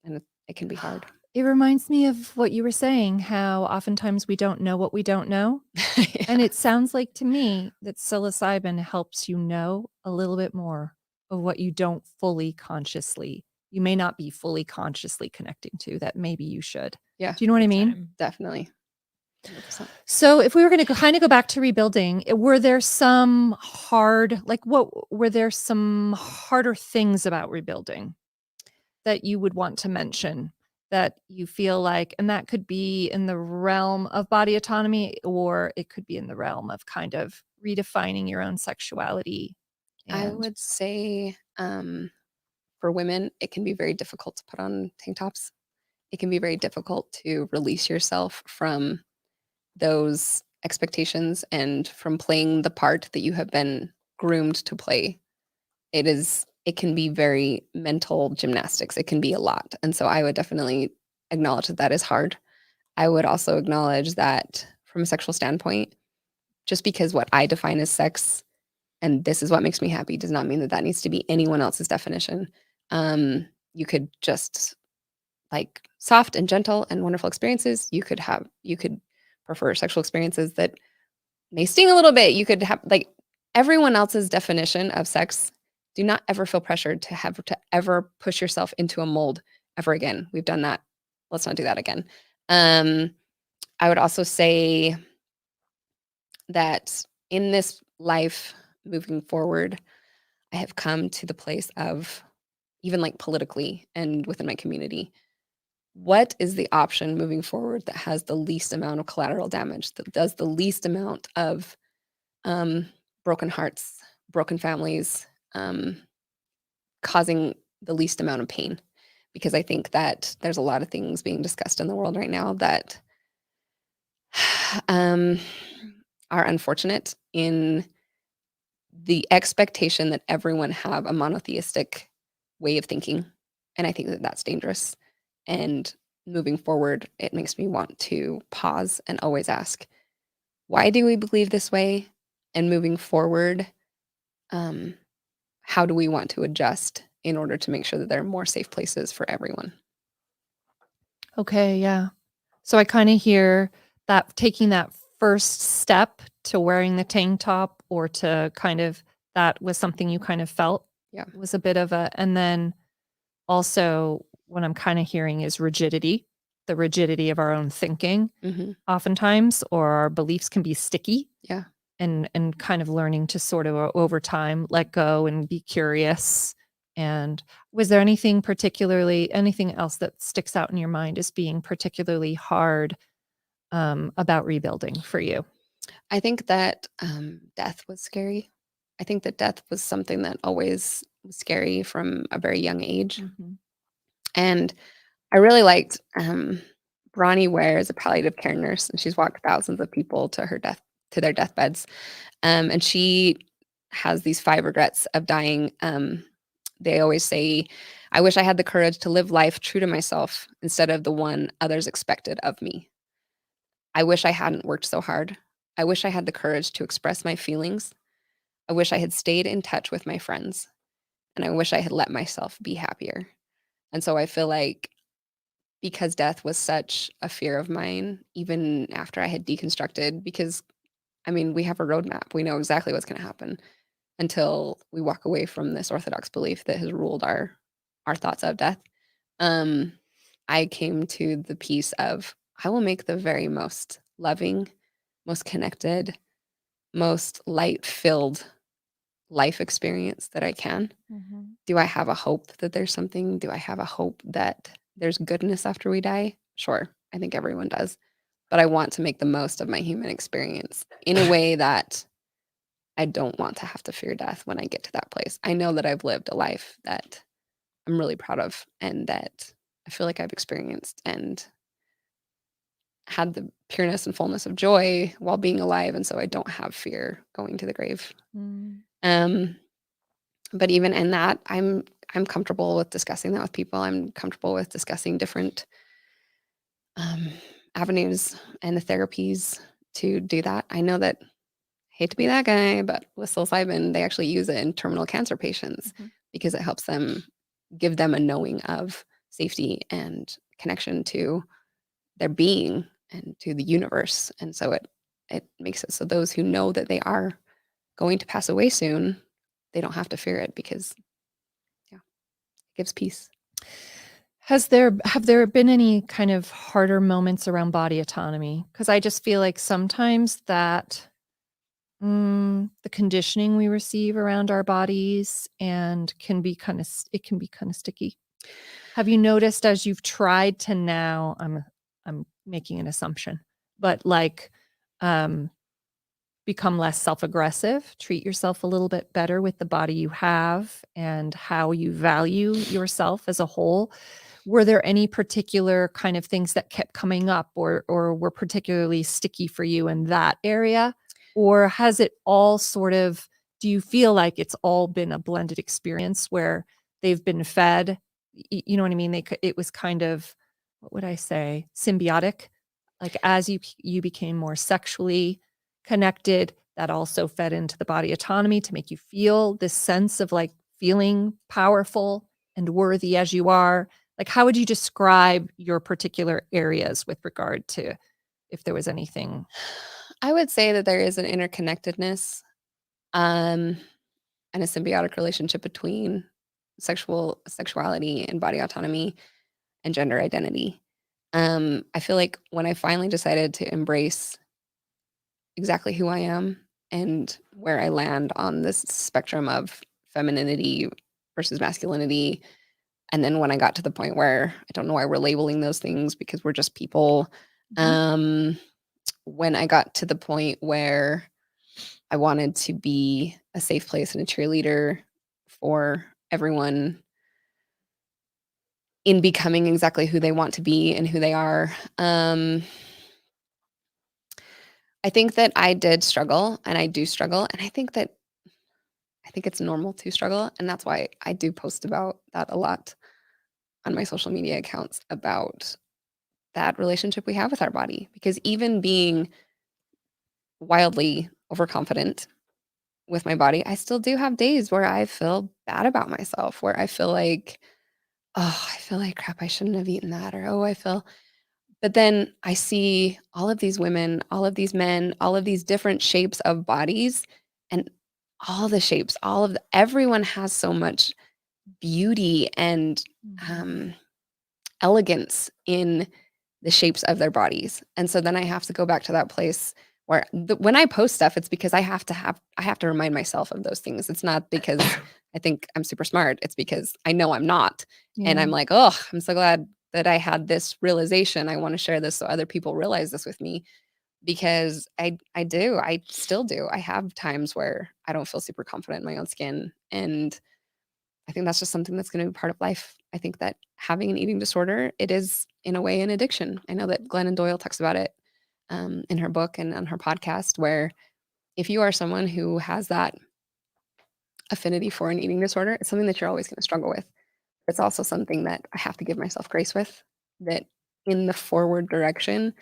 and it can be hard. It reminds me of what you were saying, how oftentimes we don't know what we don't know. And it sounds like to me that psilocybin helps you know a little bit more of what you don't you may not be fully consciously connecting to that maybe you should. Yeah. Do you know what I mean? Time. Definitely. 100%. So if we were going to kind of go back to rebuilding, were there some harder things about rebuilding that you would want to mention that you feel like, and that could be in the realm of body autonomy, or it could be in the realm of kind of redefining your own sexuality? I and- would say for women, it can be very difficult to put on tank tops. It can be very difficult to release yourself from those expectations and from playing the part that you have been groomed to play. It can be very mental gymnastics. It can be a lot. And so I would definitely acknowledge that is hard. I would also acknowledge that from a sexual standpoint, just because what I define as sex and this is what makes me happy does not mean that needs to be anyone else's definition. You could just like soft and gentle and wonderful experiences. You could prefer sexual experiences that may sting a little bit. You could have like everyone else's definition of sex. Do not ever feel pressured to have to ever push yourself into a mold ever again. We've done that. Let's not do that again. I would also say that in this life moving forward, I have come to the place of, even like politically and within my community, what is the option moving forward that has the least amount of collateral damage, that does the least amount of broken hearts, broken families, causing the least amount of pain? Because I think that there's a lot of things being discussed in the world right now that are unfortunate in the expectation that everyone have a monotheistic way of thinking. And I think that that's dangerous. And moving forward, it makes me want to pause and always ask, why do we believe this way? And moving forward, how do we want to adjust in order to make sure that there are more safe places for everyone? Okay, yeah. So I kind of hear that taking that first step to wearing the tank top, or to kind of, that was something you kind of felt was a bit of a, and then also what I'm kind of hearing is rigidity, the rigidity of our own thinking oftentimes, or our beliefs can be sticky. Yeah. And kind of learning to sort of over time let go and be curious. And was there anything else that sticks out in your mind as being particularly hard about rebuilding for you? I think that death was scary. I think that death was something that always was scary from a very young age. And I really liked Bronnie Ware is a palliative care nurse, and she's walked thousands of people to their deathbeds. And she has these 5 regrets of dying. They always say, I wish I had the courage to live life true to myself instead of the one others expected of me. I wish I hadn't worked so hard. I wish I had the courage to express my feelings. I wish I had stayed in touch with my friends. And I wish I had let myself be happier. And so I feel like because death was such a fear of mine, even after I had deconstructed, because I mean, we have a roadmap. We know exactly what's going to happen until we walk away from this orthodox belief that has ruled our thoughts of death. I came to the piece of, I will make the very most loving, most connected, most light-filled life experience that I can. Do I have a hope that there's something? Do I have a hope that there's goodness after we die? Sure, I think everyone does. But I want to make the most of my human experience in a way that I don't want to have to fear death when I get to that place. I know that I've lived a life that I'm really proud of, and that I feel like I've experienced and had the pureness and fullness of joy while being alive. And so I don't have fear going to the grave. But even in that, I'm comfortable with discussing that with people. I'm comfortable with discussing different avenues and the therapies to do that. I know that, hate to be that guy, but with psilocybin, they actually use it in terminal cancer patients because it helps them, give them a knowing of safety and connection to their being and to the universe. And so it makes it so those who know that they are going to pass away soon, they don't have to fear it, because it gives peace. Have there been any kind of harder moments around body autonomy? Because I just feel like sometimes that the conditioning we receive around our bodies and can be kind of sticky. Have you noticed as you've tried to now, I'm making an assumption, but like become less self-aggressive, treat yourself a little bit better with the body you have and how you value yourself as a whole? Were there any particular kind of things that kept coming up or were particularly sticky for you in that area? Or has it all sort of, do you feel like it's all been a blended experience where they've been fed, you know what I mean? It was kind of, what would I say, symbiotic? Like as you became more sexually connected, that also fed into the body autonomy to make you feel this sense of like feeling powerful and worthy as you are? Like, how would you describe your particular areas with regard to if there was anything? I would say that there is an interconnectedness and a symbiotic relationship between sexuality and body autonomy and gender identity. I feel like when I finally decided to embrace exactly who I am and where I land on this spectrum of femininity versus masculinity, and then when I got to the point where I don't know why we're labeling those things because we're just people. When I got to the point where I wanted to be a safe place and a cheerleader for everyone in becoming exactly who they want to be and who they are. I think that I did struggle and I do struggle. And I think it's normal to struggle. And that's why I do post about that a lot on my social media accounts about that relationship we have with our body. Because even being wildly overconfident with my body, I still do have days where I feel bad about myself, where I feel like, oh, I feel like crap, I shouldn't have eaten that. Or, but then I see all of these women, all of these men, all of these different shapes of bodies, and all the shapes, everyone has so much beauty and elegance in the shapes of their bodies. And so then I have to go back to that place where when I post stuff, it's because I have to remind myself of those things. It's not because I think I'm super smart. It's because I know I'm not. And I'm like, oh, I'm so glad that I had this realization. I want to share this so other people realize this with me, because I still do. I have times where I don't feel super confident in my own skin. And I think that's just something that's going to be part of life. I think that having an eating disorder, it is in a way an addiction. I know that Glennon Doyle talks about it in her book and on her podcast, where if you are someone who has that affinity for an eating disorder, it's something that you're always going to struggle with. It's also something that I have to give myself grace with, that in the forward direction,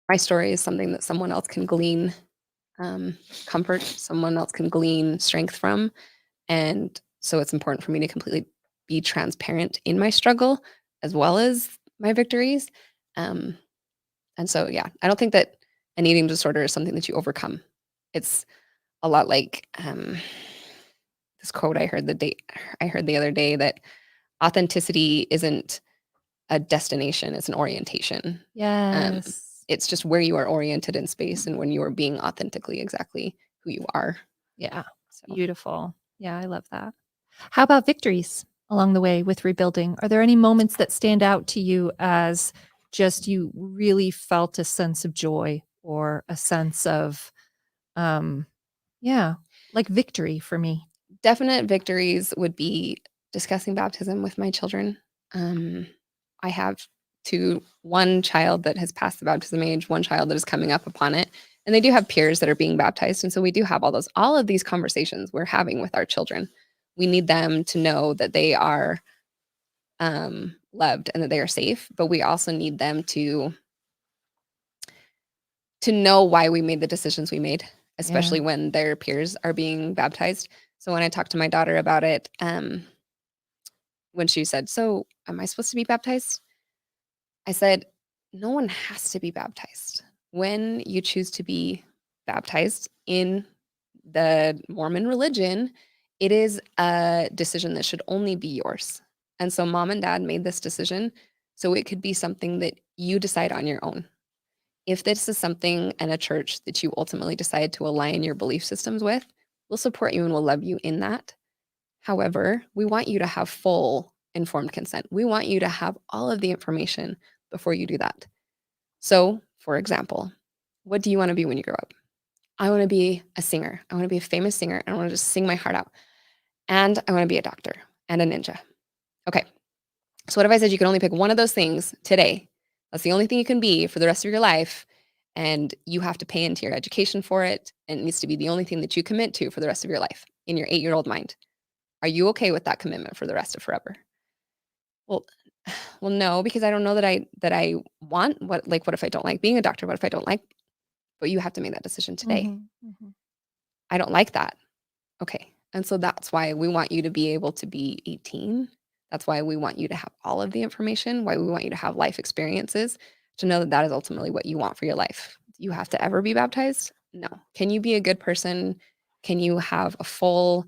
my story is something that someone else can glean comfort, someone else can glean strength from. And so it's important for me to completely be transparent in my struggle as well as my victories. And so, yeah, I don't think that an eating disorder is something that you overcome. It's a lot like this quote I heard the other day, that authenticity isn't a destination, it's an orientation. Yes. It's just where you are oriented in space and when you are being authentically exactly who you are. Yeah. So Beautiful. Yeah, I love that. How about victories along the way with rebuilding? Are there any moments that stand out to you as just you really felt a sense of joy or a sense of, like victory for me? definite victories would be discussing baptism with my children. I have one child that has passed the baptism age, one child that is coming up upon it, and they do have peers that are being baptized. And so we do have all of these conversations we're having with our children. We need them to know that they are loved and that they are safe, but we also need them to know why we made the decisions we made, especially when their peers are being baptized. So when I talked to my daughter about it, when she said, "So am I supposed to be baptized?" I said, "No one has to be baptized. When you choose to be baptized in the Mormon religion, it is a decision that should only be yours." And so mom and dad made this decision so it could be something that you decide on your own. If this is something and a church that you ultimately decide to align your belief systems with, we'll support you and we'll love you in that. However, we want you to have full informed consent. We want you to have all of the information before you do that. So, for example, what do you want to be when you grow up? I want to be a singer. I want to be a famous singer. I want to just sing my heart out. And I want to be a doctor and a ninja. Okay. So what if I said you can only pick one of those things today? That's the only thing you can be for the rest of your life. And you have to pay into your education for it. And it needs to be the only thing that you commit to for the rest of your life in your 8-year-old mind. Are you okay with that commitment for the rest of forever? Well, no, because I don't know that I want what if I don't like being a doctor? What if I don't like, but you have to make that decision today. I don't like that. Okay. And so that's why we want you to be able to be 18 That's why we want you to have all of the information, why we want you to have life experiences, to know that that is ultimately what you want for your life. Do you have to ever be baptized? No. Can you be a good person? Can you have a full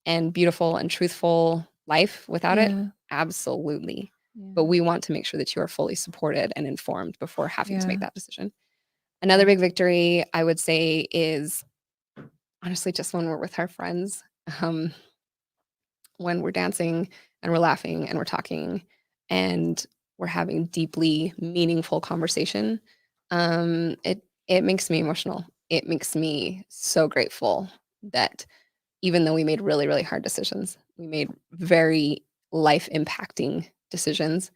and beautiful and truthful life without it? Yeah. Absolutely. Yeah. But we want to make sure that you are fully supported and informed before having to make Yeah. that decision. Another big victory, I would say, is honestly just when we're with our friends, when we're dancing and we're laughing and we're talking and we're having deeply meaningful conversation. It makes me emotional. It makes me so grateful that even though we made really, really hard decisions, we made very life impacting decisions.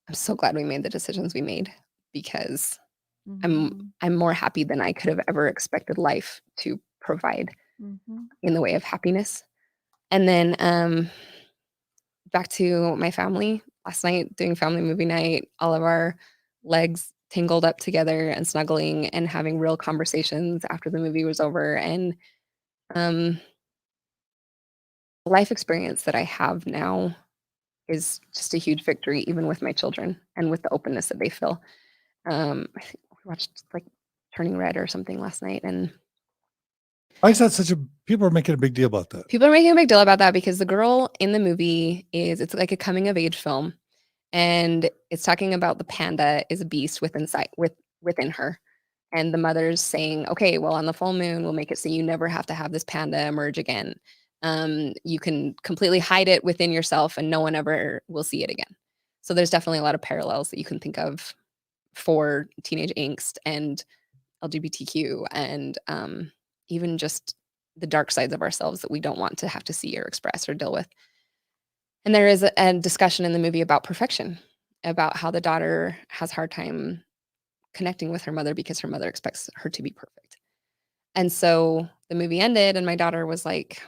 I'm so glad we made the decisions we made, because Mhm. I'm more happy than I could have ever expected life to provide Mhm. in the way of happiness. And then back to my family last night, doing family movie night, all of our legs tangled up together and snuggling and having real conversations after the movie was over. And the life experience that I have now is just a huge victory, even with my children and with the openness that they feel. I think we watched like Turning Red or something last night, and Why is that people are making a big deal about that? people are making a big deal about that because the girl in the movie it's like a coming of age film, and it's talking about the panda is a beast within her. And the mother's saying, okay, well, on the full moon, we'll make it so you never have to have this panda emerge again. You can completely hide it within yourself and no one ever will see it again. So there's definitely a lot of parallels that you can think of for teenage angst and LGBTQ and even just the dark sides of ourselves that we don't want to have to see or express or deal with. And there is a discussion in the movie about perfection, about how the daughter has a hard time connecting with her mother because her mother expects her to be perfect. And so the movie ended and my daughter was like,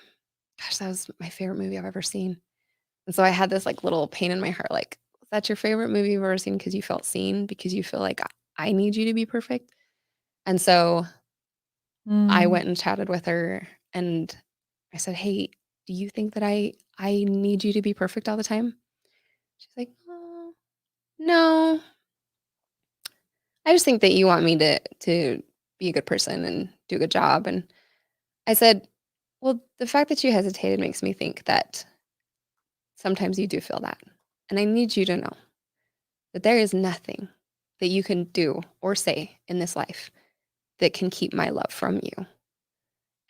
gosh, that was my favorite movie I've ever seen. And so I had this like little pain in my heart, like, that's your favorite movie you've ever seen because you felt seen, because you feel like I need you to be perfect. And so I Mm. went and chatted with her and I said, hey, do you think that I need you to be perfect all the time? She's like, oh, no. I just think that you want me to be a good person and do a good job. And I said, well, the fact that you hesitated makes me think that sometimes you do feel that. And I need you to know that there is nothing that you can do or say in this life that can keep my love from you.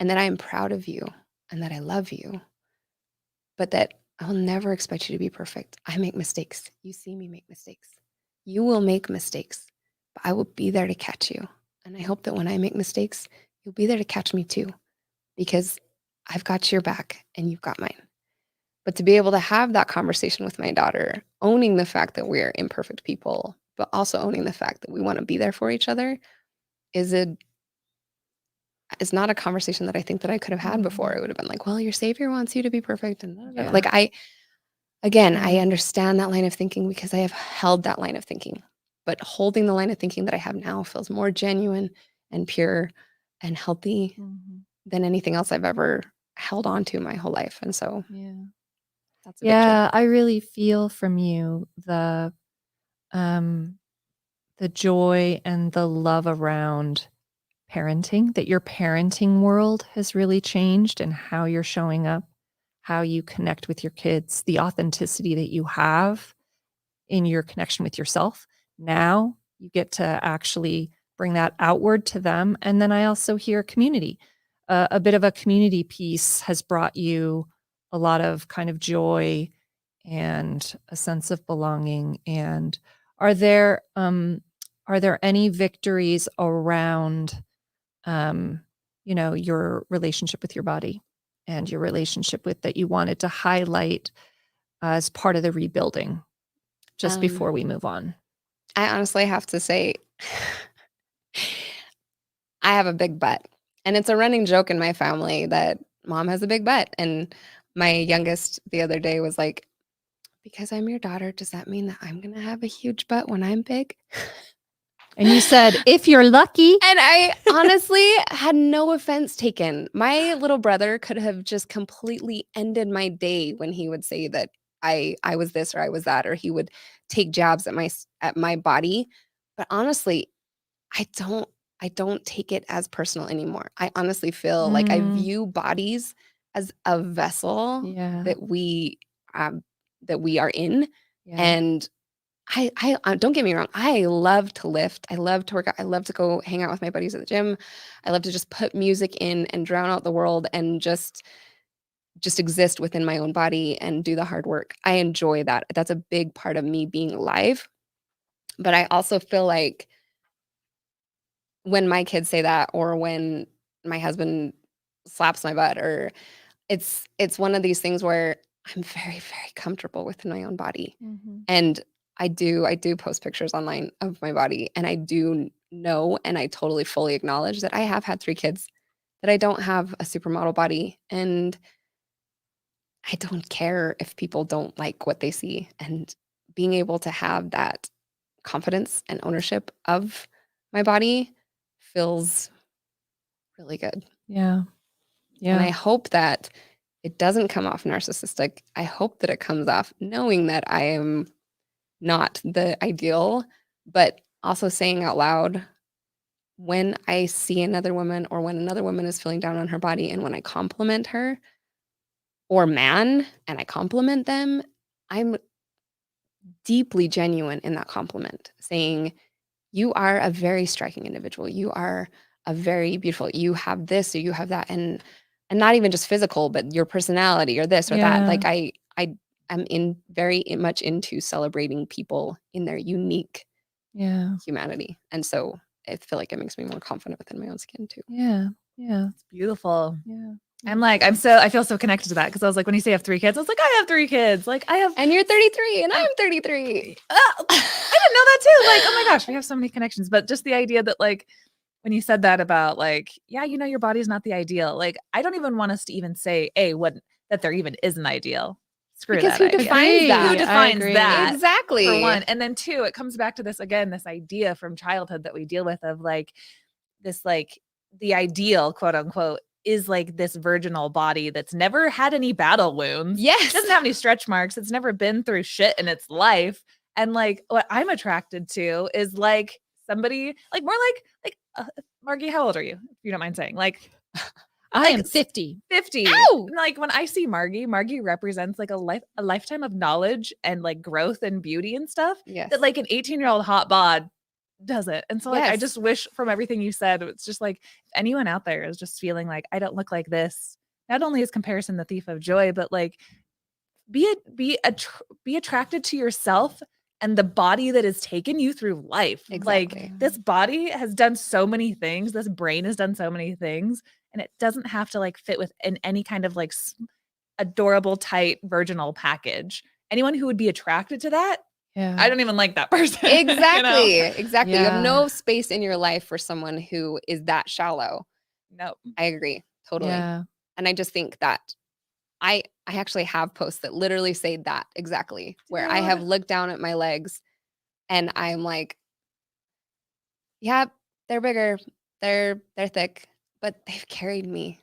And that I am proud of you and that I love you, but that I'll never expect you to be perfect. I make mistakes. You see me make mistakes. You will make mistakes, but I will be there to catch you. And I hope that when I make mistakes, you'll be there to catch me too, because I've got your back and you've got mine. But to be able to have that conversation with my daughter, owning the fact that we're imperfect people, but also owning the fact that we want to be there for each other is not a conversation that I think that I could have had before. It would have been like, well, your savior wants you to be perfect. And Yeah. like, I Yeah. understand that line of thinking because I have held that line of thinking, but holding the line of thinking that I have now feels more genuine and pure and healthy Mhm. than anything else I've ever held on to my whole life. And so Yeah. that's a victory. Yeah, I really feel from you the joy and the love around parenting, that your parenting world has really changed and how you're showing up, how you connect with your kids, the authenticity that you have in your connection with yourself. Now you get to actually bring that outward to them. And then I also hear community. A bit of a community piece has brought you a lot of kind of joy and a sense of belonging. And are there any victories around your relationship with your body and your relationship with that you wanted to highlight as part of the rebuilding just before we move on? I honestly have to say, I have a big butt. And it's a running joke in my family that mom has a big butt. And my youngest the other day was like, because I'm your daughter, does that mean that I'm going to have a huge butt when I'm big? And you said, if you're lucky. And I honestly had no offense taken. My little brother could have just completely ended my day when he would say that I was this or I was that, or he would take jabs at my body. But honestly, I don't take it as personal anymore. I honestly feel like I view bodies as a vessel Yeah. that we are in. Yeah. And I don't get me wrong. I love to lift. I love to work out. I love to go hang out with my buddies at the gym. I love to just put music in and drown out the world and just exist within my own body and do the hard work. I enjoy that. That's a big part of me being alive. But I also feel like when my kids say that, or when my husband slaps my butt, or it's one of these things where I'm very, very comfortable within my own body. And I do post pictures online of my body, and I do know, and I totally fully acknowledge that I have had 3 kids, that I don't have a supermodel body, and I don't care if people don't like what they see. And being able to have that confidence and ownership of my body feels really good. Yeah. And I Yeah. hope that it doesn't come off narcissistic. I hope that it comes off knowing that I am not the ideal, but also saying out loud, when I see another woman, or when another woman is feeling down on her body, and when I compliment her, or man, and I compliment them, I'm deeply genuine in that compliment, saying, you are a very striking individual. You are a very beautiful, you have this, or you have that. And not even just physical, but your personality, or this or that. Yeah. Like I'm very much into celebrating people in their unique Yeah. humanity. And so I feel like it makes me more confident within my own skin too. Yeah. Yeah. It's beautiful. Yeah. I feel so connected to that, because I was like, when you say you have 3 kids, I was like, I have 3 kids. Like, I have, And you're 33 and I'm 33. I didn't know that too. Like, oh my gosh, we have so many connections. But just the idea that, like, when you said that about, like, yeah, your body's not the ideal. Like, I don't even want us to even say, that there even is an ideal. Screw Because that. who defines that? Who defines agree. that? Exactly. For one. And then 2, it comes back to this again, this idea from childhood that we deal with of, like, this, like, the ideal, quote unquote, is like this virginal body that's never had any battle wounds. Yes. It doesn't have any stretch marks. It's never been through shit in its life. And, like, what I'm attracted to is, like, somebody, like, more like Margi, how old are you? If you don't mind saying, like, I am like, 50. 50. Ow! Like, when I see Margi represents, like, a lifetime of knowledge and, like, growth and beauty and stuff Yes. that, like, an 18-year-old hot bod doesn't. And so, like, I Yes. just wish, from everything you said, it's just like, if anyone out there is just feeling like, I don't look like this, not only is comparison the thief of joy, but, like, be attracted to yourself and the body that has taken you through life. Exactly. Like, this body has done so many things, this brain has done so many things, and it doesn't have to, like, fit within any kind of, like, adorable, tight, virginal package. Anyone who would be attracted to that, Yeah. I don't even like that person. Exactly. Exactly. You Yeah. have no space in your life for someone who is that shallow. No. I agree. Totally. Yeah. And I just think that I actually have posts that literally say that exactly, where I have Dude. looked down at my legs and I'm like, yeah, they're bigger, they're thick, but they've carried me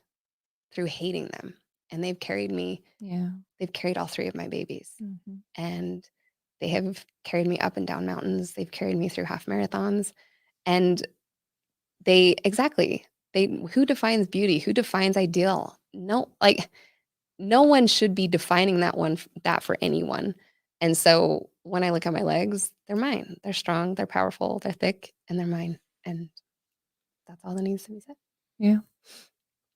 through hating them. And they've carried all 3 of my babies. Mhm. And they have carried me up and down mountains. They've carried me through half marathons. And who defines beauty? Who defines ideal? No, like, no one should be defining that for anyone. And so when I look at my legs, they're mine. They're strong, they're powerful, they're thick, and they're mine. And that's all that needs to be said. Yeah.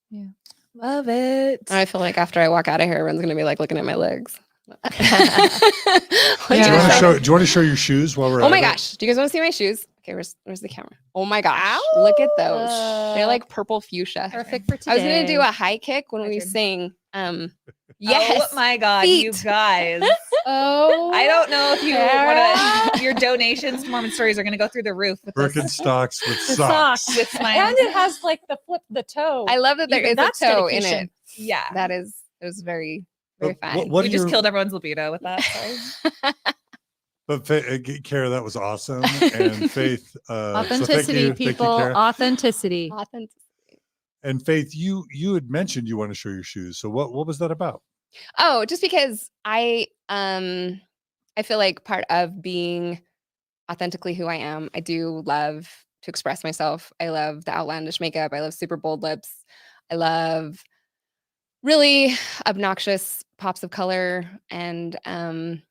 Yeah. Love it. I feel like after I walk out of here, everyone's gonna be like looking at my legs. Yeah. Do you want to show your shoes while we're Oh at my it? gosh. Do you guys want to see my shoes? Okay, where's the camera? Oh my gosh. Look at those. They're like purple fuchsia. Perfect for today. I was gonna do a high kick when My we turn. sing. Yes. Oh my God, you Feet. guys. Oh, I don't know if you Carah. want to, your donations to Mormon Stories are going to go through the roof with this. Birkenstocks with The socks. socks. With my, And it has like the toe. I love that there is a That's toe in dedication. it. yeah. It was very, very But fun. what We are just your- killed everyone's libido with that. Sorry. But Carah, that was awesome. And Faith, so thank Authenticity, you, people. Carah. Authenticity. Authentic. And Faith, you had mentioned you want to show your shoes. So what was that about? Oh, just because I feel like part of being authentically who I am, I do love to express myself. I love the outlandish makeup. I love super bold lips. I love really obnoxious pops of color. And I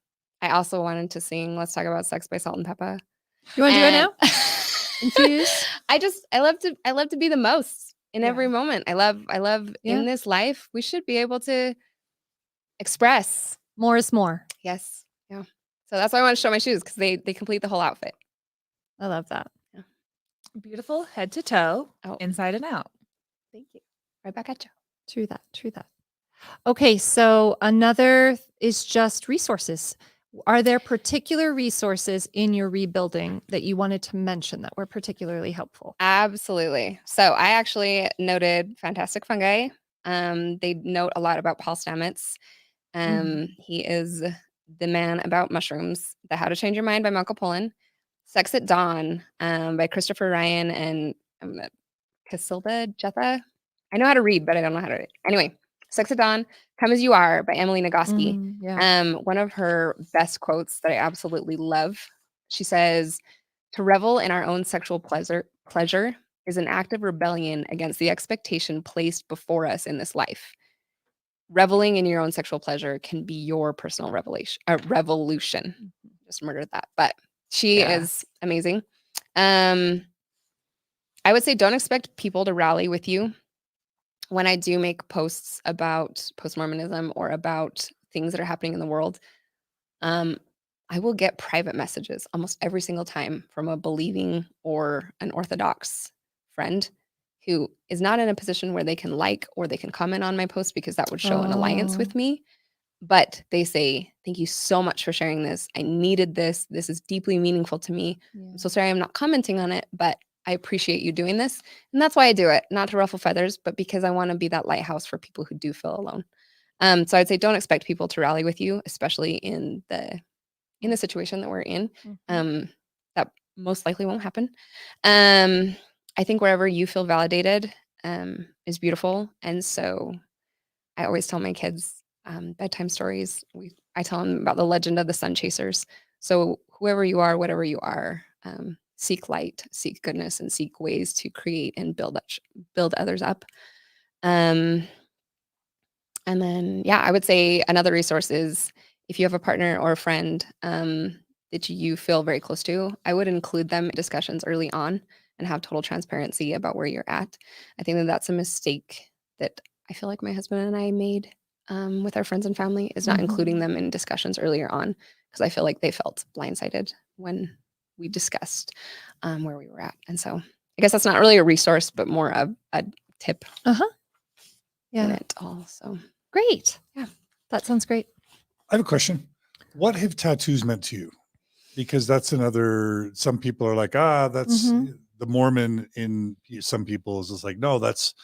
also wanted to sing Let's Talk About Sex by Salt and Pepper. You want to do it And now? Infuse? I love to be the most in every moment. I love Yeah. in this life, we should be able to express. More is more. Yes. Yeah. So that's why I want to show my shoes, because they complete the whole outfit. I love that. Beautiful head to toe, Oh. inside and out. Thank you. Right back at you. True that. True that. Okay, so another is just resources. Are there particular resources in your rebuilding that you wanted to mention that were particularly helpful? Absolutely. So I actually noted Fantastic Fungi. They note a lot about Paul Stamets. He is the man about mushrooms. The How to Change Your Mind by Michael Pollan. Sex at Dawn by Christopher Ryan and Casilda Jetha. I know how to read, but I don't know how to read. Anyway, Sex at Dawn, Come As You Are by Emily Nagoski. Yeah. One of her best quotes that I absolutely love. She says, "To revel in our own sexual pleasure is an act of rebellion against the expectation placed before us in this life. Reveling in your own sexual pleasure can be your personal revolution." Just murdered that, but she is amazing. I would say don't expect people to rally with you. When I do make posts about post-Mormonism or about things that are happening in the world, I will get private messages almost every single time from a believing or an Orthodox friend who is not in a position where they can like or they can comment on my post, because that would show an alliance with me. But they say, "Thank you so much for sharing this. I needed this. This is deeply meaningful to me. I'm so sorry I'm not commenting on it, but I appreciate you doing this." And that's why I do it, not to ruffle feathers, but because I want to be that lighthouse for people who do feel alone. So I'd say don't expect people to rally with you, especially in the situation that we're in. That most likely won't happen. I think wherever you feel validated is beautiful. And so I always tell my kids bedtime stories. I tell them about the legend of the sun chasers. So whoever you are, whatever you are, seek light, seek goodness, and seek ways to create and build others up. And then, yeah, I would say another resource is if you have a partner or a friend that you feel very close to, I would include them in discussions early on and have total transparency about where you're at. I think that that's a mistake that I feel like my husband and I made with our friends and family, is not including them in discussions earlier on, because I feel like they felt blindsided when we discussed where we were at. And so I guess that's not really a resource, but more of a tip in it all. So Great. Yeah. That sounds great. I have a question. What have tattoos meant to you? Because that's another, some people are like, that's the Mormon in some people is just like, no, that's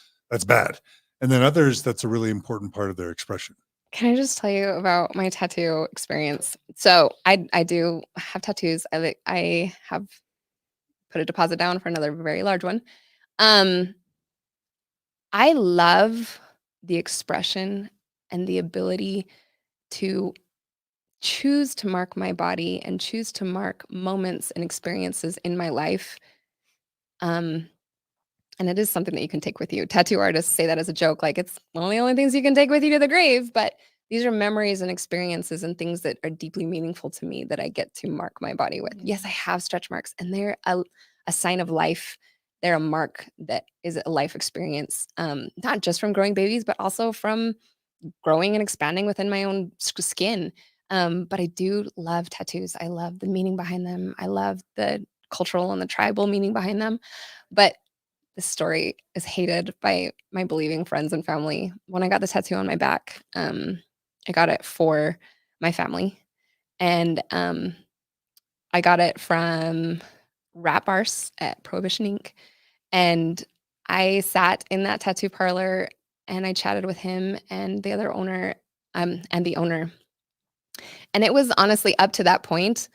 bad. And then others, that's a really important part of their expression. Can I just tell you about my tattoo experience? So I do have tattoos. I have put a deposit down for another very large one. I love the expression and the ability to choose to mark my body and choose to mark moments and experiences in my life. And it is something that you can take with you. Tattoo artists say that as a joke, like it's one of the only things you can take with you to the grave. But these are memories and experiences and things that are deeply meaningful to me that I get to mark my body with. Yes, I have stretch marks, and they're a sign of life. They're a mark that is a life experience, not just from growing babies, but also from growing and expanding within my own skin. But I do love tattoos. I love the meaning behind them. I love the cultural and the tribal meaning behind them. But this story is hated by my believing friends and family. When I got the tattoo on my back, I got it for my family. And I got it from Rap Arse at Prohibition Inc. And I sat in that tattoo parlor and I chatted with him and the other owner and the owner. And it was honestly, up to that point,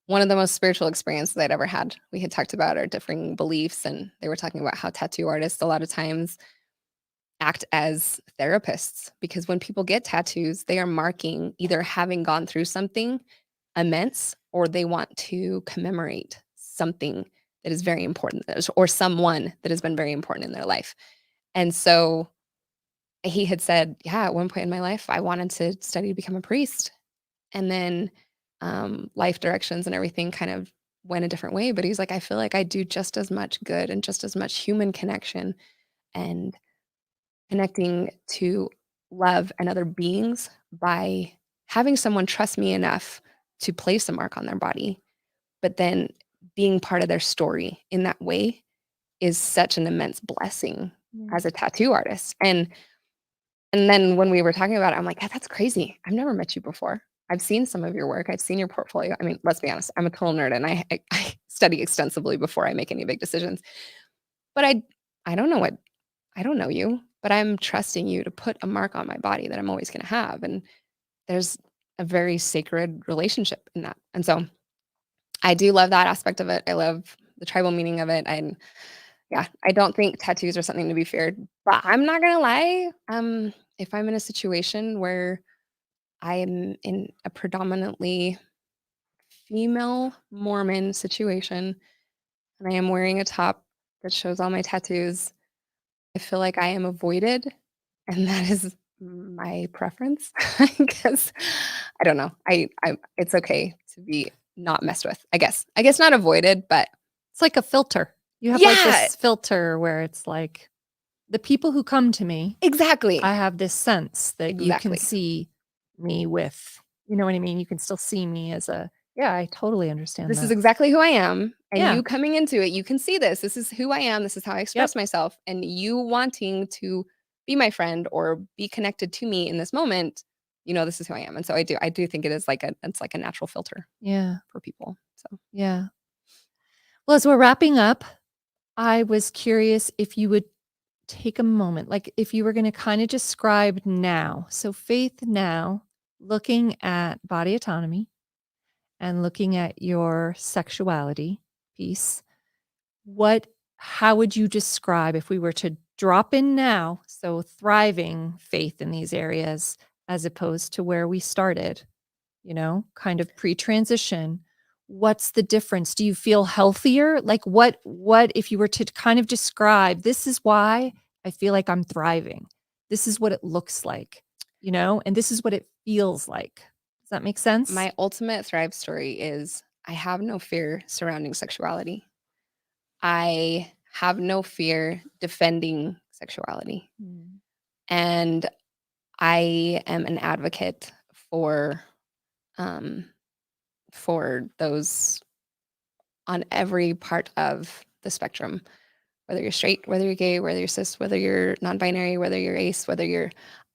one of the most spiritual experiences I'd ever had. We had talked about our differing beliefs, and they were talking about how tattoo artists a lot of times act as therapists, because when people get tattoos, they are marking either having gone through something immense, or they want to commemorate something that is very important, or someone that has been very important in their life. And so he had said, yeah, at one point in my life, I wanted to study to become a priest. And then life directions and everything kind of went a different way. But he's like, I feel like I do just as much good and just as much human connection and connecting to love and other beings by having someone trust me enough to place a mark on their body, but then being part of their story in that way is such an immense blessing as a tattoo artist. And then when we were talking about it, I'm like, yeah, that's crazy. I've never met you before. I've seen some of your work. I've seen your portfolio. I mean, let's be honest, I'm a total nerd, and I study extensively before I make any big decisions. But I don't know you, but I'm trusting you to put a mark on my body that I'm always going to have. And there's a very sacred relationship in that. And so I do love that aspect of it. I love the tribal meaning of it. And yeah, I don't think tattoos are something to be feared, but I'm not going to lie. If I'm in a situation where I'm in a predominantly female Mormon situation and I am wearing a top that shows all my tattoos, I feel like I am avoided, and that is my preference. Because I don't know. I it's okay to be not messed with, I guess. I guess not avoided, but It's like a filter. You have like Yeah. this filter where it's like the people who come to me, exactly. I have this sense that you Exactly. can see me with, you know what I mean? You can still see me as yeah, I totally understand This that. is exactly who I am. And Yeah. you coming into it, you can see this. This is who I am. This is how I express myself. And you wanting to be my friend or be connected to me in this moment, this is who I am. And so I do think it's like a natural filter Yeah. for people. So Yeah. Well, as we're wrapping up, I was curious if you would take a moment, like if you were going to kind of describe now. So, Faith now looking at body autonomy and looking at your sexuality piece, how would you describe if we were to drop in now? So, thriving Faith in these areas as opposed to where we started, kind of pre-transition. What's the difference? Do you feel healthier? Like what if you were to kind of describe, this is why I feel like I'm thriving. This is what it looks like, and this is what it feels like. Does that make sense? my ultimate thrive story is I have no fear surrounding sexuality. I have no fear defending sexuality. Mm. And I am an advocate for those on every part of the spectrum, whether you're straight, whether you're gay, whether you're cis, whether you're non-binary, whether you're ace,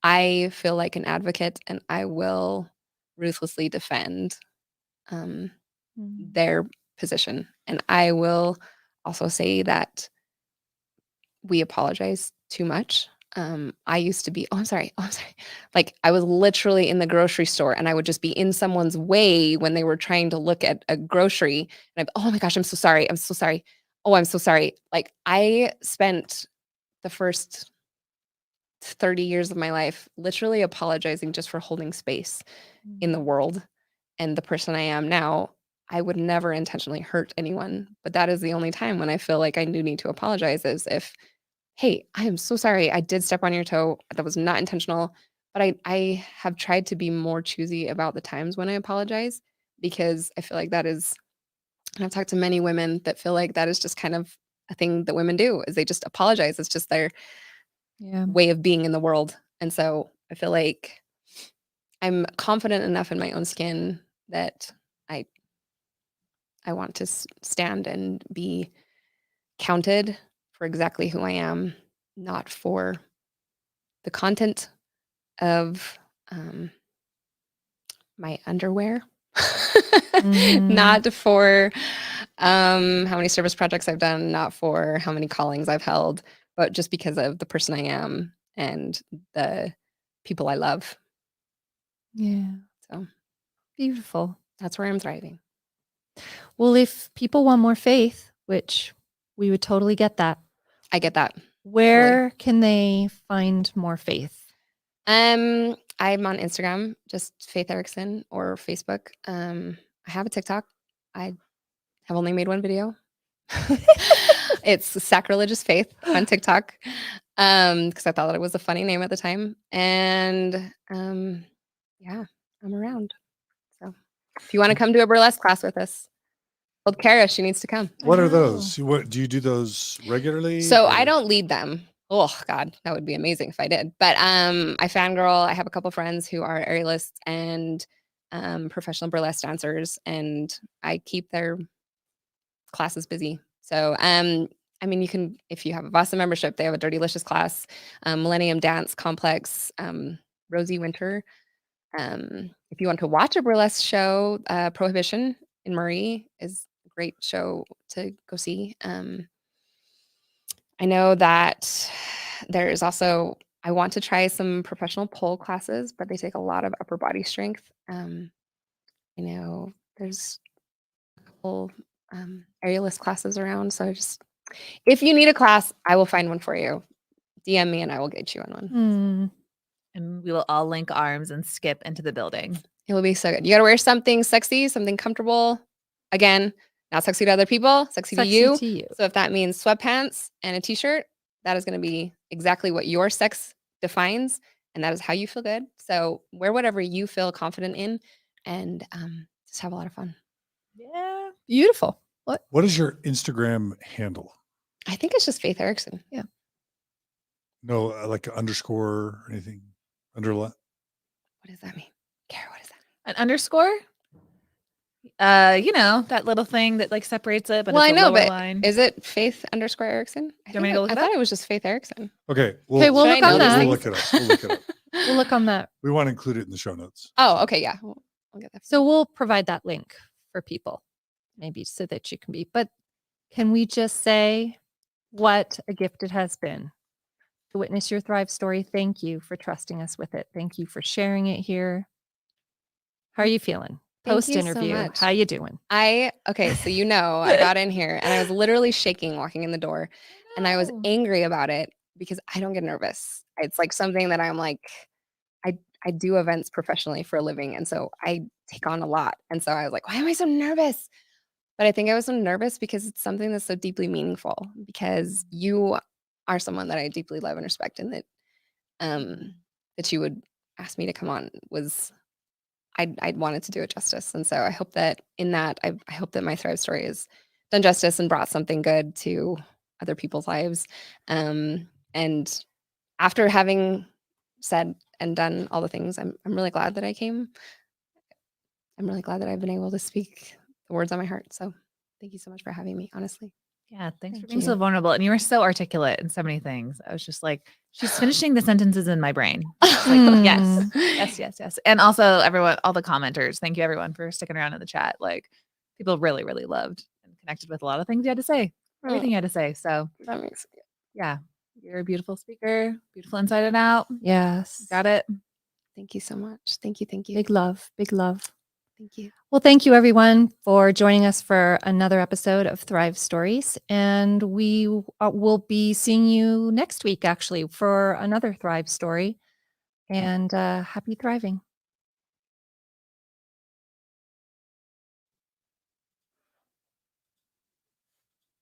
I feel like an advocate, and I will ruthlessly defend their position. And I will also say that we apologize too much. I used to be, oh, I'm sorry. Like I was literally in the grocery store and I would just be in someone's way when they were trying to look at a grocery. And oh my gosh, I'm so sorry. I'm so sorry. Oh, I'm so sorry. Like I spent the first 30 years of my life literally apologizing just for holding space in the world. And the person I am now, I would never intentionally hurt anyone. But that is the only time when I feel like I do need to apologize, is if, hey, I am so sorry. I did step on your toe. That was not intentional. But I have tried to be more choosy about the times when I apologize, because I feel like that is, and I've talked to many women that feel like that is just kind of a thing that women do, is they just apologize. It's just their way of being in the world. And so I feel like I'm confident enough in my own skin that I want to stand and be counted for exactly who I am, not for the content of my underwear, not for how many service projects I've done, not for how many callings I've held, but just because of the person I am and the people I love. Yeah. So Beautiful. that's where I'm thriving. Well, if people want more faith, which we would totally get that. I get that. Where can they find more faith? I'm on Instagram, just Faith Erickson, or Facebook. I have a TikTok. I have only made one video. It's Sacrilegious Faith on TikTok, because I thought that it was a funny name at the time. And yeah, I'm around. So if you want to come to a burlesque class with us, told Carah she needs to come. What are Wow. those? What do you do those regularly? So I or- don't lead them. Oh God, that would be amazing if I did. But I fangirl. I have a couple friends who are aerialists and professional burlesque dancers, and I keep their classes busy. So I mean, you can, if you have a Vasa membership, they have a Dirty Licious class, Millennium Dance Complex, Rosie Winter. If you want to watch a burlesque show, Prohibition in Murray is a great show to go see. I know that there is also, I want to try some professional pole classes, but they take a lot of upper body strength. I know there's a couple aerialist classes around. So just, if you need a class, I will find one for you. DM me and I will get you on one. Hmm. And we will all link arms and skip into the building. It will be so good. You got to wear something sexy, something comfortable. Again, not sexy to other people, sexy to you. To you. So if that means sweatpants and a t-shirt, that is going to be exactly what your sex defines, and that is how you feel good. So wear whatever you feel confident in, and just have a lot of fun. Yeah. Beautiful. What is your Instagram handle? I think it's just Faith Erickson. No, like underscore or anything underline. What does that mean? Carah, what is that? An underscore? You know, that little thing that like separates it, but Well, it's I know, a lower but line. is it Faith underscore Erickson? Do you want me to go look I it thought up? it was just Faith Erickson. Okay. Okay, we'll Should look I on know these that. We'll look it up. We'll look it up. We'll look on that. We want to include it in the show notes. Oh, okay, yeah. I'll get that. So we'll provide that link for people, maybe so that you can be. But can we just say what a gift it has been to witness your Thrive story? Thank you for trusting us with it. Thank you for sharing it here. How are you feeling? Thank you so Post-interview, much. how you doing? Okay, so I got in here and I was literally shaking walking in the door, and I was No. angry about it because I don't get nervous. It's like something that I'm like, I do events professionally for a living, and so I take on a lot. And so I was like, why am I so nervous? But I think I was so nervous because it's something that's so deeply meaningful, because you are someone that I deeply love and respect, and that you would ask me to come on was, I wanted to do it justice. And so I hope that in that, I hope that my Thrive story has done justice and brought something good to other people's lives. And after having said and done all the things, I'm really glad that I came. I'm really glad that I've been able to speak the words on my heart. So thank you so much for having me, honestly. Yeah, thanks for Thank being you. so vulnerable. And you were so articulate in so many things. I was just like, she's finishing the sentences in my brain. It's like, yes. And also everyone, all the commenters, thank you everyone for sticking around in the chat. Like people really, really loved and connected with a lot of things you had to say, everything you had to say. So That makes yeah, you're a beautiful speaker, beautiful inside and out. Yes. Got it. Thank you so much. Thank you. Big love. Big love. Thank you. Well, thank you everyone for joining us for another episode of Thrive Stories. And we will be seeing you next week, actually, for another Thrive story. And happy thriving.